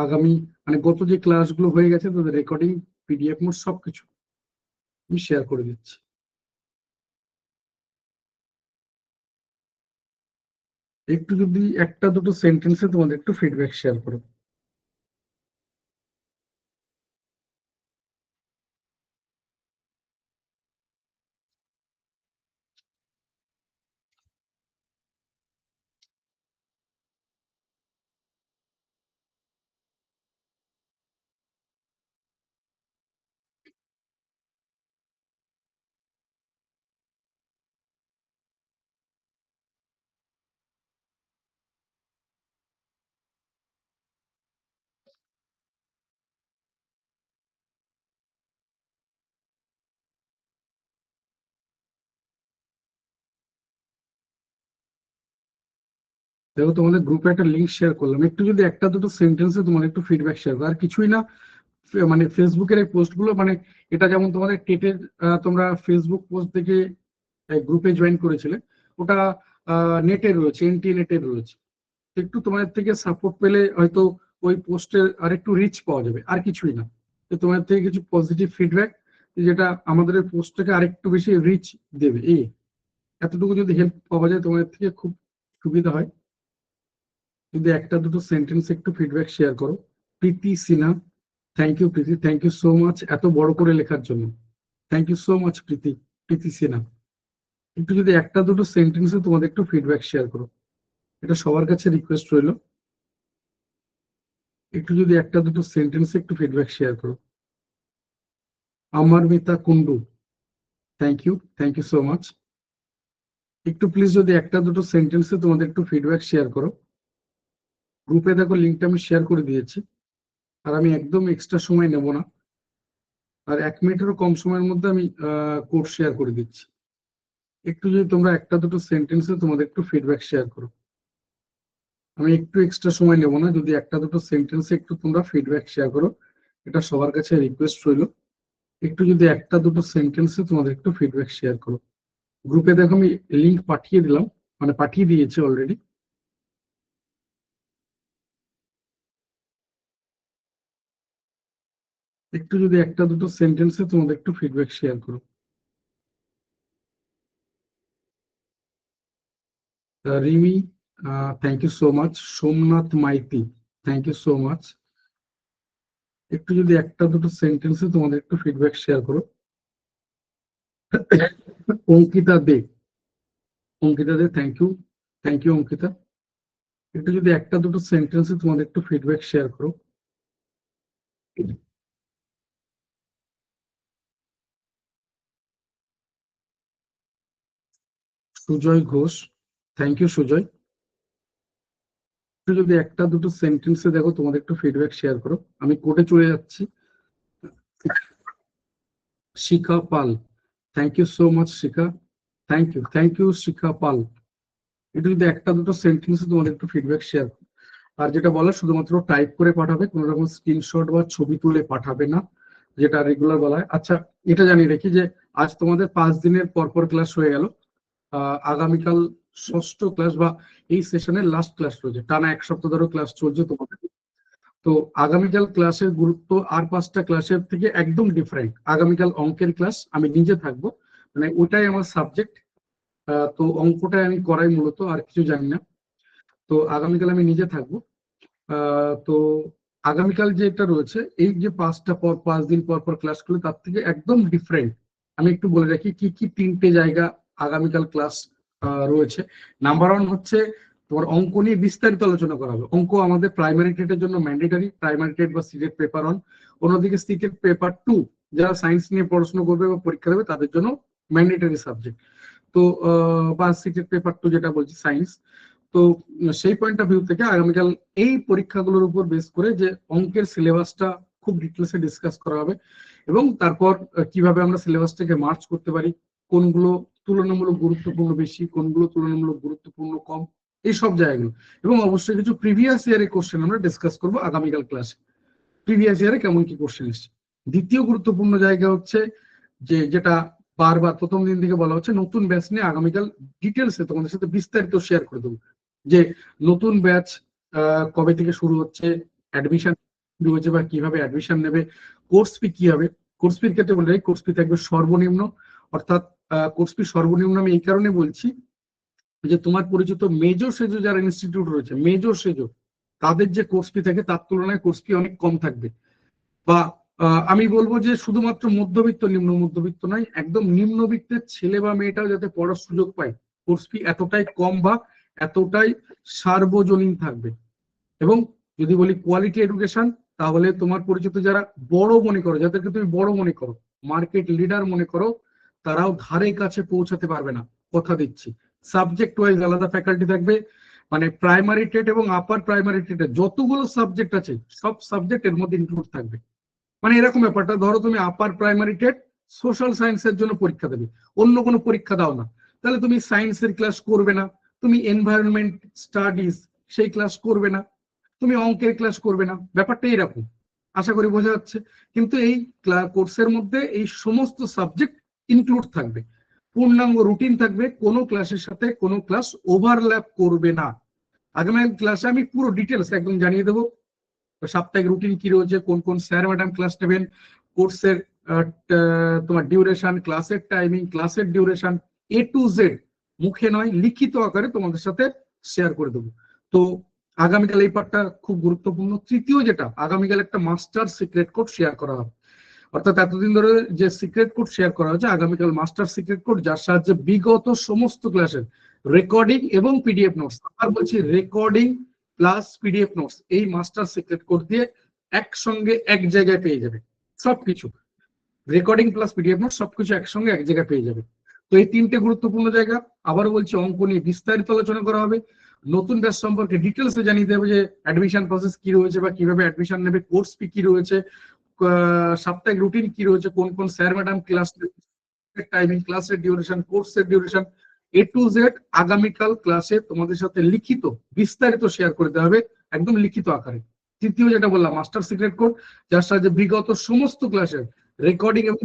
আগামী মানে গত যে ক্লাসগুলো হয়ে গেছে তাদের রেকর্ডিং, পিডিএফ নোট সবকিছু আমি শেয়ার করে দিচ্ছি। একটু যদি একটা দুটো সেন্টেন্সে তোমাদের একটু ফিডব্যাক শেয়ার করো। দেখো তোমাদের গ্রুপে একটা লিঙ্ক শেয়ার করলাম, একটু যদি একটা দুটো সেন্টেন্সে তোমাদের একটু ফিডব্যাক শেয়ার করো। আর কিছুই না, মানে ফেসবুকের এই পোস্টগুলো, মানে এটা যেমন তোমাদের টেটের তোমরা ফেসবুক পোস্ট দেখে গ্রুপে জয়েন করেছিলে, ওটা নেটে রয়েছে, এনটি নেটে রয়েছে। একটু তোমাদের থেকে সাপোর্ট পেলে হয়তো ওই পোস্টের আর একটু রিচ পাওয়া যাবে, আর কিছুই না। তো তোমাদের থেকে কিছু পজিটিভ ফিডব্যাক, যেটা আমাদের পোস্টটাকে আরেকটু বেশি রিচ দেবে, এই এতটুকু যদি হেল্প পাওয়া যায় তোমাদের থেকে খুব সুবিধা হয়। যদি একটা দুটো সেন্টেন্স একটু ফিডব্যাক শেয়ার করো। Preeti Sinha, thank you Preeti, thank you so much এত বড় করে লেখার জন্য। Thank you so much Preeti, Preeti Sinha. একটু যদি একটা দুটো সেন্টেন্সে তোমাদের একটু ফিডব্যাক শেয়ার করো, এটা সবার কাছে রিকোয়েস্ট রইলো। একটু যদি একটা দুটো সেন্টেন্সে একটু ফিডব্যাক শেয়ার করো। আমার Mita Kundu, thank you so much. একটু প্লিজ যদি একটা দুটো সেন্টেন্সে তোমাদের একটু ফিডব্যাক শেয়ার করো। গ্রুপে দেখো লিঙ্কটা আমি শেয়ার করে দিয়েছি, আর আমি একদম এক্সট্রা সময় নেব না, আর 1 মিনিটেরও কম সময়ের মধ্যে আমি কোড শেয়ার করে দিচ্ছি। একটু যদি তোমরা একটা দুটো সেন্টেন্সে তোমাদের একটু ফিডব্যাক শেয়ার করো, আমি একটু এক্সট্রা সময় নেব না, যদি একটা দুটো সেন্টেন্সে একটু তোমরা ফিডব্যাক শেয়ার করো, এটা সবার কাছে রিকোয়েস্ট রইলো। একটু যদি একটা দুটো সেন্টেন্সে তোমাদের একটু ফিডব্যাক শেয়ার করো। গ্রুপে দেখো আমি লিঙ্ক পাঠিয়ে দিলাম, মানে পাঠিয়ে দিয়েছি অলরেডি। একটু যদি একটা দুটো সেন্টেন্সে তোমাদের একটু ফিডব্যাক শেয়ার করো। Rimi, thank you so much. Somnath Maiti, thank you so much. একটু যদি একটা দুটো সেন্টেন্সে তোমাদের একটু ফিডব্যাক শেয়ার করো। অঙ্কিতা দে, অঙ্কিতা দে, থ্যাংক ইউ অঙ্কিতা। একটু যদি একটা দুটো সেন্টেন্সে তোমাদের একটু ফিডব্যাক শেয়ার করো। Sujoy Ghosh, thank you Sujoy. একটু যদি একটা দুটো সেন্টেন্সে দেখো তোমাদের একটু ফিডব্যাক শেয়ার করো। আমি কোর্টে চলে যাচ্ছি। Shikha Pal, thank you so much Shikha, thank you Shikha Pal. একটু যদি একটা দুটো সেন্টেন্সে তোমাদের একটু ফিডব্যাক শেয়ার করো। আর যেটা বলা, শুধুমাত্র টাইপ করে পাঠাবে, কোনো রকম স্ক্রিনশট বা ছবি তুলে পাঠাবে না, যেটা রেগুলার বলা হয়। আচ্ছা, এটা জানিয়ে রেখি যে আজ তোমাদের 5 দিনের পরপর ক্লাস হয়ে গেল। আগামীকাল ষষ্ঠ ক্লাস বা এই সেশনের লাস্ট ক্লাস রয়েছে। টানা 1 সপ্তাহ ধরে ক্লাস চলছে তোমাদের। তো আগামীকাল ক্লাসের গুরুত্ব আর 5টা ক্লাসের থেকে একদম ডিফারেন্ট। আগামীকাল অঙ্কের ক্লাস, আমি নিজে থাকবো, মানে ওটাই আমার সাবজেক্ট। তো অঙ্কটাই আমি করাই মূলত, আর কিছু জানি না। তো আগামীকাল আমি নিজে থাকবো। তো আগামীকাল যেটা রয়েছে, এই যে 5 দিন পর পর ক্লাস করলে তার থেকে একদম ডিফারেন্ট। আমি একটু বলে রাখি কি কি 3টে জায়গা আগামীকাল ক্লাস রয়েছে। নাম্বার 1 হচ্ছে তোমার অঙ্ক নিয়ে বিস্তারিত আলোচনা করা হবে। অঙ্ক আমাদের প্রাইমারি টেটের জন্য ম্যান্ডেটরি, প্রাইমারি টেট বা সিটেট পেপার 1। অন্যদিকে সিটেট পেপার 2 যারা সায়েন্স নিয়ে পড়াশোনা করবে বা পরীক্ষা দেবে তাদের জন্য ম্যান্ডেটরি সাবজেক্ট। তো বা সিটেট পেপার 2 যেটা বলছি সায়েন্স। তো সেই পয়েন্ট অফ ভিউ থেকে আগামীকাল এই পরীক্ষাগুলোর উপর বেস করে যে অঙ্কের সিলেবাসটা খুব ডিটেলসে ডিসকাস করা হবে, এবং তারপর কিভাবে আমরা সিলেবাসটাকে মার্চ করতে পারি, কোনগুলো তুলনামূলক গুরুত্বপূর্ণ বেশি, কোনগুলো তুলনামূলক গুরুত্বপূর্ণ কম, এই সব জায়গাগুলো। এবং অবশ্যই কিছু প্রিভিয়াস ইয়ারের কোশ্চেন আমরা ডিসকাস করবো আগামীকাল ক্লাসে। প্রিভিয়াস ইয়ারে কেমন কি কোশ্চেন এসেছে। দ্বিতীয় গুরুত্বপূর্ণ জায়গা হচ্ছে যে যেটা বারবার প্রথম দিন থেকে বলা হচ্ছে, নতুন ব্যাচ নিয়ে আগামীকাল ডিটেলসে তোমাদের সাথে বিস্তারিত শেয়ার করে দেবো। যে নতুন ব্যাচ কবে থেকে শুরু হচ্ছে, অ্যাডমিশন শুরু হচ্ছে বা কিভাবে অ্যাডমিশন নেবে, কোর্স ফি কি হবে। কোর্স ফির ক্ষেত্রে বলে কোর্স ফি থাকবে সর্বনিম্ন, অর্থাৎ কোর্স ফি সর্বনিম্ন আমি এই কারণে বলছি যে তোমার পরিচিত মেজর সেজো যারা ইনস্টিটিউট রয়েছে, মেজর সেজো, তাদের যে কোর্স ফি থাকে তার তুলনায় কোর্স ফি অনেক কম থাকবে। বা আমি বলবো যে শুধুমাত্র মধ্যবিত্ত নিম্ন মধ্যবিত্ত নয়, একদম নিম্নবিত্তের ছেলে বা মেয়েটাও যাতে পড়ার সুযোগ পায়, কোর্স ফি এতটাই কম বা এতটাই সার্বজনীন থাকবে। এবং যদি বলি কোয়ালিটি এডুকেশন, তাহলে তোমার পরিচিত যারা বড় মনে করো, যাদেরকে তুমি বড় মনে করো, মার্কেট লিডার মনে করো, তারাও ধারে কাছে পৌঁছাতে পারবে না, কথা দিচ্ছি। সাবজেক্ট ওয়াইজ আলাদা ফ্যাকাল্টি থাকবে, মানে প্রাইমারি টেট এবং আপার প্রাইমারি টেটের যতগুলো সাবজেক্ট আছে সব সাবজেক্ট এর মধ্যে ইনক্লুড থাকবে। মানে এরকম ব্যাপারটা, ধরো তুমি আপার প্রাইমারি টেট সোশ্যাল সায়েন্সের জন্য পরীক্ষা দেবে, অন্য কোনো পরীক্ষা দাও না, তাহলে তুমি সায়েন্সের ক্লাস করবে না, তুমি এনভায়রনমেন্ট স্টাডিজ সেই ক্লাস করবে না, তুমি অঙ্কের ক্লাস করবে না, ব্যাপারটা এরকম। আশা করি বোঝা যাচ্ছে। কিন্তু এই কোর্সের মধ্যে এই সমস্ত সাবজেক্ট ইনক্লুড থাকবে, পূর্ণাঙ্গ রুটিন থাকবে, কোনো ক্লাসের সাথে কোনো ক্লাস ওভারল্যাপ করবে না। আগামী ক্লাসে আমি পুরো ডিটেলস একদম জানিয়ে দেবো, সাপ্তাহিক রুটিন কি রয়েছে, কোন কোন স্যার ম্যাডাম ক্লাস নেবেন, কোর্সের তোমার ডিউরেশন, ক্লাসের টাইমিং, ক্লাসের ডিউরেশন, এ টু জেড মুখে নয় লিখিত আকারে তোমাদের সাথে শেয়ার করে দেবো। তো আগামীকাল এই পার্টটা খুব গুরুত্বপূর্ণ। তৃতীয় যেটা, আগামীকাল একটা মাস্টার সিক্রেট কোড শেয়ার করা হবে। অর্থাৎ এতদিন ধরে যে সিক্রেট কোড শেয়ার করা হচ্ছে, আগামীকাল মাস্টার সিক্রেট কোড, যার সাহায্যে বিগত সমস্ত ক্লাসের রেকর্ডিং এবং পিডিএফ নোটস, আর বলছি রেকর্ডিং প্লাস পিডিএফ নোটস, এই মাস্টার সিক্রেট কোড দিয়ে একসঙ্গে এক জায়গায় পেয়ে যাবে সবকিছু। রেকর্ডিং প্লাস পিডিএফ নোটস সবকিছু একসঙ্গে এক জায়গায় পেয়ে যাবে। তো এই 3টে গুরুত্বপূর্ণ জায়গা। আবারও বলছি, অঙ্ক নিয়ে বিস্তারিত আলোচনা করা হবে, নতুন ব্যাচ সম্পর্কে ডিটেলসে জানিয়ে দেবে যে অ্যাডমিশন প্রসেস কি রয়েছে বা কিভাবে অ্যাডমিশন নেবে, কোর্স ফি কি রয়েছে, সাপ্তাহিক রুটিন কি রয়েছে, কোন কোন স্যার ম্যাডাম ক্লাস, টাইমিং, ক্লাসের ডিউরেশন, কোর্সের ডিউরেশন, এ টু জেড আগামীকাল ক্লাসে তোমাদের সাথে লিখিত বিস্তারিত শেয়ার করে দেওয়া হবে, একদম লিখিত আকারে। তৃতীয় যেটা বললাম, মাস্টার সিক্রেট কোড, যার সাহায্যে বিগত সমস্ত ক্লাসের রেকর্ডিং এবং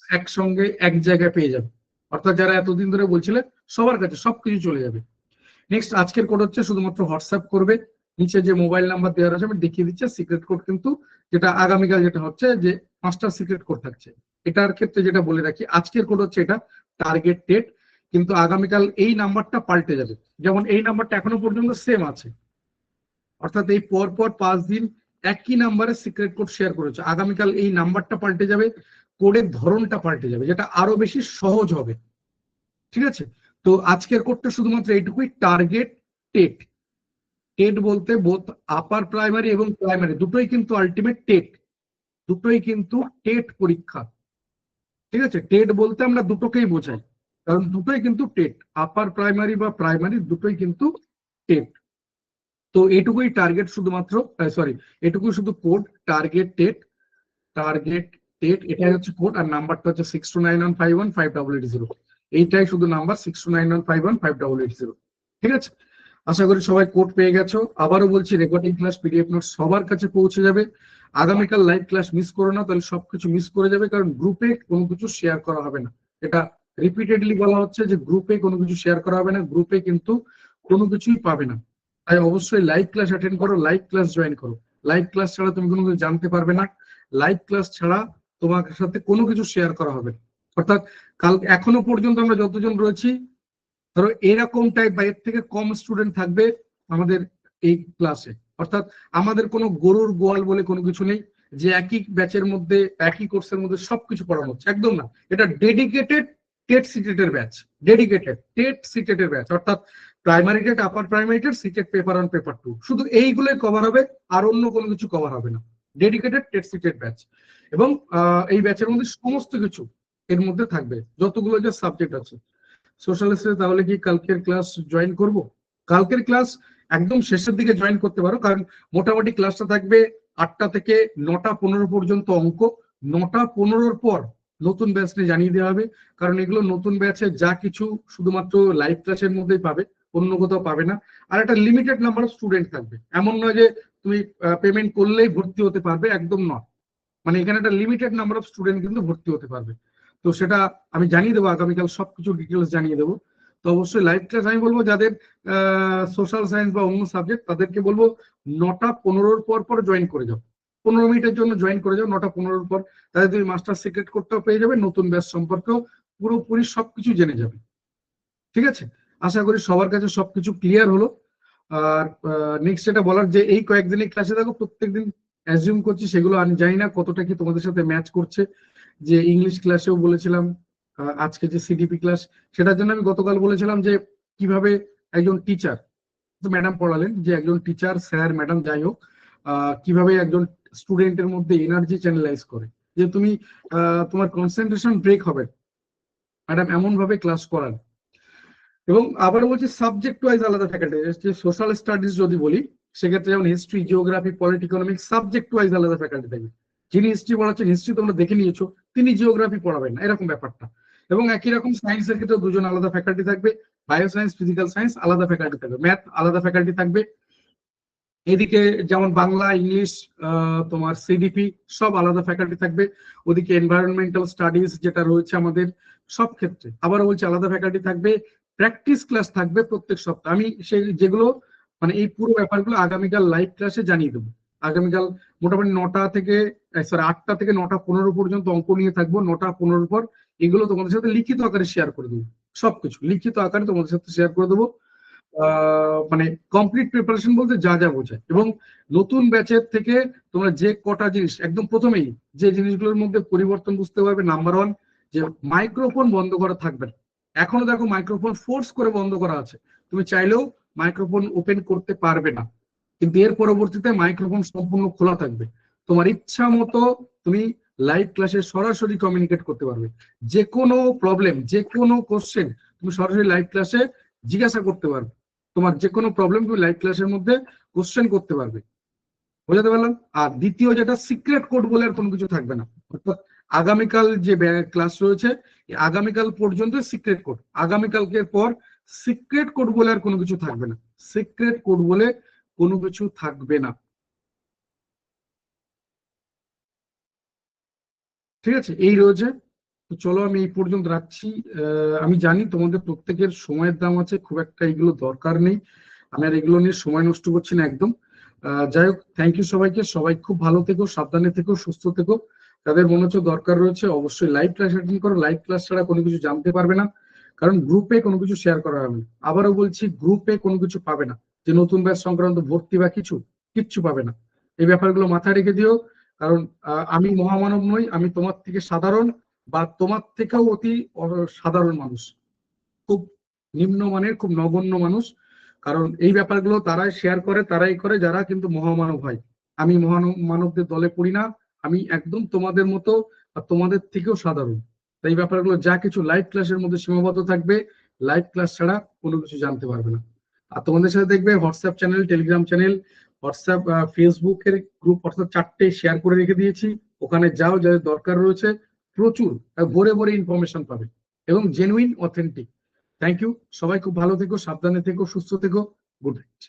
একসঙ্গে এক জায়গায় পেয়ে যাবে। অর্থাৎ যারা এতদিন ধরে বলছিলে সবার কাছে সবকিছু চলে যাবে। নেক্সট, আজকের কোড হচ্ছে শুধুমাত্র হোয়াটসঅ্যাপ করবে, নিচে যে মোবাইল নাম্বার দেওয়া আছে আমি দেখিয়ে দিচ্ছি। সিক্রেট কোড কিন্তু যেটা আগামীকাল যেটা হচ্ছে যে 5টা সিক্রেট কোড থাকছে। এটার ক্ষেত্রে যেটা বলে রাখি, আজকের কোড হচ্ছে এটা টার্গেট ডেট, কিন্তু আগামীকাল এই নাম্বারটা পাল্টে যাবে। যেমন এই নাম্বারটা এখনো পর্যন্ত সেম আছে, অর্থাৎ এই পর পর 5 দিন একই নাম্বারে সিক্রেট কোড শেয়ার করেছে। আগামীকাল এই নাম্বারটা পাল্টে যাবে, কোডের ধরনটা পাল্টে যাবে, যেটা আরো বেশি সহজ হবে। ঠিক আছে, তো আজকের কোডটা শুধুমাত্র এইটুকুই, টার্গেট টেট। টেট বলতে বোথ আপার প্রাইমারি এবং প্রাইমারি দুটোই কিন্তু আলটিমেট টেট, দুটোই কিন্তু টেট পরীক্ষা। ঠিক আছে, টেট বলতে আমরা দুটোকেই বোঝাই, কারণ দুটোই কিন্তু টেট, আপার প্রাইমারি বা প্রাইমারি দুটোই কিন্তু টেট। তো এটুকুই টার্গেট, শুধুমাত্র সরি, এটুকুই শুধু code, target TET, target TET এটাই হচ্ছে কোড। আর নাম্বারটা হচ্ছে 6291515880, এইটাই শুধু নাম্বার 6291515880। ঠিক আছে, আশা করি সবাই কোড পেয়ে গেছো। আবারও বলছি, রেকর্ডিং ক্লাস পিডিএফ নোট সবার কাছে পৌঁছে যাবে। আগামীকাল লাইভ ক্লাস মিস করো না, তাহলে সবকিছু মিস করে যাবে, কারণ গ্রুপে কোনো কিছু শেয়ার করা হবে না। এটা রিপিটেডলি বলা হচ্ছে যে গ্রুপে কোনো কিছু শেয়ার করা হবে না, গ্রুপে কিন্তু কোনো কিছুই পাবে না। তাই অবশ্যই লাইভ ক্লাস অ্যাটেন্ড করো, লাইভ ক্লাস জয়েন করো। লাইভ ক্লাস ছাড়া তুমি কোনো কিছু জানতে পারবে না, লাইভ ক্লাস ছাড়া তোমার সাথে কোনো কিছু শেয়ার করা হবে না। অর্থাৎ কাল এখনো পর্যন্ত আমরা যতজন রয়েছি, ধরো এরকম টাইপ বা এর থেকে কম স্টুডেন্ট থাকবে আমাদের এই ক্লাসে। অর্থাৎ আমাদের কোনো গরুর গোয়াল বলে কোনো কিছু নেই যে একই ব্যাচের মধ্যে একই কোর্সের মধ্যে সবকিছু পড়ানো হচ্ছে, একদম না। এটা ডেডিকেটেড টেট সিটেটের ব্যাচ, ডেডিকেটেড টেট সিটেটের ব্যাচ, অর্থাৎ primary TET, upper primary TET, CTET paper 1 paper 2, শুধু এইগুলোই কভার হবে, আর অন্য কোনো কিছু কভার হবে না। ডেডিকেটেড টেট সিটেট ব্যাচ, এবং এই ব্যাচের মধ্যে সমস্ত কিছু এর মধ্যে থাকবে, যতগুলো যে সাবজেক্ট আছে। সোশ্যালিস্টে তাহলে কি কালকের ক্লাস জয়েন করব? কালকের ক্লাস একদম শেষের দিকে জয়েন করতে পারো, কারণ মোটামুটি ক্লাসটা থাকবে 8টা থেকে 9টা 15 পর্যন্ত অঙ্ক। 9টা 15-র পর নতুন ব্যাচ নিয়ে জানিয়ে দেওয়া হবে, কারণ এগুলো নতুন ব্যাচে যা কিছু শুধুমাত্র লাইভ ক্লাসের মধ্যেই পাবে, অন্য কোথাও পাবে না। আর একটা লিমিটেড নাম্বার অফ স্টুডেন্ট থাকবে, এমন নয় যে তুমি পেমেন্ট করলেই ভর্তি হতে পারবে, একদম নয়। মানে এখানে একটা লিমিটেড নাম্বার অফ স্টুডেন্ট কিন্তু ভর্তি হতে পারবে। তো সেটা আমি জানিয়ে দেবো, আগামীকাল সবকিছু ডিটেলস জানিয়ে দেবো। তো অবশ্যই লাইভ ক্লাস আমি বলবো যাদের সোশ্যাল সায়েন্স বা অন্য সাবজেক্ট, তাদেরকে বলবো 9টা 15-র পর পর জয়েন করে যাও, 15 মিনিটের জন্য জয়েন করে যাও 9টা 15-র পর। তাহলে তুমি মাস্টার সিক্রেট কোডটাও পেয়ে যাবে, নতুন ব্যাচ সম্পর্কেও পুরোপুরি সবকিছু জেনে যাবে। ঠিক আছে, আশা করি সবার কাছে সবকিছু ক্লিয়ার হলো। আর নেক্সট যেটা বলার, যে এই কয়েকদিনই ক্লাসে দেখো প্রত্যেকদিন অ্যাজিউম করছি, সেগুলো আমি জানি না কতটা কি তোমাদের সাথে ম্যাচ করছে। যে ইংলিশ ক্লাসেও বলেছিলাম, আজকে যে সিডিপি ক্লাস, সেটার জন্য আমি গতকাল বলেছিলাম যে কিভাবে একজন টিচার, ম্যাডাম পড়ালেন যে একজন টিচার, স্যার ম্যাডাম যাই হোক, কিভাবে একজন স্টুডেন্টের মধ্যে এনার্জি চ্যানেলাইজ করে, যে তুমি তোমার কনসেন্ট্রেশন ব্রেক হবে, ম্যাডাম এমন ভাবে ক্লাস করান। এবং আবার বলছি সাবজেক্ট ওয়াইজ আলাদা ফ্যাকাল্টি, যে সোশ্যাল স্টাডিজ যদি বলি, সেক্ষেত্রে যেমন history, geography, polity, economics subject wise আলাদা ফ্যাকাল্টি থাকবে। যিনি হিস্ট্রি পড়াচ্ছেন, হিস্ট্রি তোমরা দেখে নিয়েছো, তিনি জিওগ্রাফি পড়াবেন না, এরকম ব্যাপারটা। এবং একই রকম সায়েন্সের ক্ষেত্রে দুজন আলাদা ফ্যাকাল্টি থাকবে, বায়ো সায়েন্স, ফিজিক্যাল সায়েন্স আলাদা ফ্যাকাল্টি থাকবে, ম্যাথ আলাদা ফ্যাকাল্টি থাকবে। এদিকে যেমন বাংলা, ইংলিশ, তোমার সিডিপি সব আলাদা ফ্যাকাল্টি থাকবে। ওদিকে এনভায়রনমেন্টাল স্টাডিজ যেটা রয়েছে আমাদের, সব ক্ষেত্রে আবারও বলছি আলাদা ফ্যাকাল্টি থাকবে। প্র্যাকটিস ক্লাস থাকবে প্রত্যেক সপ্তাহে, আমি সেই যেগুলো মানে এই পুরো ব্যাপারগুলো আগামীকাল লাইভ ক্লাসে জানিয়ে দেবো। আগামীকাল মোটামুটি 9টা থেকে 8টা থেকে 9টা 15 পর্যন্ত অঙ্ক নিয়ে থাকবো। 9টা 15-র পর এগুলো তোমাদের সাথে লিখিত আকারে শেয়ার করে দেবো, সবকিছু লিখিত আকারে তোমাদের সাথে শেয়ার করে দেবো। মানে কমপ্লিট প্রিপারেশন বলতে যা যা বোঝায়। এবং নতুন ব্যাচের থেকে তোমরা যে কটা জিনিস একদম প্রথমেই যে জিনিসগুলোর মধ্যে পরিবর্তন বুঝতে পারবে, নাম্বার 1 যে মাইক্রোফোন বন্ধ করা থাকবে না। এখনো দেখো মাইক্রোফোন ফোর্স করে বন্ধ করা আছে, তুমি চাইলেও মাইক্রোফোন ওপেন করতে পারবে না, কিন্তু এর পরবর্তীতে মাইক্রোফোন সম্পূর্ণ খোলা থাকবে। তোমার ইচ্ছা মতো তুমি লাইভ ক্লাসে সরাসরি কমিউনিকেট করতে পারবে। যে কোনো প্রবলেম, যে কোনো কোশ্চেন তুমি সরাসরি লাইভ ক্লাসে জিজ্ঞাসা করতে পারবে। তোমার যে কোনো প্রবলেম তুমি লাইভ ক্লাসের মধ্যে কোশ্চেন করতে পারবে। বোঝাতে পারলাম? আর দ্বিতীয় যেটা, সিক্রেট কোড বলে আর কোনো কিছু থাকবে না। অর্থাৎ আগামীকাল যে ক্লাস রয়েছে, আগামীকাল পর্যন্ত সিক্রেট কোড, আগামীকালকে পর সিক্রেট কোড বলে আর কোনো কিছু থাকবে না, সিক্রেট কোড বলে কোনো কিছু থাকবে না। ঠিক আছে, এই রয়েছে। তো চলো আমি এই পর্যন্ত রাখছি। আমি জানি তোমাদের প্রত্যেকের সময়ের দাম আছে, খুব একটা এগুলো দরকার নেই। আমি আর এগুলো নিয়ে সময় নষ্ট করছি না একদম। যাই হোক, থ্যাংক ইউ সবাইকে। সবাই খুব ভালো থেকো, সাবধানে থেকো, সুস্থ থেকো। তাদের মনে হচ্ছে দরকার রয়েছে, অবশ্যই লাইভ ক্লাস অ্যাটেন্ড করো। লাইভ ক্লাস ছাড়া কোনো কিছু জানতে পারবে না, কারণ গ্রুপে কোনো কিছু শেয়ার করা হবে না। আবারও বলছি, গ্রুপে কোনো কিছু পাবে না, যে নতুন ব্যাচ সংক্রান্ত ভর্তি বা কিচ্ছু পাবে না। এই ব্যাপারগুলো মাথায় রেখে দিও, কারণ আমি মহামানব নই, আমি তোমার থেকে সাধারণ বা তোমার থেকেও অতি সাধারণ মানুষ, খুব নিম্নমানের, খুব নগণ্য মানুষ। কারণ এই ব্যাপারগুলো তারাই শেয়ার করে, তারাই করে যারা কিন্তু মহামানব হয়। আমি মানবদের দলে পড়ি না, আমি একদম তোমাদের মতো আর তোমাদের থেকেও সাধারণ। তাই এই ব্যাপারগুলো যা কিছু লাইভ ক্লাসের মধ্যে সীমাবদ্ধ থাকবে, লাইভ ক্লাস ছাড়া কোনো কিছু জানতে পারবে না। আর তোমাদের সাথে দেখবে WhatsApp channel, Telegram channel, WhatsApp, ফেসবুকের গ্রুপ, অর্থাৎ 4টে শেয়ার করে রেখে দিয়েছি। ওখানে যাও, যাদের দরকার রয়েছে, প্রচুর ভরে ভরে ইনফরমেশন পাবে এবং জেনুইন, অথেন্টিক। Thank you. সবাই খুব ভালো থেকো, সাবধানে থেকো, সুস্থ থেকো। Good night.